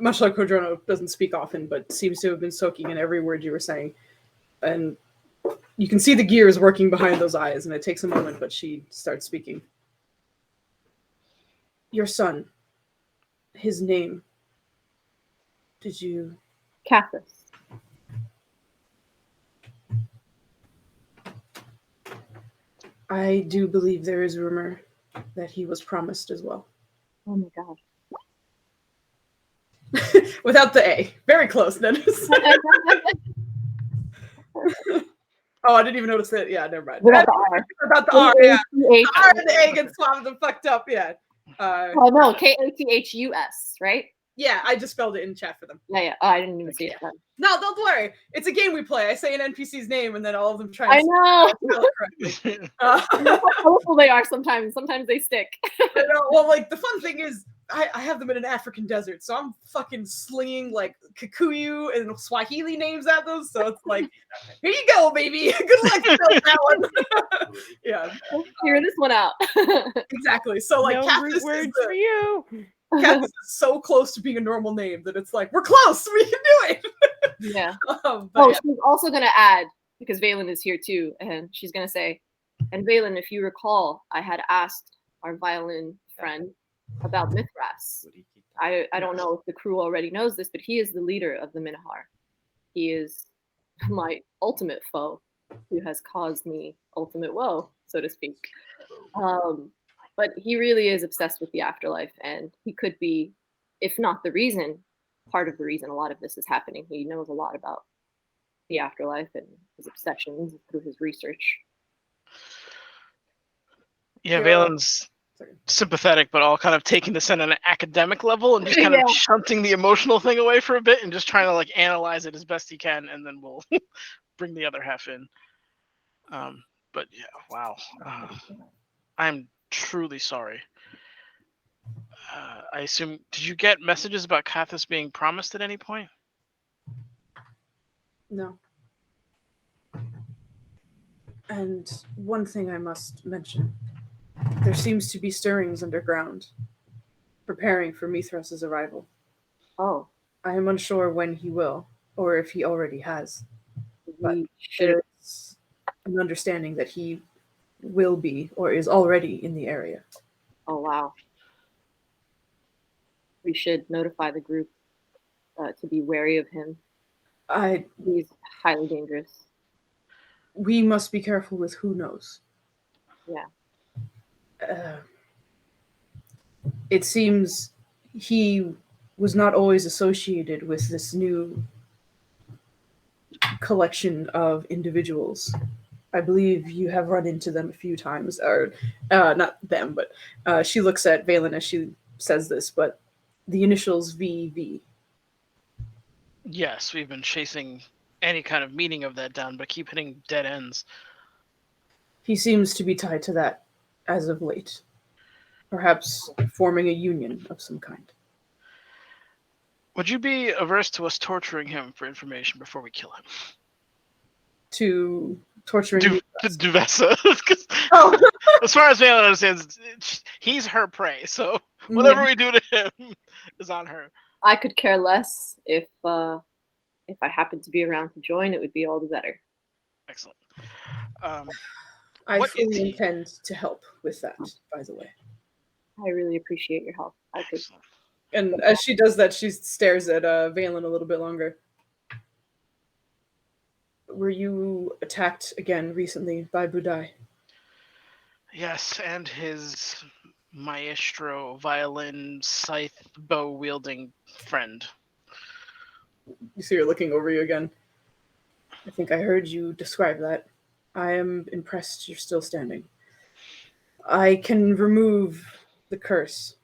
much like Codrono, doesn't speak often, but seems to have been soaking in every word you were saying. And you can see the gears working behind those eyes, and it takes a moment, but she starts speaking. Your son, his name, did you... Cathis. I do believe there is rumor that he was promised as well. Oh my god. Without the A. Very close, Dennis. Oh, I didn't even notice that. Yeah, never mind. Without the R. About the R, yeah. The R and the A get swapped and fucked up, yeah. Oh no, Kathus, right? Yeah, I just spelled it in chat for them. Yeah. Oh, I didn't even see it. No, don't worry. It's a game we play. I say an NPC's name, and then all of them try. I know. Spell it correctly. How colorful they are sometimes. Sometimes they stick. Well, like the fun thing is, I have them in an African desert, so I'm fucking slinging like Kikuyu and Swahili names at them. So it's like, here you go, baby. Good luck spelling that one. Yeah, figure this one out. Exactly. So like, No root words for you. Cathis is so close to being a normal name that it's like, we're close. We can do it. Yeah. Yeah. She's also gonna add, because Valen is here too, and she's gonna say, and Valen, if you recall, I had asked our violin friend about Mithras. I don't know if the crew already knows this, but he is the leader of the Minahar. He is my ultimate foe, who has caused me ultimate woe, so to speak. But he really is obsessed with the afterlife, and he could be, if not the reason, part of the reason a lot of this is happening. He knows a lot about the afterlife and his obsessions through his research. Yeah, Valen's sympathetic, but all kind of taking this at an academic level and just kind of shunting the emotional thing away for a bit and just trying to like analyze it as best he can, and then we'll bring the other half in. But yeah, wow. I'm truly sorry. I assume, did you get messages about Cathis being promised at any point? No. And one thing I must mention. There seems to be stirrings underground, preparing for Mithras' arrival. Oh. I am unsure when he will, or if he already has. But Sure. there's an understanding that he will be, or is already in the area. Oh, wow. We should notify the group to be wary of him. He's highly dangerous. We must be careful with who knows. Yeah. It seems he was not always associated with this new collection of individuals. I believe you have run into them a few times, or not them, but she looks at Valen as she says this, but the initials VV. Yes, we've been chasing any kind of meaning of that down, but keep hitting dead ends. He seems to be tied to that as of late. Perhaps forming a union of some kind. Would you be averse to us torturing him for information before we kill him? To torturing Duvessa. Oh. As far as Valen understands, he's her prey, so whatever we do to him is on her. I could care less if I happen to be around to join. It would be all the better. Excellent. I What is fully he? intend to help with that, by the way. I really appreciate your help. I could. Excellent. And as she does that, she stares at Valen a little bit longer. Were you attacked again recently by Budai? Yes, and his maestro violin scythe bow wielding friend. You see her looking over you again. I think I heard you describe that. I am impressed you're still standing. I can remove the curse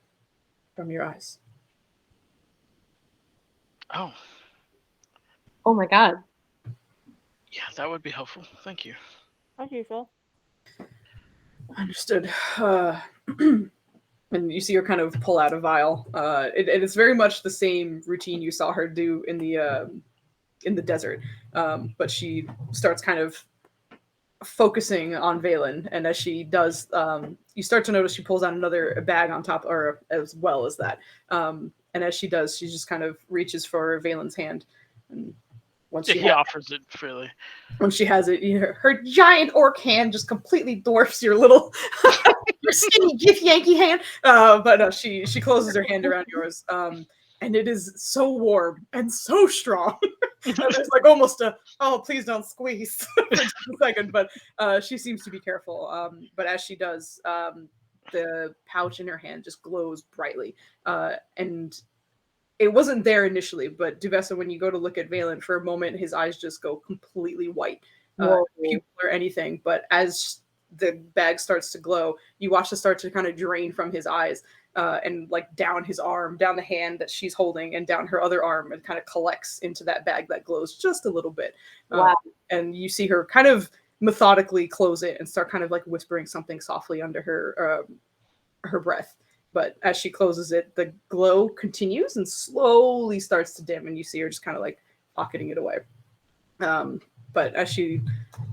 from your eyes. Oh, Oh my god. yeah, that would be helpful. Thank you. As usual. Understood. And you see her kind of pull out a vial. And it's very much the same routine you saw her do in the desert. But she starts kind of focusing on Valen, and as she does, you start to notice she pulls out another bag on top, or as well as that. And as she does, she just kind of reaches for Valen's hand. And once He offers it freely. when she has it, her giant orc hand just completely dwarfs your little, your skinny gif Yankee hand. But no, she closes her hand around yours, and it is so warm and so strong. And there's like almost a please don't squeeze for just a second, but she seems to be careful. But as she does, the pouch in her hand just glows brightly, and it wasn't there initially, but Duvessa, when you go to look at Valen for a moment, his eyes just go completely white, pupil or anything. But as the bag starts to glow, you watch it start to kind of drain from his eyes, and like down his arm, down the hand that she's holding, and down her other arm, and kind of collects into that bag that glows just a little bit. Wow. And you see her kind of methodically close it and start kind of like whispering something softly under her breath. But as she closes it, the glow continues and slowly starts to dim, and you see her just kind of like pocketing it away. But as she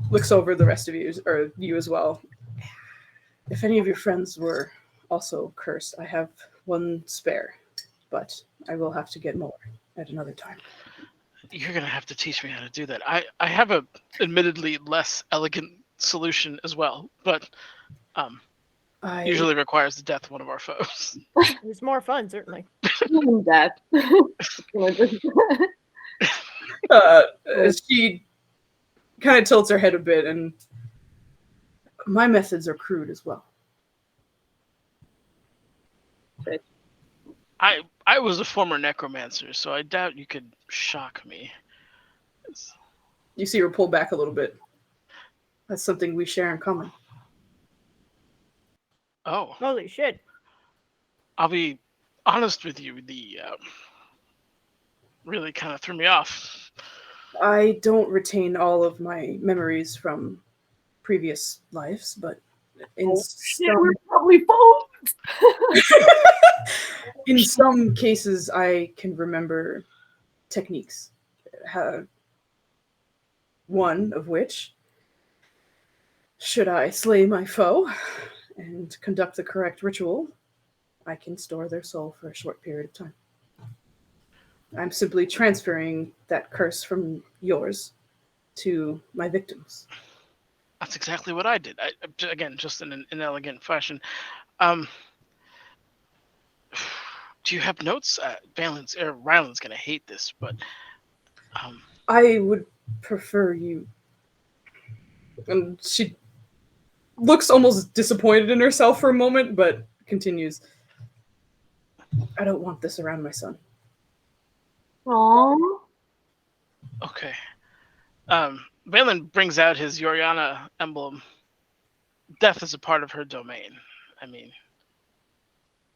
looks over the rest of you, or you as well, if any of your friends were also cursed, I have one spare, but I will have to get more at another time. You're gonna have to teach me how to do that. I have a admittedly less elegant solution as well, but usually requires the death of one of our foes. It's more fun, certainly. Death. She kind of tilts her head a bit, and my methods are crude as well. I was a former necromancer, so I doubt you could shock me. You see her pull back a little bit. That's something we share in common. Oh, Holy shit. I'll be honest with you. The really kind of threw me off. I don't retain all of my memories from previous lives, but in We're probably both. in some cases, I can remember techniques. One of which, should I slay my foe and conduct the correct ritual, I can store their soul for a short period of time. I'm simply transferring that curse from yours to my victims. That's exactly what I did. Again, just in an inelegant fashion. Do you have notes? Ryland's gonna hate this, but I would prefer you. And she looks almost disappointed in herself for a moment, but continues. I don't want this around my son. Aww. okay. Valen brings out his Yoriana emblem. Death is a part of her domain. I mean,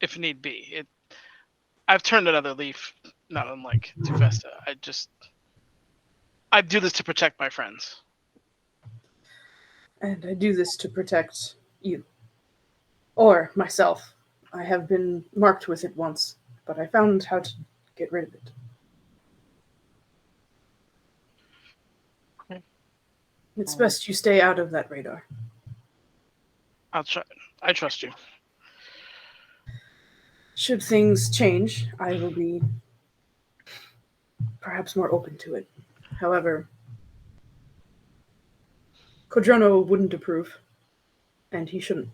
if need be. I've turned another leaf, not unlike Tufesta. I do this to protect my friends. And I do this to protect you. Or myself. I have been marked with it once, but I found how to get rid of it. Okay. It's best you stay out of that radar. I'll try. I trust you. Should things change, I will be perhaps more open to it. However, Kodrono wouldn't approve, and he shouldn't.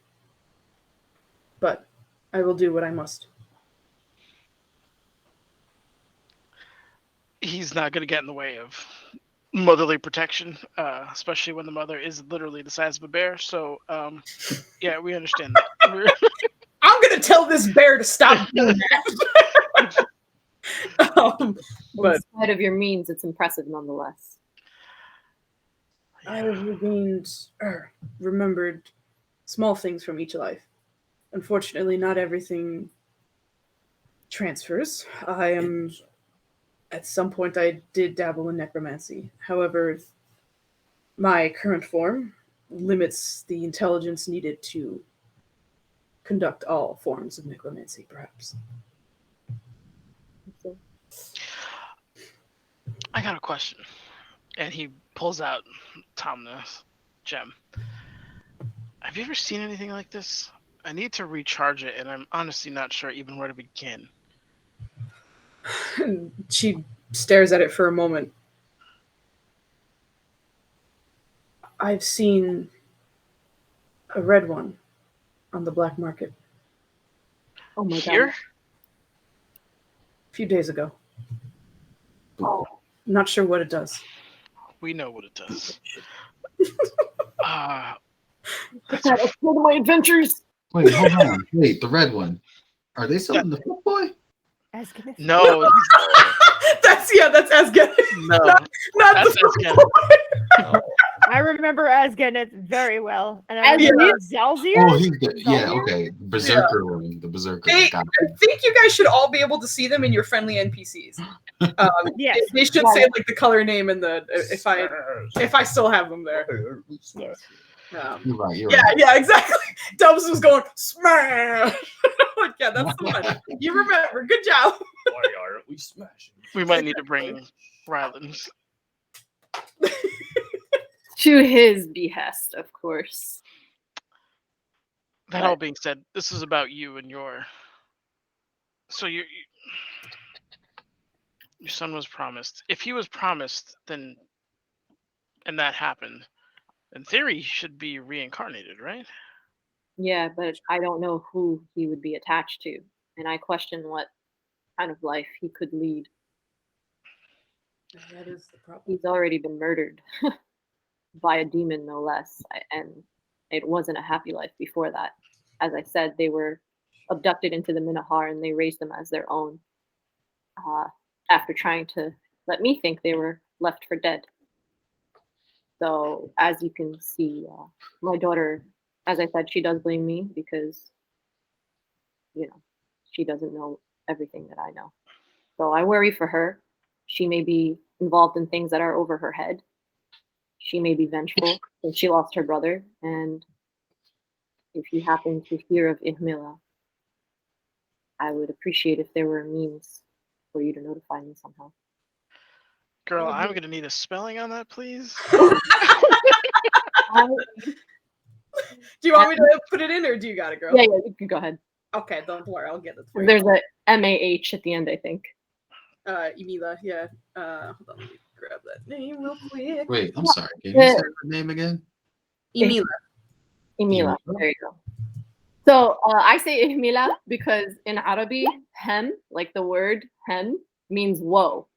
But I will do what I must. He's not going to get in the way of motherly protection, especially when the mother is literally the size of a bear. So, yeah, we understand that. I'm gonna tell this bear to stop doing that. In But spite of your means, it's impressive nonetheless. I have remembered small things from each life. Unfortunately, not everything transfers. At some point, I did dabble in necromancy. However, my current form limits the intelligence needed to conduct all forms of necromancy, perhaps. I got a question. And he pulls out Tomna's gem. Have you ever seen anything like this? I need to recharge it, and I'm honestly not sure even where to begin. She stares at it for a moment. I've seen a red one on the black market Oh my Here? god. a few days ago. Oh. Not sure what it does. We know what it does. That's one of my adventures. Wait, hold on. Wait, the red one. Are they selling the foot boy? Asgard. No, That's Asgard. no, Not that's the Asgard. I remember Asgard very well, and I Asgard? remember Zelzir. Oh, he's the, yeah, Zelzir? okay. Berserker one. The Berserker. They- Got I think you guys should all be able to see them in your friendly NPCs. Yes. They should say like the color name and the if I still have them there. Yes. You're right. You're Yeah, right. yeah, exactly. Dubs was going smash. Like, yeah, that's the one. You remember? Good job. Why aren't we smashing? We might need to bring Rylands. To his behest, of course. That all being said, this is about you and your. So your son was promised. If he was promised, then, and that happened, in theory, he should be reincarnated, right? Yeah, but I don't know who he would be attached to. And I question what kind of life he could lead. That is the problem. He's already been murdered by a demon, no less. And it wasn't a happy life before that. As I said, they were abducted into the Minahar and they raised them as their own after trying to let me think they were left for dead. So as you can see, my daughter, as I said, she does blame me because, you know, she doesn't know everything that I know. So I worry for her. She may be involved in things that are over her head. She may be vengeful since she lost her brother. And if you happen to hear of Ihmila, I would appreciate if there were a means for you to notify me somehow. Girl, I'm gonna need a spelling on that, please. Do you want me to put it in, or do you got it, girl? Yeah, you can go ahead. Okay, don't worry, I'll get it for you. There's a M-A-H at the end, I think. Emila, yeah. Hold on, let me grab that name real quick. Wait, I'm sorry. Can you say her name again? Emila. Ihmila, there you go. So I say Ihmila because in Arabic, hem, like the word hem, means woe.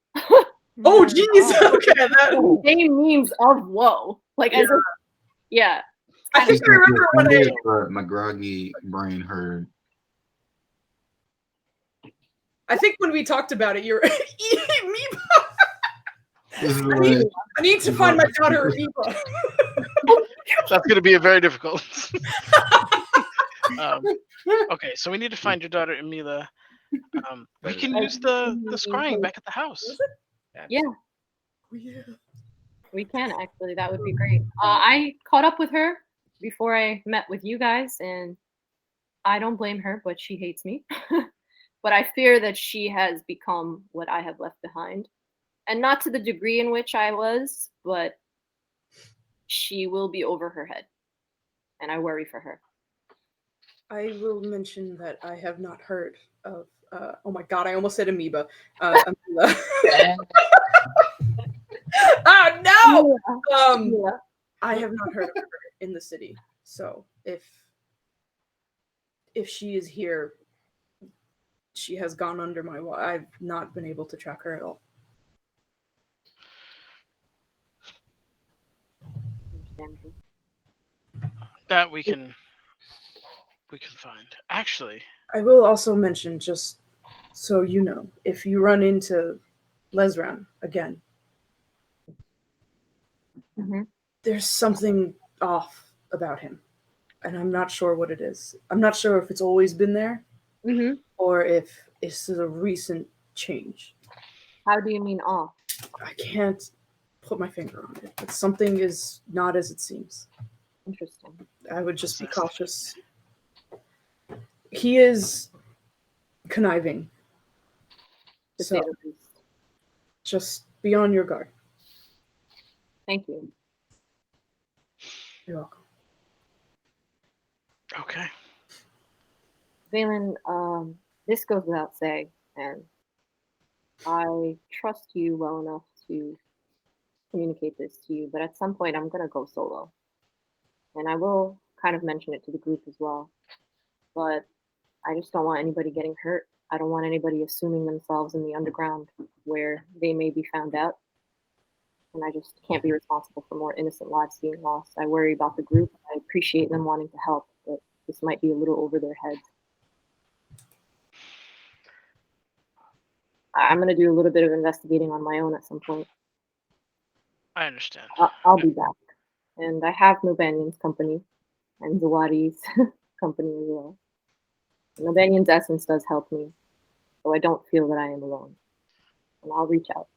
Oh, jeez. Okay, that. The name means of woe. Like, as if, yeah. I think I remember when I. But my groggy brain heard. I think when we talked about it, you're. This is what, I need to find my daughter, Eva. That's gonna be a very difficult. Okay, so we need to find your daughter Emila. We can use the scrying back at the house. Yeah, Yeah. we can actually. That would be great. I caught up with her before I met with you guys, and I don't blame her, but she hates me. But I fear that she has become what I have left behind. And not to the degree in which I was, but she will be over her head. And I worry for her. I will mention that I have not heard of oh my god, I almost said amoeba. Amoeba. Oh no! Yeah. I have not heard of her in the city. So if she is here, she has gone under my I've not been able to track her at all. Understandable. That we can find. Actually, I will also mention, just so you know, if you run into Lesran again, Mhm. there's something off about him, and I'm not sure what it is. I'm not sure if it's always been there Mhm. or if it's a recent change. How do you mean off? I can't put my finger on it, but something is not as it seems. Interesting. I would just be Precisely. cautious. He is conniving, To so say the least. just be on your guard. Thank you. You're welcome. okay. Valen, this goes without saying, and I trust you well enough to communicate this to you, but at some point I'm gonna go solo. And I will kind of mention it to the group as well. But I just don't want anybody getting hurt. I don't want anybody assuming themselves in the underground where they may be found out. And I just can't be responsible for more innocent lives being lost. I worry about the group. I appreciate them wanting to help, but this might be a little over their heads. I'm going to do a little bit of investigating on my own at some point. I understand. I'll be back. And I have Nobanian's company and Zawadi's company as well. Nobanian's essence does help me, so I don't feel that I am alone. And I'll reach out.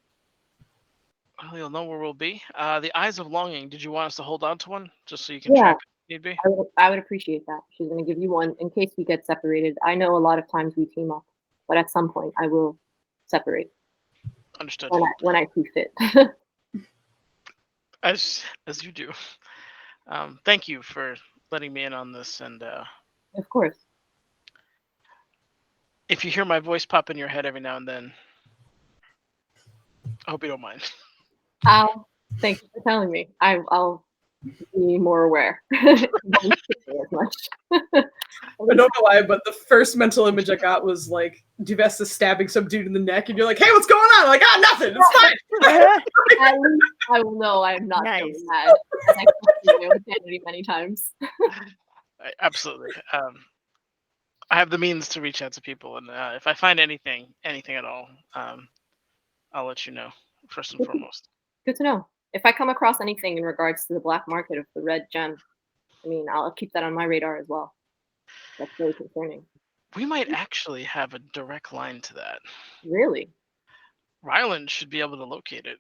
Well, you'll know where we'll be. The Eyes of Longing. Did you want us to hold on to one just so you can Yeah. track if need be? I would appreciate that. She's going to give you one in case we get separated. I know a lot of times we team up, but at some point I will separate Understood. when I see fit. As you do. Thank you for letting me in on this, and Of course. if you hear my voice pop in your head every now and then, I hope you don't mind. Thank you for telling me. I'll be more aware. As much. I don't know why, but the first mental image I got was like Duvesta stabbing some dude in the neck, and you're like, "Hey, what's going on?" I'm like, "Ah, nothing. It's fine." At least I will know I'm not so Nice. mad. And I questioned my own sanity many times. Absolutely. I have the means to reach out to people, and if I find anything at all, I'll let you know first and foremost. Good to know. If I come across anything in regards to the black market of the red gem, I mean, I'll keep that on my radar as well. That's very concerning. We might actually have a direct line to that. Really? Ryland should be able to locate it.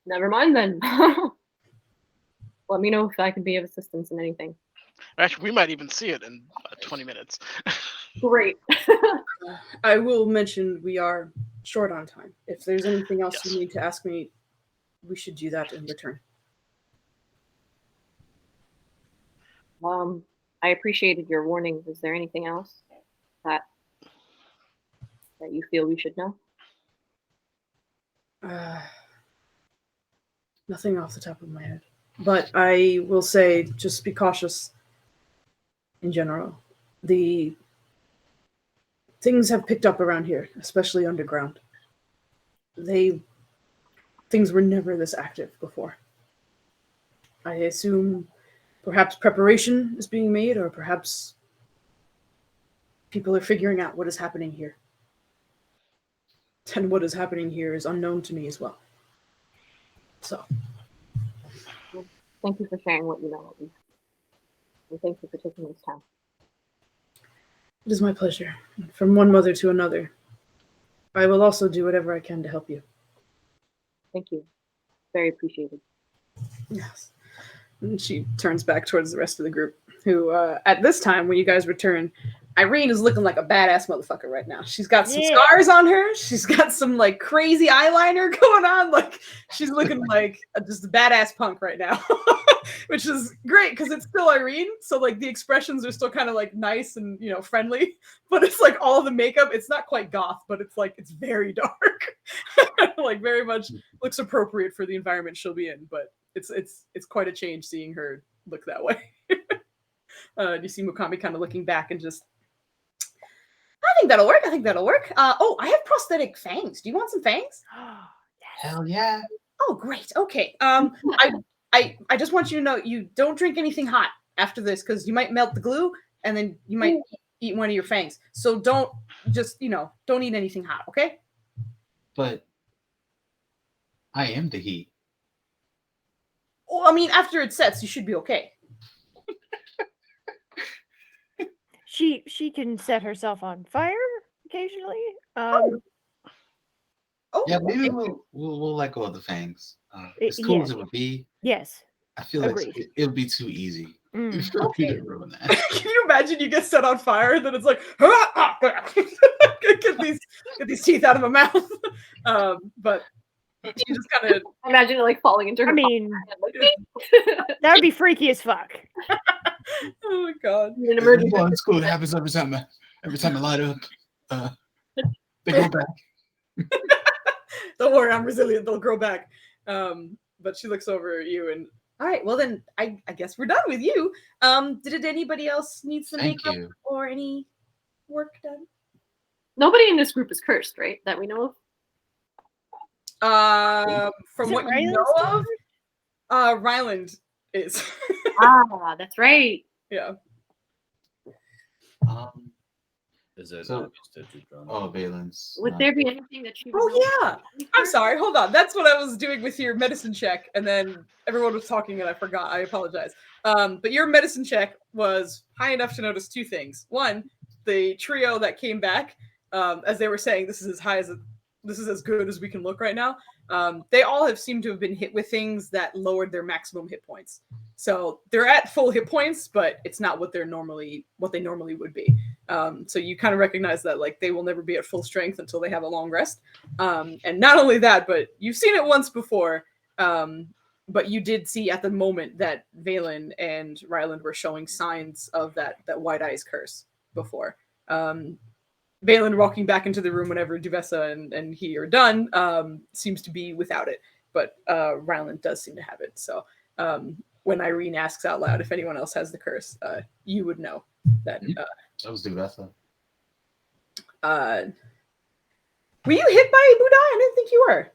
Never mind then. Let me know if I can be of assistance in anything. Actually, we might even see it in 20 minutes. Great. I will mention we are short on time. If there's anything else Yes. you need to ask me, we should do that in return. I appreciated your warning. Is there anything else that you feel we should know? Nothing off the top of my head. But I will say, just be cautious in general. The things have picked up around here, especially underground. Things were never this active before. I assume perhaps preparation is being made, or perhaps people are figuring out what is happening here. And what is happening here is unknown to me as well. So, Thank you for sharing what you know, at least. And thank you for taking this time. it is my pleasure. From one mother to another. I will also do whatever I can to help you. Thank you. Very appreciated. Yes. And she turns back towards the rest of the group, who, at this time, when you guys return, Irene is looking like a badass motherfucker right now. She's got some scars on her. She's got some, like, crazy eyeliner going on. Like, she's looking like just a badass punk right now. which is great because it's still Irene. So like the expressions are still kind of like nice and friendly, but it's like all the makeup. It's not quite goth, but it's like it's very dark, like very much looks appropriate for the environment she'll be in. But it's quite a change seeing her look that way. You see Mukami kind of looking back and just, I think that'll work. Oh, I have prosthetic fangs. Do you want some fangs? Hell yeah. Oh, great. Okay. I just want you to know you don't drink anything hot after this because you might melt the glue and then you might eat one of your fangs. So don't don't eat anything hot, okay? But I am the heat. Well, I mean, after it sets, you should be okay. She can set herself on fire occasionally. Oh, Yeah, maybe okay. we'll let go of the fangs. As cool as it would be, Yes. I feel like Agreed. it would be too easy for me Okay. to ruin that. Can you imagine you get set on fire and then it's like get these teeth out of my mouth? But you just kind of Imagine it like falling into her. I mean, that would be freaky as fuck. oh my god. an emergency. Well, it's cool. It happens every time I light up. They go back. Don't worry, I'm resilient. They'll grow back. But she looks over at you and all right, well then I guess we're done with you. Did anybody else need some Thank makeup you. or any work done? Nobody in this group is cursed, right? That we know of. From Is it what you Ryland's know of, Ryland is. Ah, that's right. Yeah. Is it So- drawn? Oh, Valence. Would there be anything that she? would Oh know? yeah. I'm sorry. Hold on. That's what I was doing with your medicine check, and then everyone was talking, and I forgot. I apologize. But your medicine check was high enough to notice two things. One, the trio that came back, as they were saying, this is as good as we can look right now. They all have seemed to have been hit with things that lowered their maximum hit points. So they're at full hit points, but it's not what they normally would be. So you kind of recognize that like they will never be at full strength until they have a long rest. And not only that, but you've seen it once before. But you did see at the moment that Valen and Ryland were showing signs of that White Eyes curse before. Valen walking back into the room whenever Duvessa and he are done seems to be without it, but Ryland does seem to have it. So when Irene asks out loud if anyone else has the curse, you would know that. That was Duvessa. Were you hit by Buddha? I didn't think you were.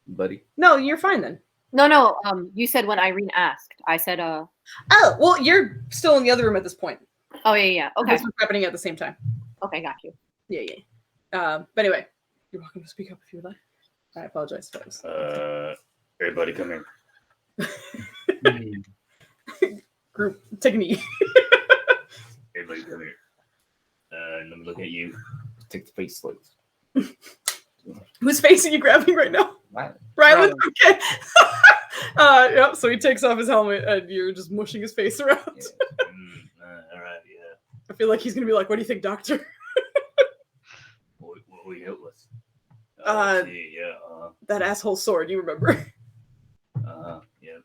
Buddy. No, you're fine then. No. You said when Irene asked. I said, Oh, well, you're still in the other room at this point. Oh yeah. Okay. This was happening at the same time. Okay, got you. Yeah. But anyway, you're welcome to speak up if you would like. I apologize, folks. Everybody come here. Group, take a knee. Everybody come here. Let me look at you. Take the face slope. Whose face are you grabbing right now? Right. Ryland? Okay. Yep, so he takes off his helmet and you're just mushing his face around. Yeah. All right, yeah. I feel like he's going to be like, what do you think, doctor? What we hit with? That asshole sword, you remember? Yeah.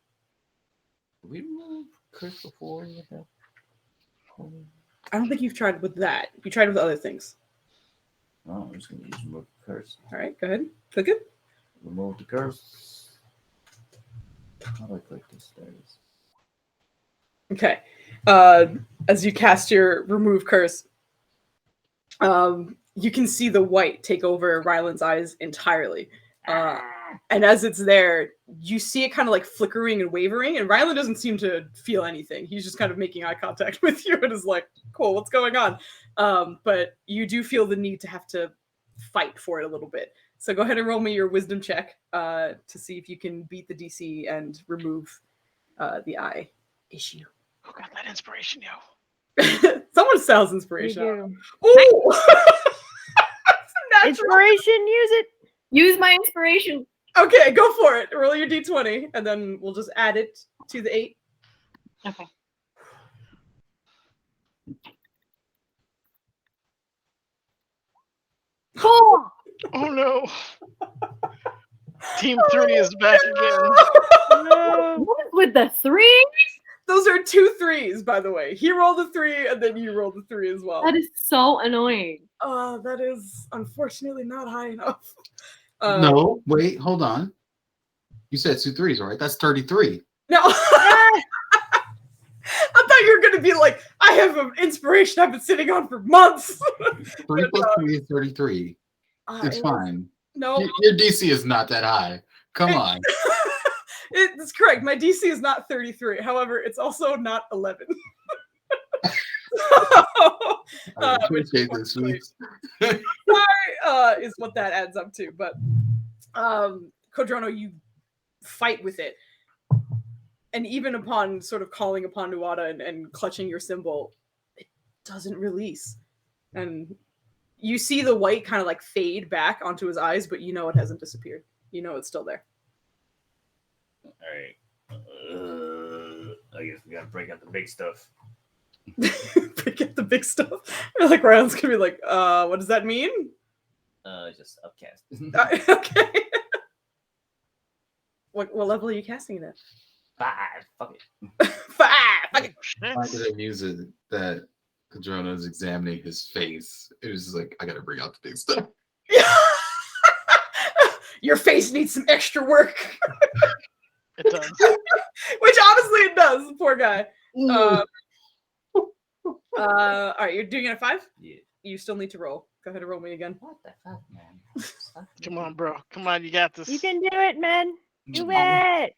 We removed curse before. I don't think you've tried with that. You tried with other things. No, I'm just gonna use remove the curse. All right, go ahead. Click it. Remove the curse. How do I click this? There it is. Okay. As you cast your remove curse, you can see the white take over Ryland's eyes entirely. And as it's there, you see it kind of like flickering and wavering, and Ryland doesn't seem to feel anything. He's just kind of making eye contact with you and is like, cool, what's going on? But you do feel the need to have to fight for it a little bit. So go ahead and roll me your wisdom check to see if you can beat the DC and remove the eye issue. Who got that inspiration, yo? Someone sells inspiration. You Ooh! do. Inspiration, use it. Use my inspiration. Okay, go for it. Roll your d20, and then we'll just add it to the 8. Okay. Oh no. Team 3 is back again. No. What is with the 3? Those are 2 3s, by the way. He rolled a 3, and then you rolled a 3 as well. That is so annoying. That is unfortunately not high enough. No, wait, hold on. You said 2 3s, right? That's 33. No. I thought you were going to be like, I have an inspiration I've been sitting on for months. 3 plus 3 is 33. It's fine. No. Your DC is not that high. Come on. It's correct. My DC is not 33. However, it's also not 11. I appreciate this, sweet. Is what that adds up to. But Kodrono, you fight with it. And even upon sort of calling upon Nuada and clutching your symbol, it doesn't release. And you see the white kind of like fade back onto his eyes, but you know it hasn't disappeared. You know it's still there. All right. I guess we gotta break out the big stuff. Break out the big stuff. Like Ryan's gonna be like, what does that mean? Just upcast. Okay. What level are you casting it at? 5. Fuck it. 5. Fuck it. Shit. I did music that Kadrona is examining his face. It was just like, I gotta bring out the big stuff. Your face needs some extra work. It does. Which honestly it does, poor guy. All right, you're doing it at 5? Yeah. You still need to roll. Go ahead and roll me again. What the fuck, man? Come on, bro. Come on, you got this. You can do it, man. Do it.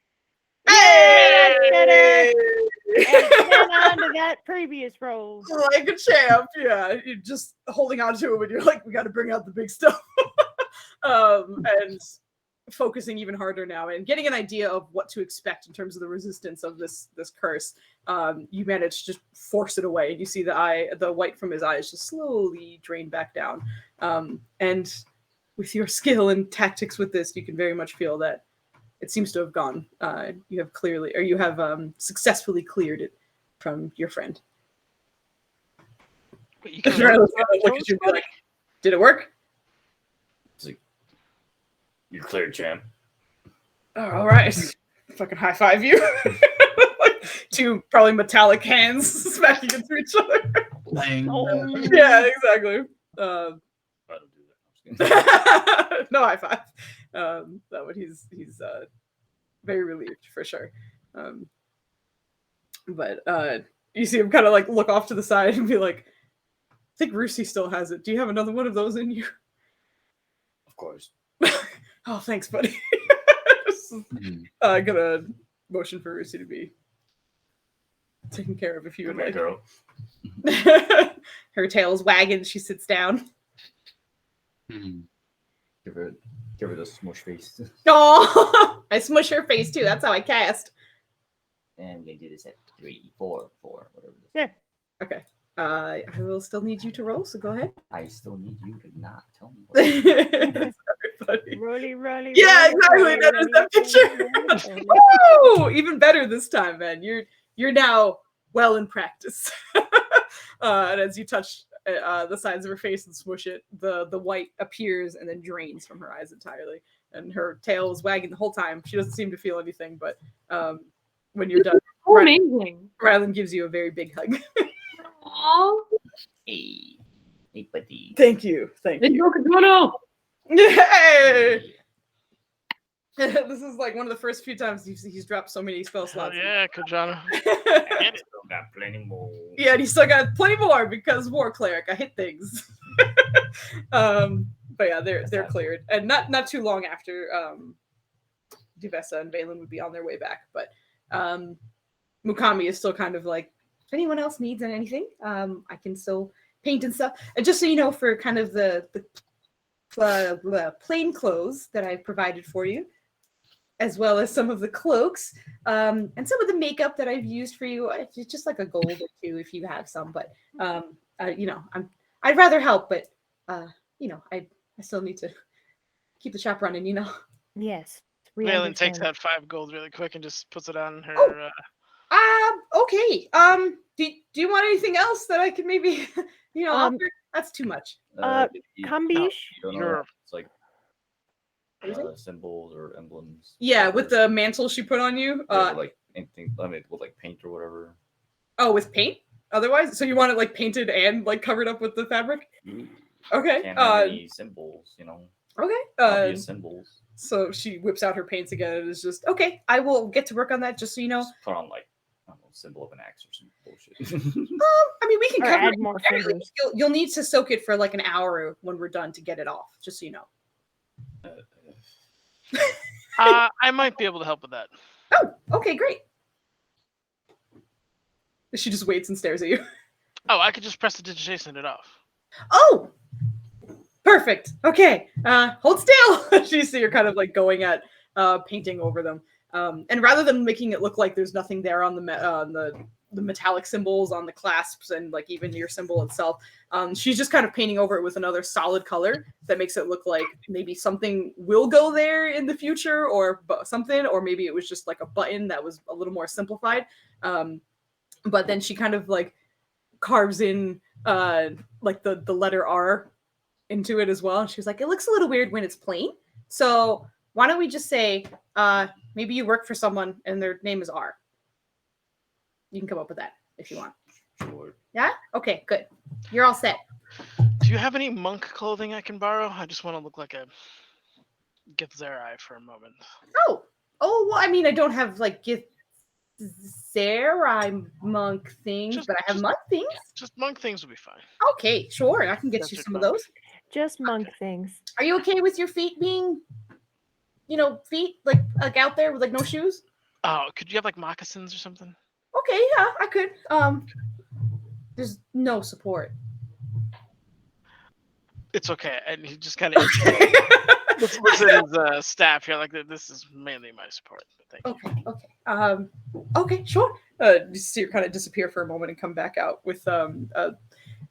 Hey! And hang on to that previous roll. Like a champ, yeah. You're just holding on to him and you're like, we got to bring out the big stuff. And focusing even harder now and getting an idea of what to expect in terms of the resistance of this curse. You manage to just force it away, and you see the white from his eyes just slowly drain back down. And with your skill and tactics with this, you can very much feel that it seems to have gone. You have successfully cleared it from your friend. But you can Look at you and be like, did it work? You're cleared, champ. Oh, all right. Fucking high five you. Like 2 probably metallic hands smacking into each other. Yeah, exactly. I don't do that. No high five. That one he's very relieved for sure. But you see him kind of like look off to the side and be like, I think Rusi still has it. Do you have another one of those in you? Of course. Oh, thanks, buddy. Gonna motion for Rusi to be taken care of if you would Come here, like. girl. Her tail's wagging. She sits down. Give her the smush face. Oh, I smush her face too. That's how I cast. And we're gonna do this at 3, 4, whatever. Yeah. Okay. I will still need you to roll, so go ahead. I still need you to not tell me. What Sorry, buddy. Rolly. Yeah, rolly, exactly. That is that rolly, picture. rolly. Woo! Even better this time, man. You're now well in practice. And as you touch the sides of her face and smush it, the white appears and then drains from her eyes entirely. And her tail is wagging the whole time. She doesn't seem to feel anything, but when you're done, So amazing. Rylan gives you a very big hug. Aww. Hey, buddy. Thank you. No. Hey! This is like one of the first few times he's dropped so many spell Oh, slots. yeah, Kajana. I still got plenty more. Yeah, and he's still got plenty more because War Cleric. I hit things. But yeah, they're cleared, and not too long after Duvessa and Valen would be on their way back. But Mukami is still kind of like, if anyone else needs anything, I can still paint and stuff. And just so you know, for kind of the plain clothes that I provided for you, as well as some of the cloaks, and some of the makeup that I've used for you. It's just like a gold or 2 if you have some. But I'd rather help, but I still need to keep the shop running. Yes. we Valen takes understand. that 5 gold really quick and just puts it on her. Okay. Do you want anything else that I could maybe offer? That's too much. Kambish? It's like What is it? symbols or emblems. Yeah, with the mantle she put on you. Yeah, like anything. I mean, with like paint or whatever. Oh, with paint? Otherwise, so you want it like painted and like covered up with the fabric? Okay. Can't have any symbols, Okay. Obvious symbols. So she whips out her paints again and is just okay. I will get to work on that, just so you know. Just put on like I don't know, symbol of an axe or some bullshit. I mean, we can Or cover add it. more Actually, fingers. You'll need to soak it for like an hour when we're done to get it off, just so you know. I might be able to help with that. Oh, okay, great. She just waits and stares at you. Oh, I could just press the digitation it off. Oh, perfect. Okay, hold still. You see, you're kind of like going at painting over them, and rather than making it look like there's nothing there on the metallic symbols on the clasps and like even your symbol itself, she's just kind of painting over it with another solid color that makes it look like maybe something will go there in the future, or something, or maybe it was just like a button that was a little more simplified. But then she kind of like carves in like the letter R into it as well. And she was like, it looks a little weird when it's plain. So why don't we just say maybe you work for someone and their name is R. You can come up with that if you want. Sure. Yeah? Okay, good. You're all set. Do you have any monk clothing I can borrow? I just want to look like a Githzerai for a moment. Oh, well, I mean, I don't have like Githzerai monk things, but I have monk things. Just monk things will be fine. Okay, sure. I can get you some of those. Just monk things. Are you okay with your feet being, feet like out there with like no shoes? Oh, could you have like moccasins or something? Okay, yeah, I could. There's no support. It's okay. And he just kind of looks at his staff here like this is mainly my support. But thank you. Okay. Okay, sure. You see her kind of disappear for a moment and come back out with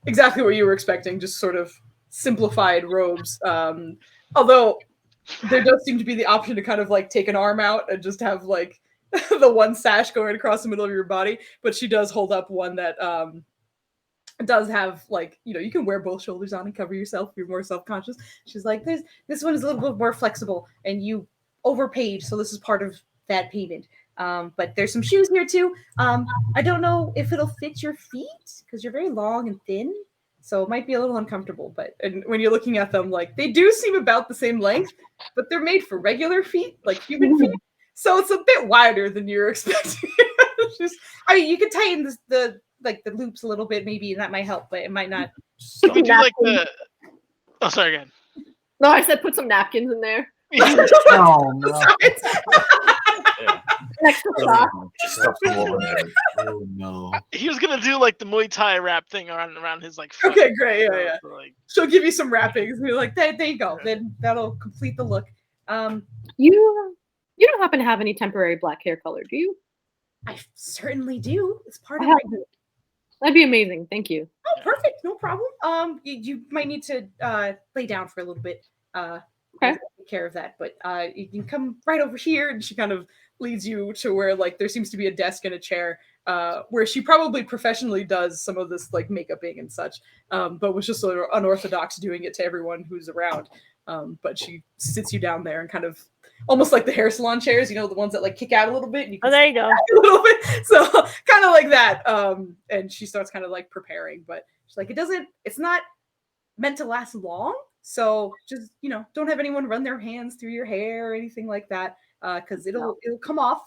exactly what you were expecting, just sort of simplified robes. Although there does seem to be the option to kind of like take an arm out and just have like the one sash going across the middle of your body, but she does hold up one that does have like, you can wear both shoulders on and cover yourself if you're more self-conscious. She's like, this one is a little bit more flexible and you overpaid, so this is part of that payment. But there's some shoes here too. I don't know if it'll fit your feet because you're very long and thin, so it might be a little uncomfortable. But and when you're looking at them, like they do seem about the same length, but they're made for regular feet, like human feet. So it's a bit wider than you're expecting. You could tighten the loops a little bit, maybe, and that might help, but it might not. Can we do like the? Oh, sorry again. No, I said put some napkins in there. Oh no! Next to sock. Oh no! He was gonna do like the Muay Thai wrap thing around his like. Foot. Okay, great, yeah. So, like, she'll give you some wrappings. And you're like, there you go. Then that'll complete the look. You don't happen to have any temporary black hair color, do you? I certainly do. It's part of it. That'd be amazing. Thank you. Oh, perfect. No problem. You might need to lay down for a little bit. Okay. Take care of that. But you can come right over here, and she kind of leads you to where like there seems to be a desk and a chair, where she probably professionally does some of this like makeuping and such, but was just sort of unorthodox doing it to everyone who's around. But she sits you down there and kind of almost like the hair salon chairs, the ones that like kick out a little bit. And you can there you go. A little bit. So kind of like that. And she starts kind of like preparing, but she's like, it's not meant to last long. So just, don't have anyone run their hands through your hair or anything like that. Cause it'll come off.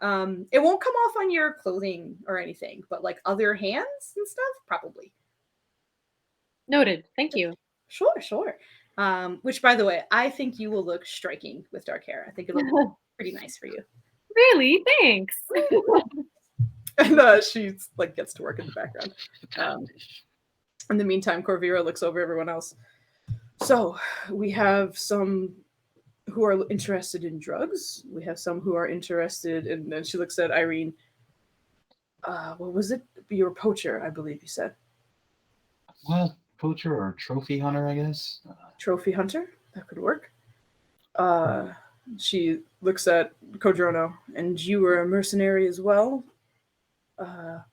It won't come off on your clothing or anything, but like other hands and stuff, probably. Noted. Thank you. Sure. Which, by the way, I think you will look striking with dark hair. I think it'll look pretty nice for you. Really? Thanks. And she like gets to work in the background. In the meantime, Korvira looks over everyone else. So we have some who are interested in drugs. We have some who are interested in. And she looks at Irene. What was it? You're a poacher, I believe you said. Well, poacher or trophy hunter, I guess. Trophy hunter, that could work. She looks at Kodrono, and you were a mercenary as well.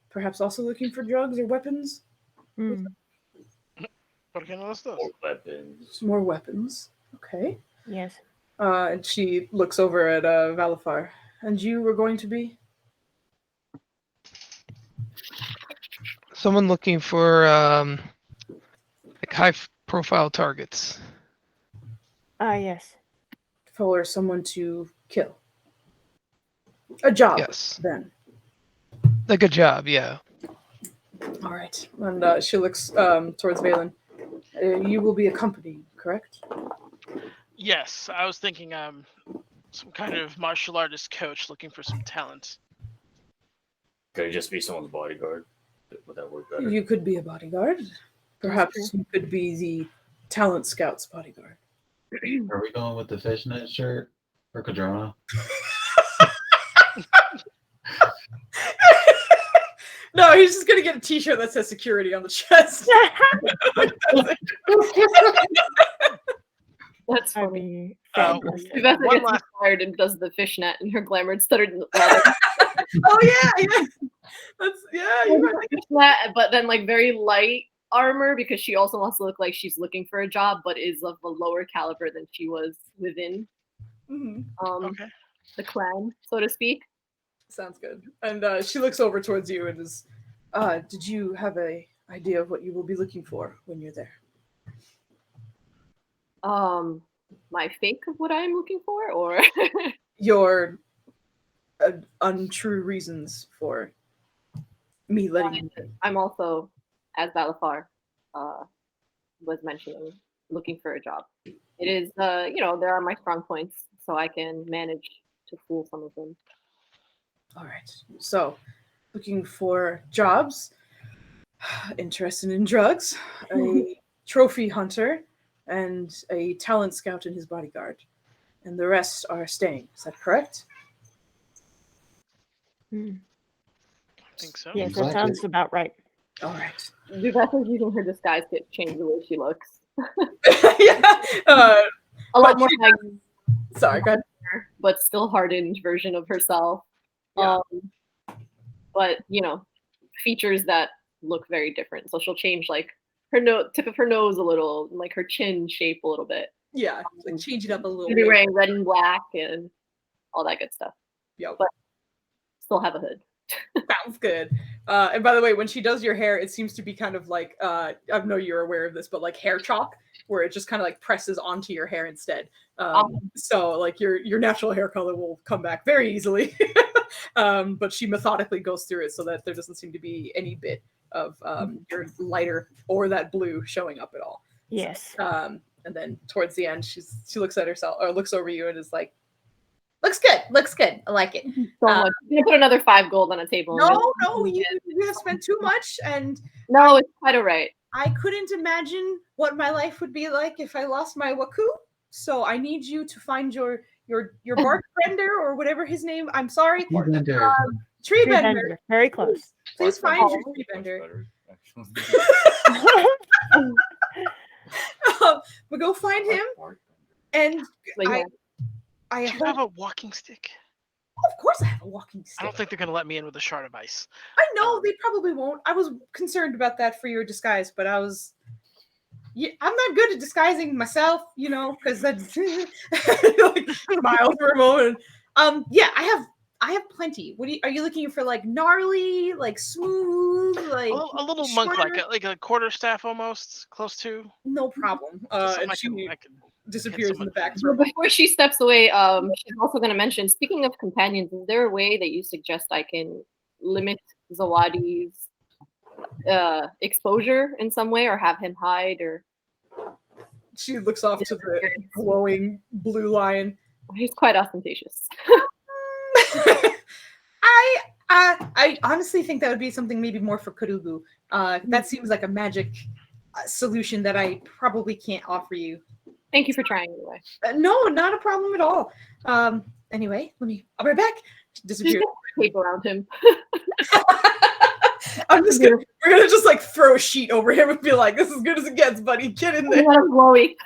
Perhaps also looking for drugs or weapons. More weapons. Okay. Yes. And she looks over at Valafar. And you were going to be? Someone looking for like high-profile targets. Yes. For someone to kill. A job, Yes, then. like a job. Yeah. All right. And she looks towards Valen. You will be accompanied, correct? Yes, I was thinking some kind of martial artist coach looking for some talent. Could it just be someone's bodyguard? Would that work better? You could be a bodyguard. Perhaps you could be the talent scout's bodyguard. Are we going with the fishnet shirt or Kadrona? No, he's just gonna get a T-shirt that says security on the chest. That's That'd funny. be Oh, fabulous. Rebecca one gets last- inspired and does the fishnet in her glamour studded leather. Oh yeah. That's you're right. Fishnet, but then like very light armor because she also wants to look like she's looking for a job, but is of a lower caliber than she was within Mhm. Okay. the clan, so to speak. Sounds good. And she looks over towards you and is, did you have a idea of what you will be looking for when you're there? My fake of what I'm looking for, or Your untrue reasons for me letting you. I'm also, as Balafar was mentioning, looking for a job. It is, there are my strong points, so I can manage to fool some of them. All right. So, looking for jobs, interested in drugs, a trophy hunter, and a talent scout and his bodyguard. And the rest are staying. Is that correct? Hmm. I think so. Yes, that Exactly. sounds about right. All right. Rebecca's using her disguise to change the way she looks. Yeah. A lot But more she like, Sorry, go ahead. but still hardened version of herself. Yeah. But features that look very different. So she'll change like her tip of her nose a little, and, like her chin shape a little bit. Yeah, like change it up a little She'll be bit. wearing red and black and all that good stuff. Yep. But still have a hood. Sounds good. And by the way, when she does your hair, it seems to be kind of like I know you're aware of this, but like hair chalk, where it just kind of like presses onto your hair instead. So like your natural hair color will come back very easily. But she methodically goes through it so that there doesn't seem to be any bit of your lighter or that blue showing up at all. Yes. So, and then towards the end, she looks at herself or looks over you and is like, looks good. I like it. So much. I'm gonna put another 5 gold on a table. No, you have spent too much, and No, it's quite alright. I couldn't imagine what my life would be like if I lost my Waku. So I need you to find your Bartender or whatever his name. I'm sorry, Treebender. Treebender. Very close. Please find your Treebender. But go find him, and Like, I Do you hope. have a walking stick? Of course, I have a walking stick. I don't think they're gonna let me in with a shard of ice. I know they probably won't. I was concerned about that for your disguise, but I'm not good at disguising myself, because that's like smile for a moment. Yeah, I have plenty. Are you looking for like gnarly, like smooth, like A little monk shorter? like a quarterstaff almost, close to. No problem. Just And something she I can disappears in someone the back. fix. for a But before she steps away, she's also going to mention, speaking of companions, is there a way that you suggest I can limit Zawadi's exposure in some way, or have him hide, or She looks off to the glowing blue lion. he's quite ostentatious. I honestly think that would be something maybe more for Kurugu. That seems like a magic solution that I probably can't offer you. Thank you for trying anyway. No, not a problem at all. Anyway, I'll be right back. Disappear. Tape around him. We're gonna just like throw a sheet over him and be like, "This is as good as it gets, buddy. Get in there." Glowy.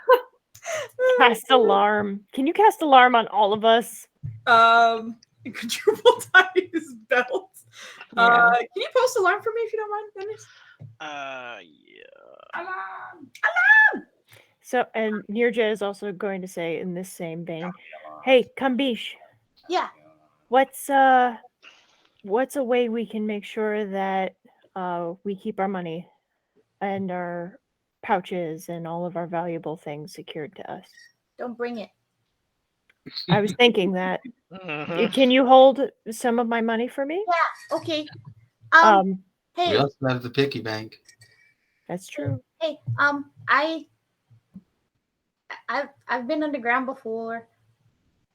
Cast alarm. Can you cast alarm on all of us? Quadruple tie his belt. Yeah. Can you post alarm for me if you don't mind, Dennis? Yeah. Alarm! So, and Nirja is also going to say in this same vein, "Hey, Kambish, Yeah. what's a way we can make sure that we keep our money and our pouches and all of our valuable things secured to us. Don't bring it. I was thinking that. Mhm. Can you hold some of my money for me? Okay. We Hey, also have the piggy bank. That's true. hey. I've been underground before.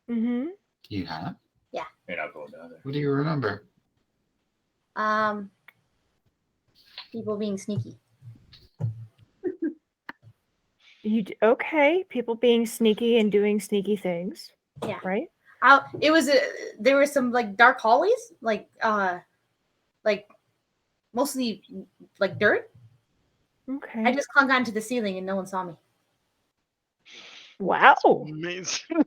Mm-hmm. You have? You're not going down there. What do you remember? People being sneaky. Okay? People being sneaky and doing sneaky things. Yeah. Right? It was there were some like dark hallways, like mostly like dirt. Okay. I just clung onto the ceiling and no one saw me. Wow. Amazing.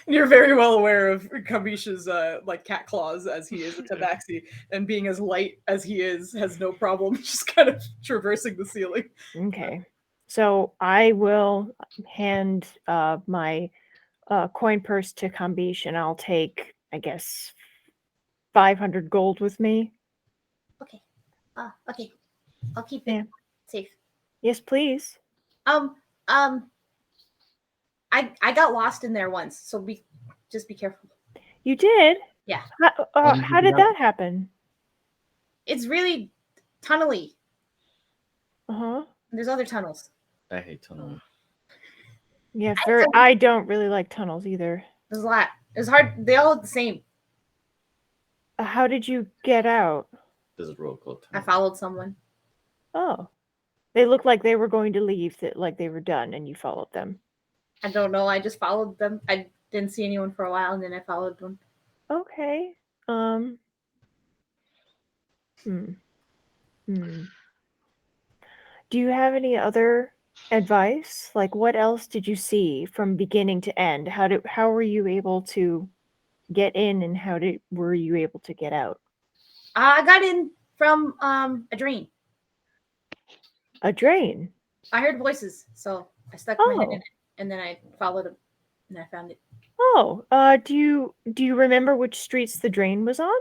You're very well aware of Kamisha's like cat claws, as he is a tabaxi, and being as light as he is, has no problem just kind of traversing the ceiling. Okay. So I will hand my coin purse to Kambish, and I'll take, I guess, 500 gold with me. Okay. Okay. I'll keep Yeah. it safe. Yes, please. I got lost in there once, so just be careful. You did? Yeah. How did that happen? It's really tunnely. Uh-huh. There's other tunnels. I hate tunnel. Yeah, I don't really like tunnels either. There's a lot. It's hard. They all look the same. How did you get out? There's a roll called I tunnel. followed someone. Oh. They looked like they were going to leave, like they were done, and you followed them. I don't know. I just followed them. I didn't see anyone for a while, and then I followed them. Okay. Do you have any other advice? Like, what else did you see from beginning to end? How were you able to get in, and were you able to get out? I got in from a drain. A drain. I heard voices, so I stuck my head in Oh. it, and then I followed them, and I found it. Oh. Do you remember which streets the drain was on?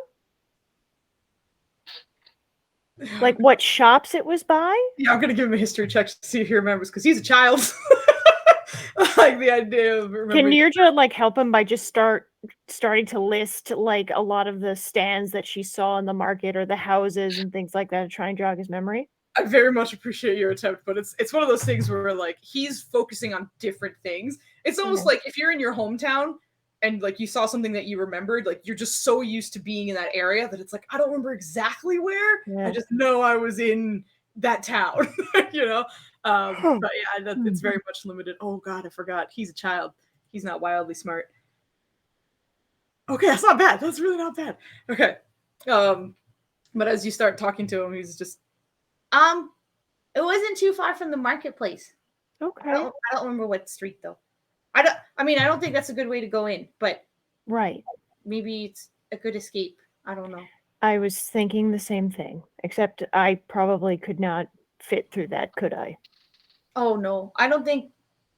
Like what shops it was by? Yeah, I'm gonna give him a history check to see if he remembers, because he's a child. Like the idea of Can remembering. Nirja like help him by just starting to list like a lot of the stands that she saw in the market or the houses and things like that to try and jog his memory? I very much appreciate your attempt, but it's one of those things where like he's focusing on different things. It's almost Yeah. like if you're in your hometown and like you saw something that you remembered, like you're just so used to being in that area that it's like I don't remember exactly where. Yeah. I just know I was in that town, you know. But yeah, it's very much limited. Oh God, I forgot. He's a child. He's not wildly smart. Okay, that's not bad. That's really not bad. Okay. But as you start talking to him, he's just It wasn't too far from the marketplace. Okay. I don't remember what street though. I don't think that's a good way to go in, but Right. maybe it's a good escape. I don't know. I was thinking the same thing, except I probably could not fit through that, could I? Oh no, I don't think.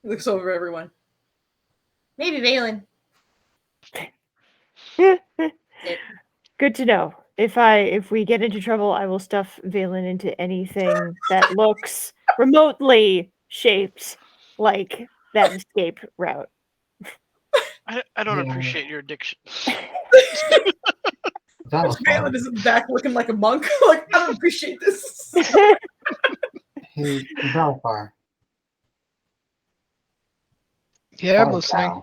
he looks over everyone. Maybe Valen. Good to know. If we get into trouble, I will stuff Valen into anything that looks remotely shaped like that escape route. I don't Yeah. appreciate your addiction. Valen is in the back looking like a monk. Like I don't appreciate this. Hey, Valfar. Yeah, I'm listening.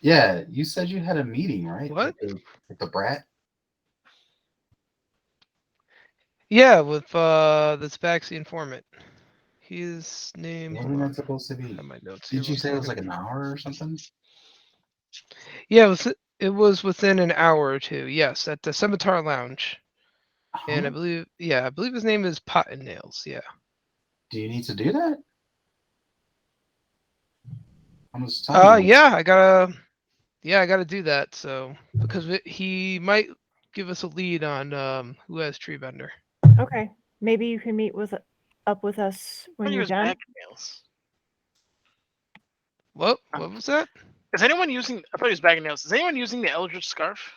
Yeah, you said you had a meeting, right? What? With the brat? Yeah, with this Baxi informant. His name. What hold was on, that supposed to be? I have my notes Did here, you say it was one like an hour or something? Yeah, it was within an hour or two. Yes, at the Scimitar Lounge, and I Huh? believe his name is Pot and Nails. Yeah. Do you need to do that? I'm just telling you. Yeah, I gotta do that. So because he might give us a lead on who has Treebender. Okay. Maybe you can meet up with us when I you're use done. back nails. What was that? Is anyone using? I thought he was bagging nails. Is anyone using the Eldritch Scarf?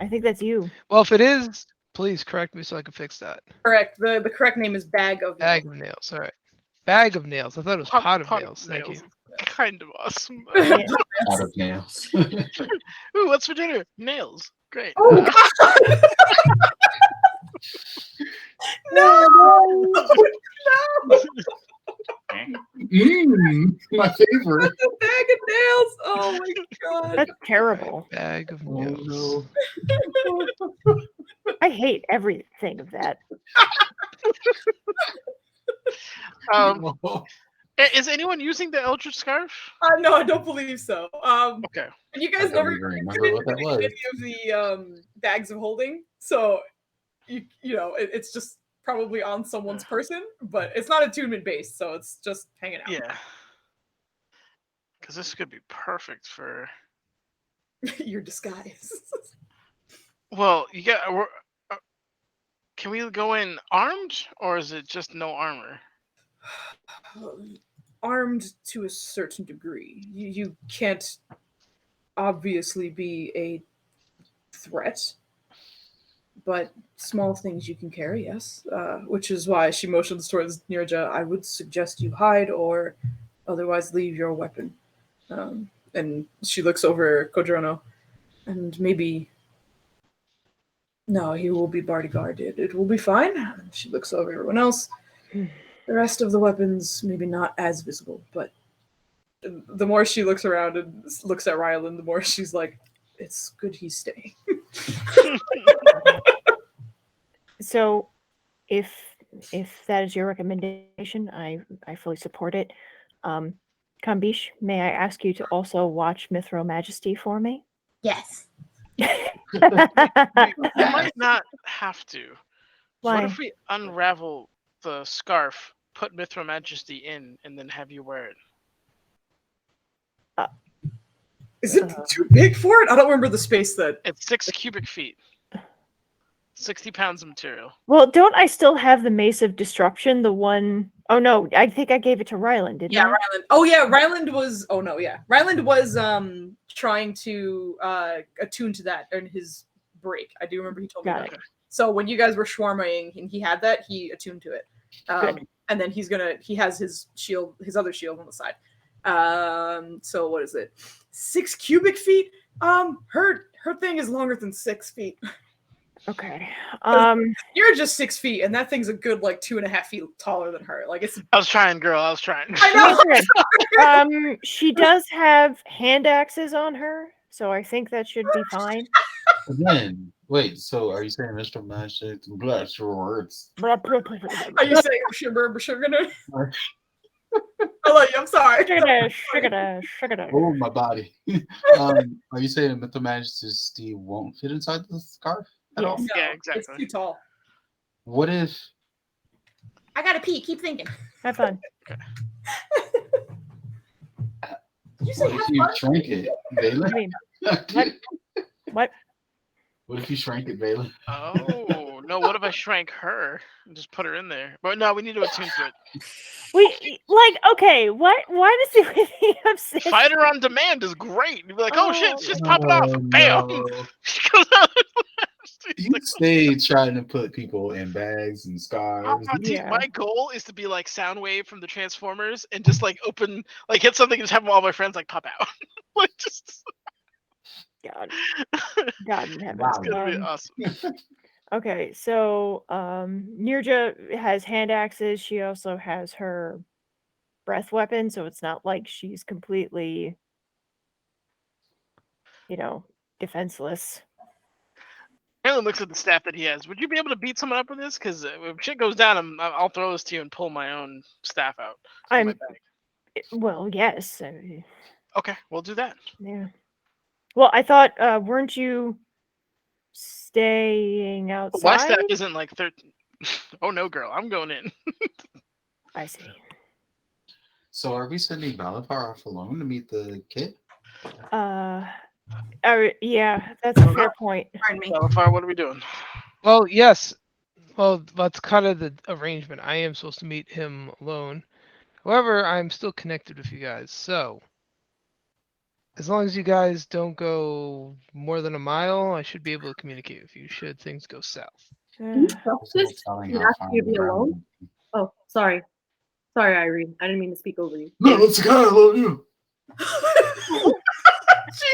I think that's you. Well, if it is, please correct me so I can fix that. Correct. The correct name is Bag of Bag Nails. of nails. All right. Bag of nails. I thought it was pot of nails. Thank you. Kind of awesome. Yeah. Out of nails. Ooh, what's for dinner? Nails. Great. Oh God! No! My favorite. The Bag of Nails. Oh my God! That's terrible. Bag of Oh nails. no. I hate everything of that. Is anyone using the Eldritch Scarf? No, I don't believe so. Okay. And you I guys don't never even remember didn't what that finish was. any of the bags of holding, so you know it's just probably on someone's person, but it's not attunement based, so it's just hanging out. Yeah. Because this could be perfect for. Your disguise. Well, you got. Can we go in armed, or is it just no armor? Armed to a certain degree. You can't obviously be a threat, but small things you can carry, yes. Which is why she motions towards Nirja. I would suggest you hide or otherwise leave your weapon. And she looks over Kodrono, and maybe. No, he will be bodyguarded. It will be fine. She looks over everyone else. The rest of the weapons, maybe not as visible, but the more she looks around and looks at Rylan, the more she's like, it's good he's staying. So, if that is your recommendation, I fully support it. Kambish, may I ask you to also watch Mithro Majesty for me? Yes. We might not have to. Why? What if we unravel the scarf, put Mithra Majesty in, and then have you wear it? Is it too big for it? I don't remember the space that. It's 6 cubic feet. 60 pounds of material. Well, don't I still have the Mace of Disruption? The one oh no, I think I gave it to Ryland, didn't Yeah, I? Ryland. Oh yeah, Ryland was. Oh no, yeah, Ryland was trying to attune to that in his break. I do remember he told me Got that. it. So when you guys were swarming and he had that, he attuned to it. Good. And then he has his shield, his other shield on the side. So what is it? 6 cubic feet? Her thing is longer than 6 feet. Okay. You're just 6 feet, and that thing's a good like 2.5 feet taller than her. Like it's. I was trying, girl. I was trying. I know. She does have hand axes on her, so I think that should be fine. Again, wait, so are you saying Mr. Magic bless your words? Are you saying sugar? I love you. I'm sorry. Sugar. Oh, my body. Are you saying Mr. Majesty won't fit inside the scarf at all? Yes. Yeah, No, exactly. It's too tall. What if I gotta pee. Keep thinking. Have fun. Did you say what if you shrank it, Valen? I mean, what? What if you shrank it, Valen? Oh no! What if I shrank her and just put her in there? But no, we need to attune to it. Okay, what? Why does he obsessed? Fighter on demand is great. You'd be like, oh shit, it's just popping off. Oh, Bam! no. She goes out. You stay trying to put people in bags and scarves. Dude, Yeah. my goal is to be like Soundwave from the Transformers and just like open, like hit something and just have all my friends like pop out. Like just. God in heaven. Wow. It's gonna be awesome. Okay, so Nirja has hand axes. She also has her breath weapon, so it's not like she's completely, defenseless. Aaron looks at the staff that he has. Would you be able to beat someone up with this? Because if shit goes down, I'll throw this to you and pull my own staff out. From my bag. Well, yes. Okay, we'll do that. Yeah. Well, I thought, weren't you staying outside? My staff isn't like 13. Oh no, girl, I'm going in. I see. So are we sending Balafar off alone to meet the kid? Yeah, that's a fair point. Pardon me. Balafar, what are we doing? Well, yes. Well, that's kind of the arrangement. I am supposed to meet him alone. However, I'm still connected with you guys. So, As long as you guys don't go more than a mile, I should be able to communicate with you. Should things go south? Can you trust There's no this? telling Can how ask far you to be underground alone? Oh, sorry. Sorry, Irene. I didn't mean to speak over you. No, it's a guy. I love you.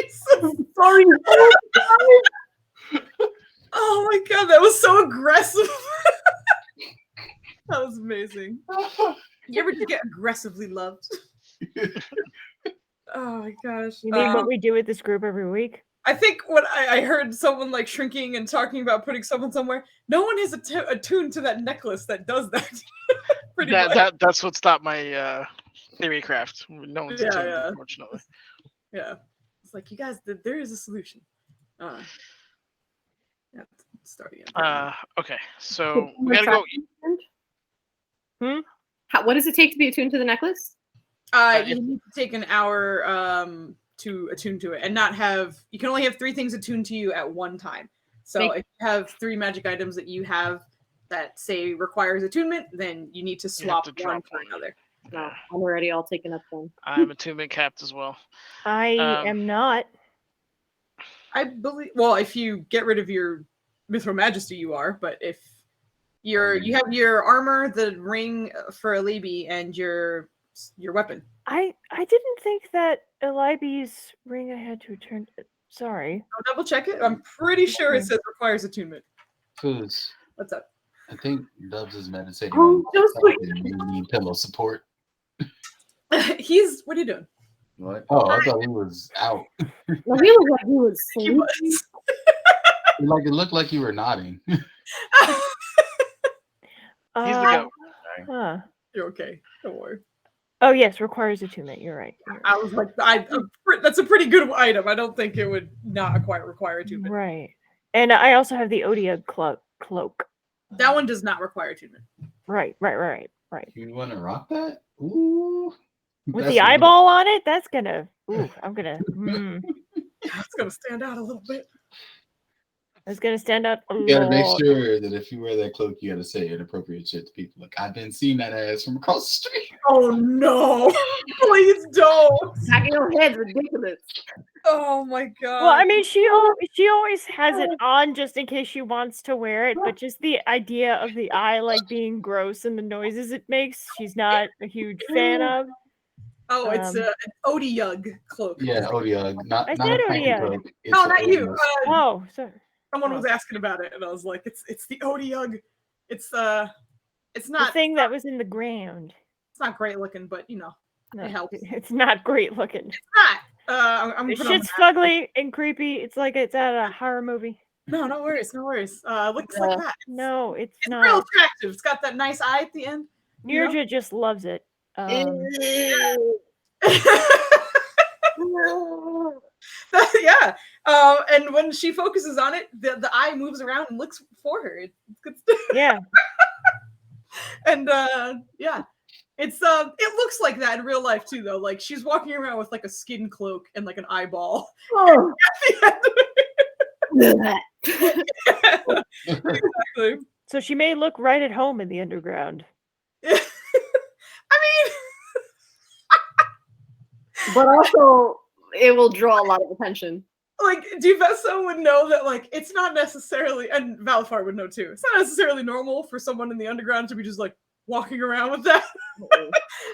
Jesus. Sorry. Oh my god, that was so aggressive. That was amazing. You ever just get aggressively loved? Oh my gosh. You mean what we do with this group every week? I think when I heard someone like shrinking and talking about putting someone somewhere, no one is attuned to that necklace that does that. Pretty much. That's what stopped my theory craft. No one's Yeah, attuned, yeah. unfortunately. Yeah. It's like, you guys, there is a solution. Yeah, start again. Okay, so we gotta go. What does it take to be attuned to the necklace? You need to take an hour to attune to it and not have. You can only have 3 things attuned to you at one time. So if you have 3 magic items that you have that say requires attunement, then you need to swap to one drop for one. another. No, I'm already all taken up then. I'm attunement capped as well. I am not. I believe. Well, if you get rid of your Mithril Majesty, you are. But if you have your armor, the ring for Alibi, and your weapon. I didn't think that Elibi's ring I had to return. Sorry. I'll double check it. I'm pretty sure it says requires attunement. Foos. What's up? I think Dubs is meditating Oh, on just wait. need pillow support. What are you doing? What? Oh, I thought he was out. Well, he looked like he was He sleeping. was. Like it looked like you were nodding. He's the goat. Huh. You're okay. Don't worry. Oh yes, requires attunement. You're right. I was like, that's a pretty good item. I don't think it would not quite require attunement. Right. And I also have the Odia cloak. That one does not require attunement. Right. You want to rock that? Ooh. With That's the a eyeball on it, that's gonna. Ooh, I'm gonna. It's gonna stand out a little bit. It's gonna stand out a You gotta make lot. sure that if you wear that cloak, you gotta say inappropriate shit to people. Like, I've been seeing that ass from across the street. Oh no! Please don't. Smacking your head's ridiculous. Oh my god. Well, I mean, she always has it on just in case she wants to wear it, but just the idea of the eye like being gross and the noises it makes, she's not a huge fan of. Oh, it's an Odiug cloak. Yeah, Odiug. Not I a said fancy Odiug. cloak. It's No, a not you. Odiug. Oh, sorry. Someone was asking about it, and I was like, "It's the Odiug. It's not The thing that was in the ground. It's not great looking, but No, it helps. It's not great looking. It's not. I'm The gonna put it on shit's the map. ugly and creepy. It's like it's out of a horror movie. No worries, no worries. Looks like that. No, it's It's not. real attractive. It's got that nice eye at the end. You know? Nirja just loves it. Yeah. And when she focuses on it, the eye moves around and looks for her. It's good stuff. Yeah. And yeah. It looks like that in real life too, though. Like she's walking around with like a skin cloak and like an eyeball. Oh. Exactly. So she may look right at home in the underground. I mean, but also it will draw a lot of attention. like Duvesso would know that like it's not necessarily, and Valifar would know too. It's not necessarily normal for someone in the underground to be just like walking around with that.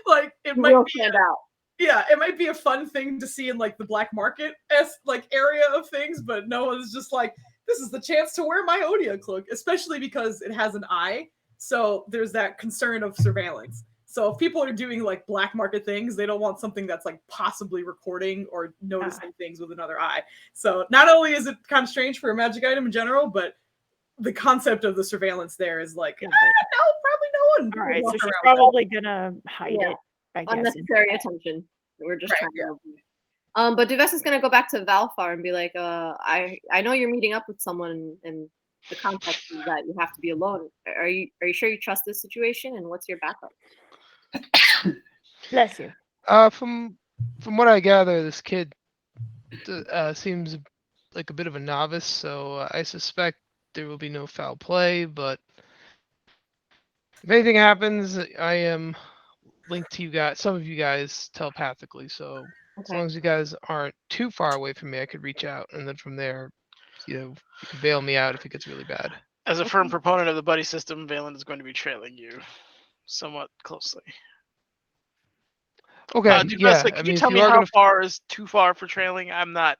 Like it might be stand out. Yeah, it might be a fun thing to see in like the black market like area of things, but no one's just like, this is the chance to wear my Odia cloak, especially because it has an eye. So there's that concern of surveillance. So if people are doing like black market things, they don't want something that's like possibly recording or noticing things with another eye. So not only is it kind of strange for a magic item in general, but the concept of the surveillance there is like, no, probably no one. All right, would so walk she's around with probably gonna hide Yeah. it. I guess. Unnecessary attention. We're just Right, trying to. But Duves is gonna go back to Valfar and be like, I know you're meeting up with someone, and the context is that you have to be alone. Are you sure you trust this situation? And what's your backup? Bless you. From what I gather, this kid seems like a bit of a novice, so I suspect there will be no foul play. But if anything happens, I am linked to you guys, some of you guys telepathically. So As long as you guys aren't too far away from me, I could reach out, and then from there, you could bail me out if it gets really bad. As a firm proponent of the buddy system, Valen is going to be trailing you somewhat closely. Okay, Duvessa, could you tell me how far is too far for trailing? I'm not.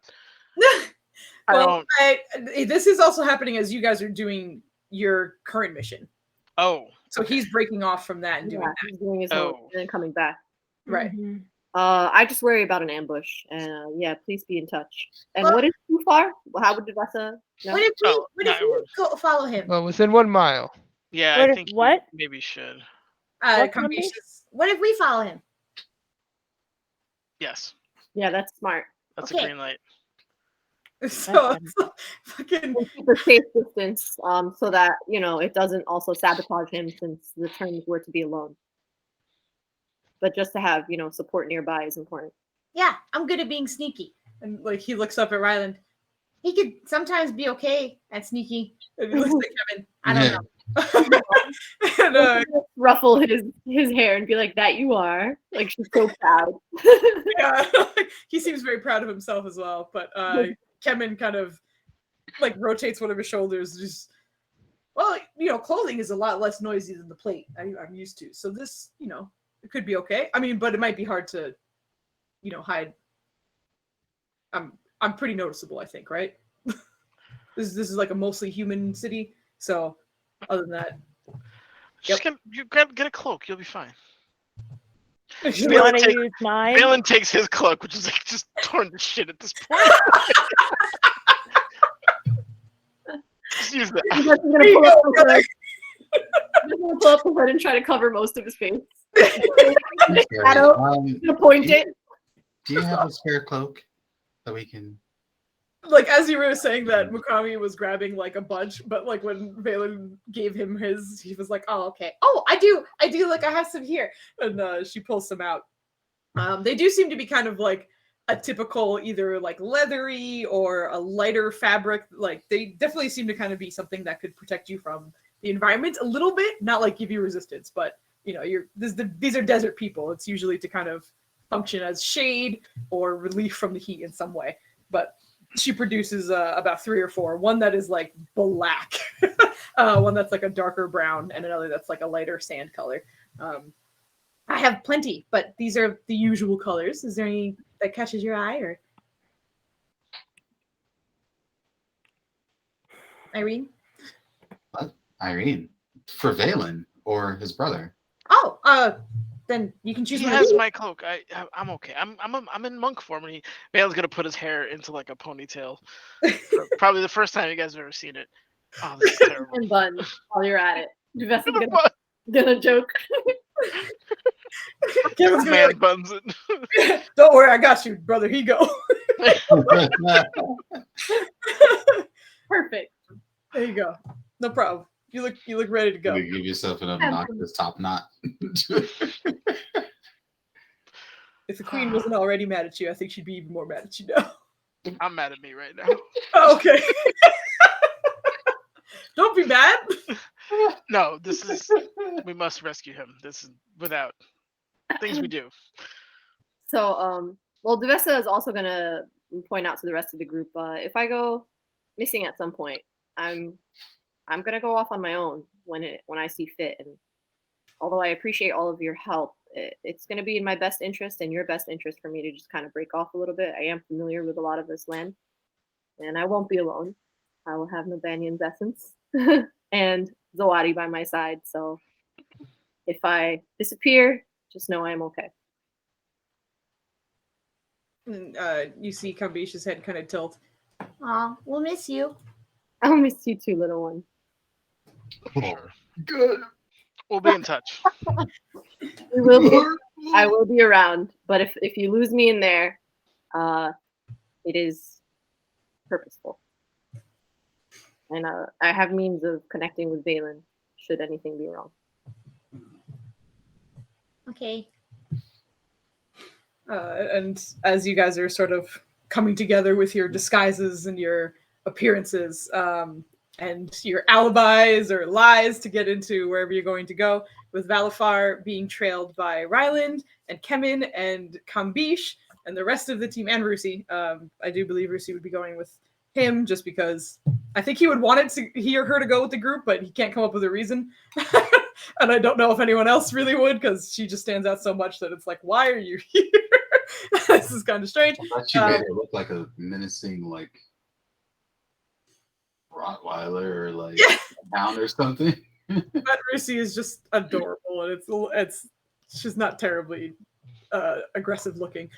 This is also happening as you guys are doing your current mission. Oh. So he's breaking off from that and doing that. He's doing his own and then coming back. Right. Mm-hmm. I just worry about an ambush, and please be in touch. And what is too far? How would Duvessa know? What if we go follow him? Well, within 1 mile. Yeah, What I if think what? maybe should. What if we follow him? Yes. Yeah, that's smart. That's a green light. So fucking keep a safe distance, so that it doesn't also sabotage him since the terms were to be alone. But just to have support nearby is important. Yeah, I'm good at being sneaky. And like he looks up at Ryland. He could sometimes be okay at sneaky. And he looks at Kevin. I don't know. And, ruffle his hair and be like, "That you are." Like she's so proud. yeah, he seems very proud of himself as well. But Kevin kind of like rotates one of his shoulders. Just clothing is a lot less noisy than the plate I'm used to. So this, it could be okay. I mean, but it might be hard to, hide. I'm pretty noticeable, I think, right? This is like a mostly human city. So other than that, You get a cloak. You'll be fine. You want to use mine? Valen takes his cloak, which is like just torn to shit at this point. Just use that. He's gonna pull up the hood and try to cover most of his face. Shadow, gonna point it. Do you have a spare cloak that we can? Like as you were saying that, Mukami was grabbing like a bunch, but like when Valen gave him his, he was like, "Oh, okay. Oh, I do. Like I have some here," and she pulls some out. They do seem to be kind of like a typical either like leathery or a lighter fabric. Like they definitely seem to kind of be something that could protect you from the environment a little bit, not like give you resistance, but these are desert people. It's usually to kind of function as shade or relief from the heat in some way. But she produces about 3 or 4. One that is like black, one that's like a darker brown, and another that's like a lighter sand color. I have plenty, but these are the usual colors. Is there any that catches your eye, or Irene? What? Irene? For Valen or his brother? Oh, then you can choose. He has my cloak. I'm okay. I'm in monk form, and Valen's gonna put his hair into like a ponytail. Probably the first time you guys have ever seen it. Oh, this is terrible. And bun while you're at it. Duvessa's gonna joke. Kevin's Man like, buns it. "Don't worry, I got you, brother. He go." Perfect. There you go. No problem. You look ready to go. You give yourself an obnoxious top knot. If the queen wasn't already mad at you, I think she'd be even more mad at you now. I'm mad at me right now. Oh, okay. Don't be mad. No, we must rescue him. This is without things we do. So, Duvessa is also gonna point out to the rest of the group. If I go missing at some point, I'm gonna go off on my own when I see fit. And although I appreciate all of your help, it's gonna be in my best interest and your best interest for me to just kind of break off a little bit. I am familiar with a lot of this land, and I won't be alone. I will have Nabanian's essence and Zawadi by my side. So if I disappear, just know I am okay. And, you see Kambish's head kind of tilt. Aw, we'll miss you. I'll miss you too, little one. Sure. Good. We'll be in touch. We will be, I will be around, but if you lose me in there, it is purposeful. And I have means of connecting with Valen should anything be wrong. Okay. And as you guys are sort of coming together with your disguises and your appearances and your alibis or lies to get into wherever you're going to go, with Valafar being trailed by Ryland and Kemin and Kambish, and the rest of the team, and Rusi. I do believe Rusi would be going with him just because I think he would want he or her to go with the group, but he can't come up with a reason. And I don't know if anyone else really would, because she just stands out so much that it's like, why are you here? This is kind of strange. I thought she made her look like a menacing, like, Rottweiler or like a hound or something. But Rusi is just adorable, and she's not terribly aggressive looking.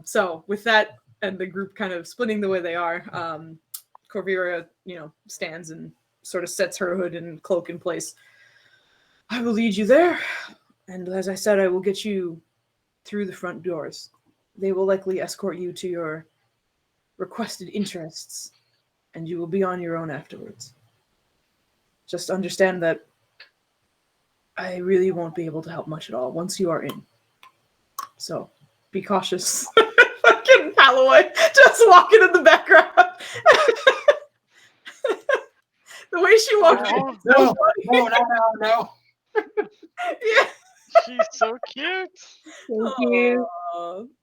So with that, and the group kind of splitting the way they are, Korvira, stands and sort of sets her hood and cloak in place. I will lead you there, and as I said, I will get you through the front doors. They will likely escort you to your requested interests, and you will be on your own afterwards. Just understand that I really won't be able to help much at all once you are in. So, be cautious. Fucking Halloway just walking in the background. The way she walked in. No. Yeah. She's so cute. Thank you.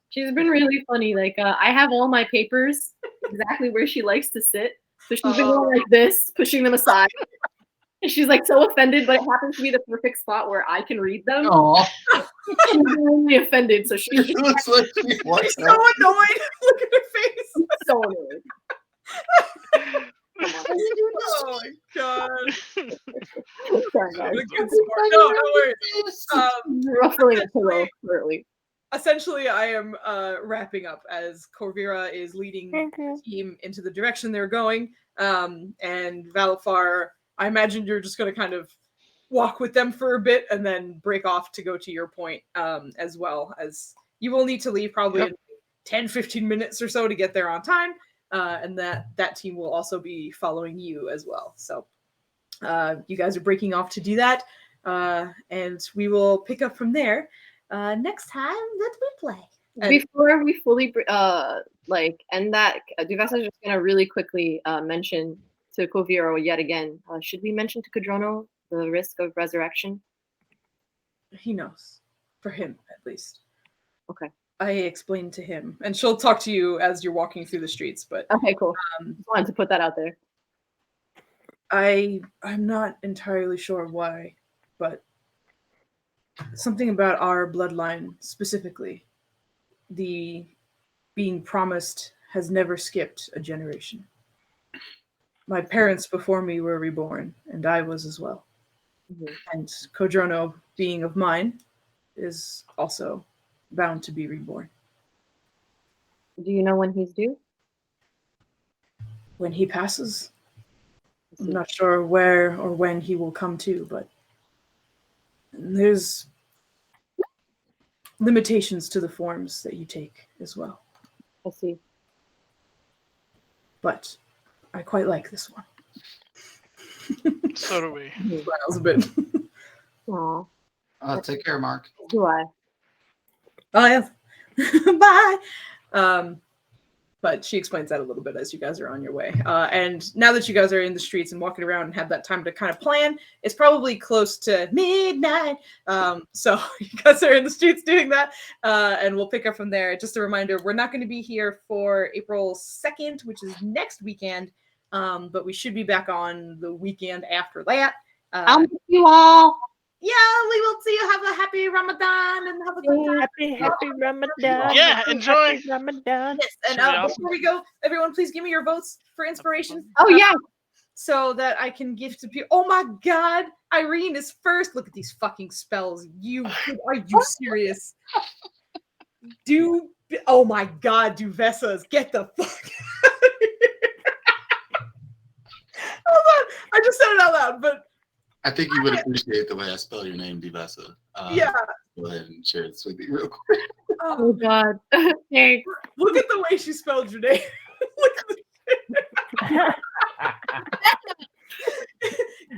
She's been really funny. Like, I have all my papers exactly where she likes to sit. So she's been going like this, pushing them aside. And she's like so offended, but it happens to be the perfect spot where I can read them. Aww. She's really offended, so she looks like she wants She's so annoyed. Look at her face. so annoyed. Oh my god. Sorry, guys. What a good sport. No worries. Ruffling a pillow currently. Essentially, I am wrapping up as Korvira is leading the team into the direction they're going. And Valafar, I imagine you're just going to kind of walk with them for a bit and then break off to go to your point, as well, as you will need to leave probably in 10-15 minutes or so to get there on time. And that team will also be following you as well. So you guys are breaking off to do that. And we will pick up from there next time that we play. And before we fully end that, Duvessa is just going to really quickly mention to Korvira yet again, should we mention to Kadrono the risk of resurrection? he knows. For him, at least. Okay. I explained to him, and she'll talk to you as you're walking through the streets. But okay, cool. Just wanted to put that out there. I'm not entirely sure why, but something about our bloodline specifically, the being promised has never skipped a generation. My parents before me were reborn, and I was as well. Mm-hmm. And Kodrono, being of mine, is also bound to be reborn. Do you know when he's due? When he passes? I'm not sure where or when he will come to, but there's limitations to the forms that you take as well. I see. But I quite like this one. So do we. Smiles a bit. Aw. Take care, Mark. Do I? Oh, yes. Bye. But she explains that a little bit as you guys are on your way. And now that you guys are in the streets and walking around and have that time to kind of plan, it's probably close to midnight. So you guys are in the streets doing that. And we'll pick up from there. Just a reminder, we're not going to be here for April 2nd, which is next weekend. But we should be back on the weekend after that. I'll miss you all. Yeah, we will see you. Have a happy Ramadan and have a good time. Happy Ramadan. Yeah, enjoy. Happy Ramadan. Yes, and Should be awesome. before we go, everyone, please give me your votes for inspiration. Oh, yeah. So that I can gift to people. Oh my God, Irene is first. Look at these fucking spells. Are you serious? Oh my God, Duvessas, get the fuck out of here. Hold on, I just said it out loud, but I think you would appreciate the way I spell your name, Divessa. Yeah. Go ahead and share this with me real quick. Oh, God. Thanks. Look at the way she spelled your name. Look at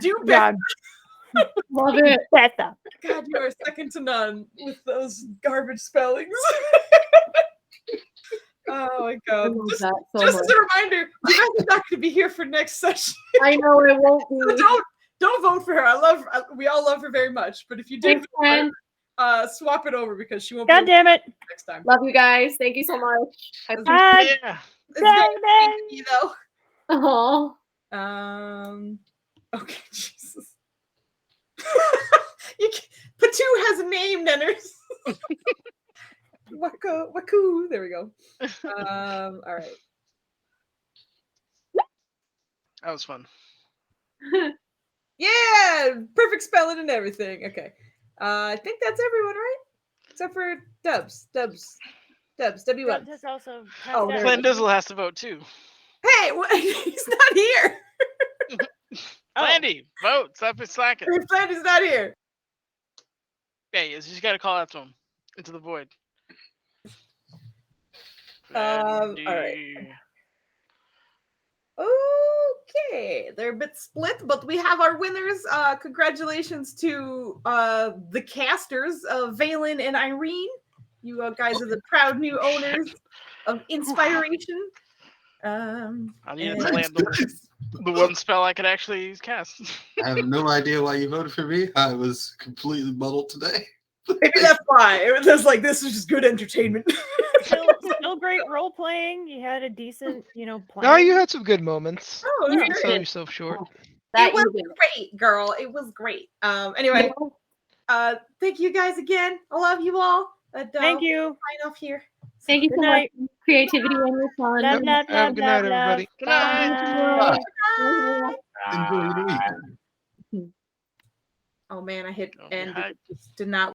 Do better. Love it. Better. God, you are second to none with those garbage spellings. Oh my God. love Just that so as much. a reminder, you guys are not going to be here for next session. I know it won't be. So don't vote for her. We all love her very much. But if you did Thanks, vote for her, friend. swap it over because she won't God be damn it. next time. Love you guys. Thank you so much. I appreciate God Yeah. It's very damn sweet it. of you, though. Oh, Okay, Jesus. Patu has a name, Nenners. Waku. There we go. All right. That was fun. Yeah, perfect spelling and everything. Okay. I think that's everyone, right? Except for Dubs. W1. Dubs has also passed Oh, out. there Glenn it is. Dizzle has to vote too. Hey, he's not here. Oh. Landy, vote. Stop it slacking. Flandy's not here. Yeah, you just gotta call out to him into the void. All right. Landy. Okay, they're a bit split, but we have our winners. Congratulations to the casters of Valen and Irene. You guys are the proud new owners of Inspiration. I needed and- to land the one spell I could actually cast. I have no idea why you voted for me. I was completely muddled today. Maybe that's why. It was like, this is just good entertainment. Still great role playing. You had a decent, plan. No, you had some good moments. Oh, You yeah. didn't sell yourself short. that It was you did. great, girl. It was great. Anyway, thank you guys again. I love you all. Thank you. Sign off here. Thank you Good so much. night. Creativity and your fun. Blah, blah, blah, Have a good night, blah, blah. everybody. Good night. Bye. Enjoy your weekend. Oh man, I hit Don't be end. hyped. It just did not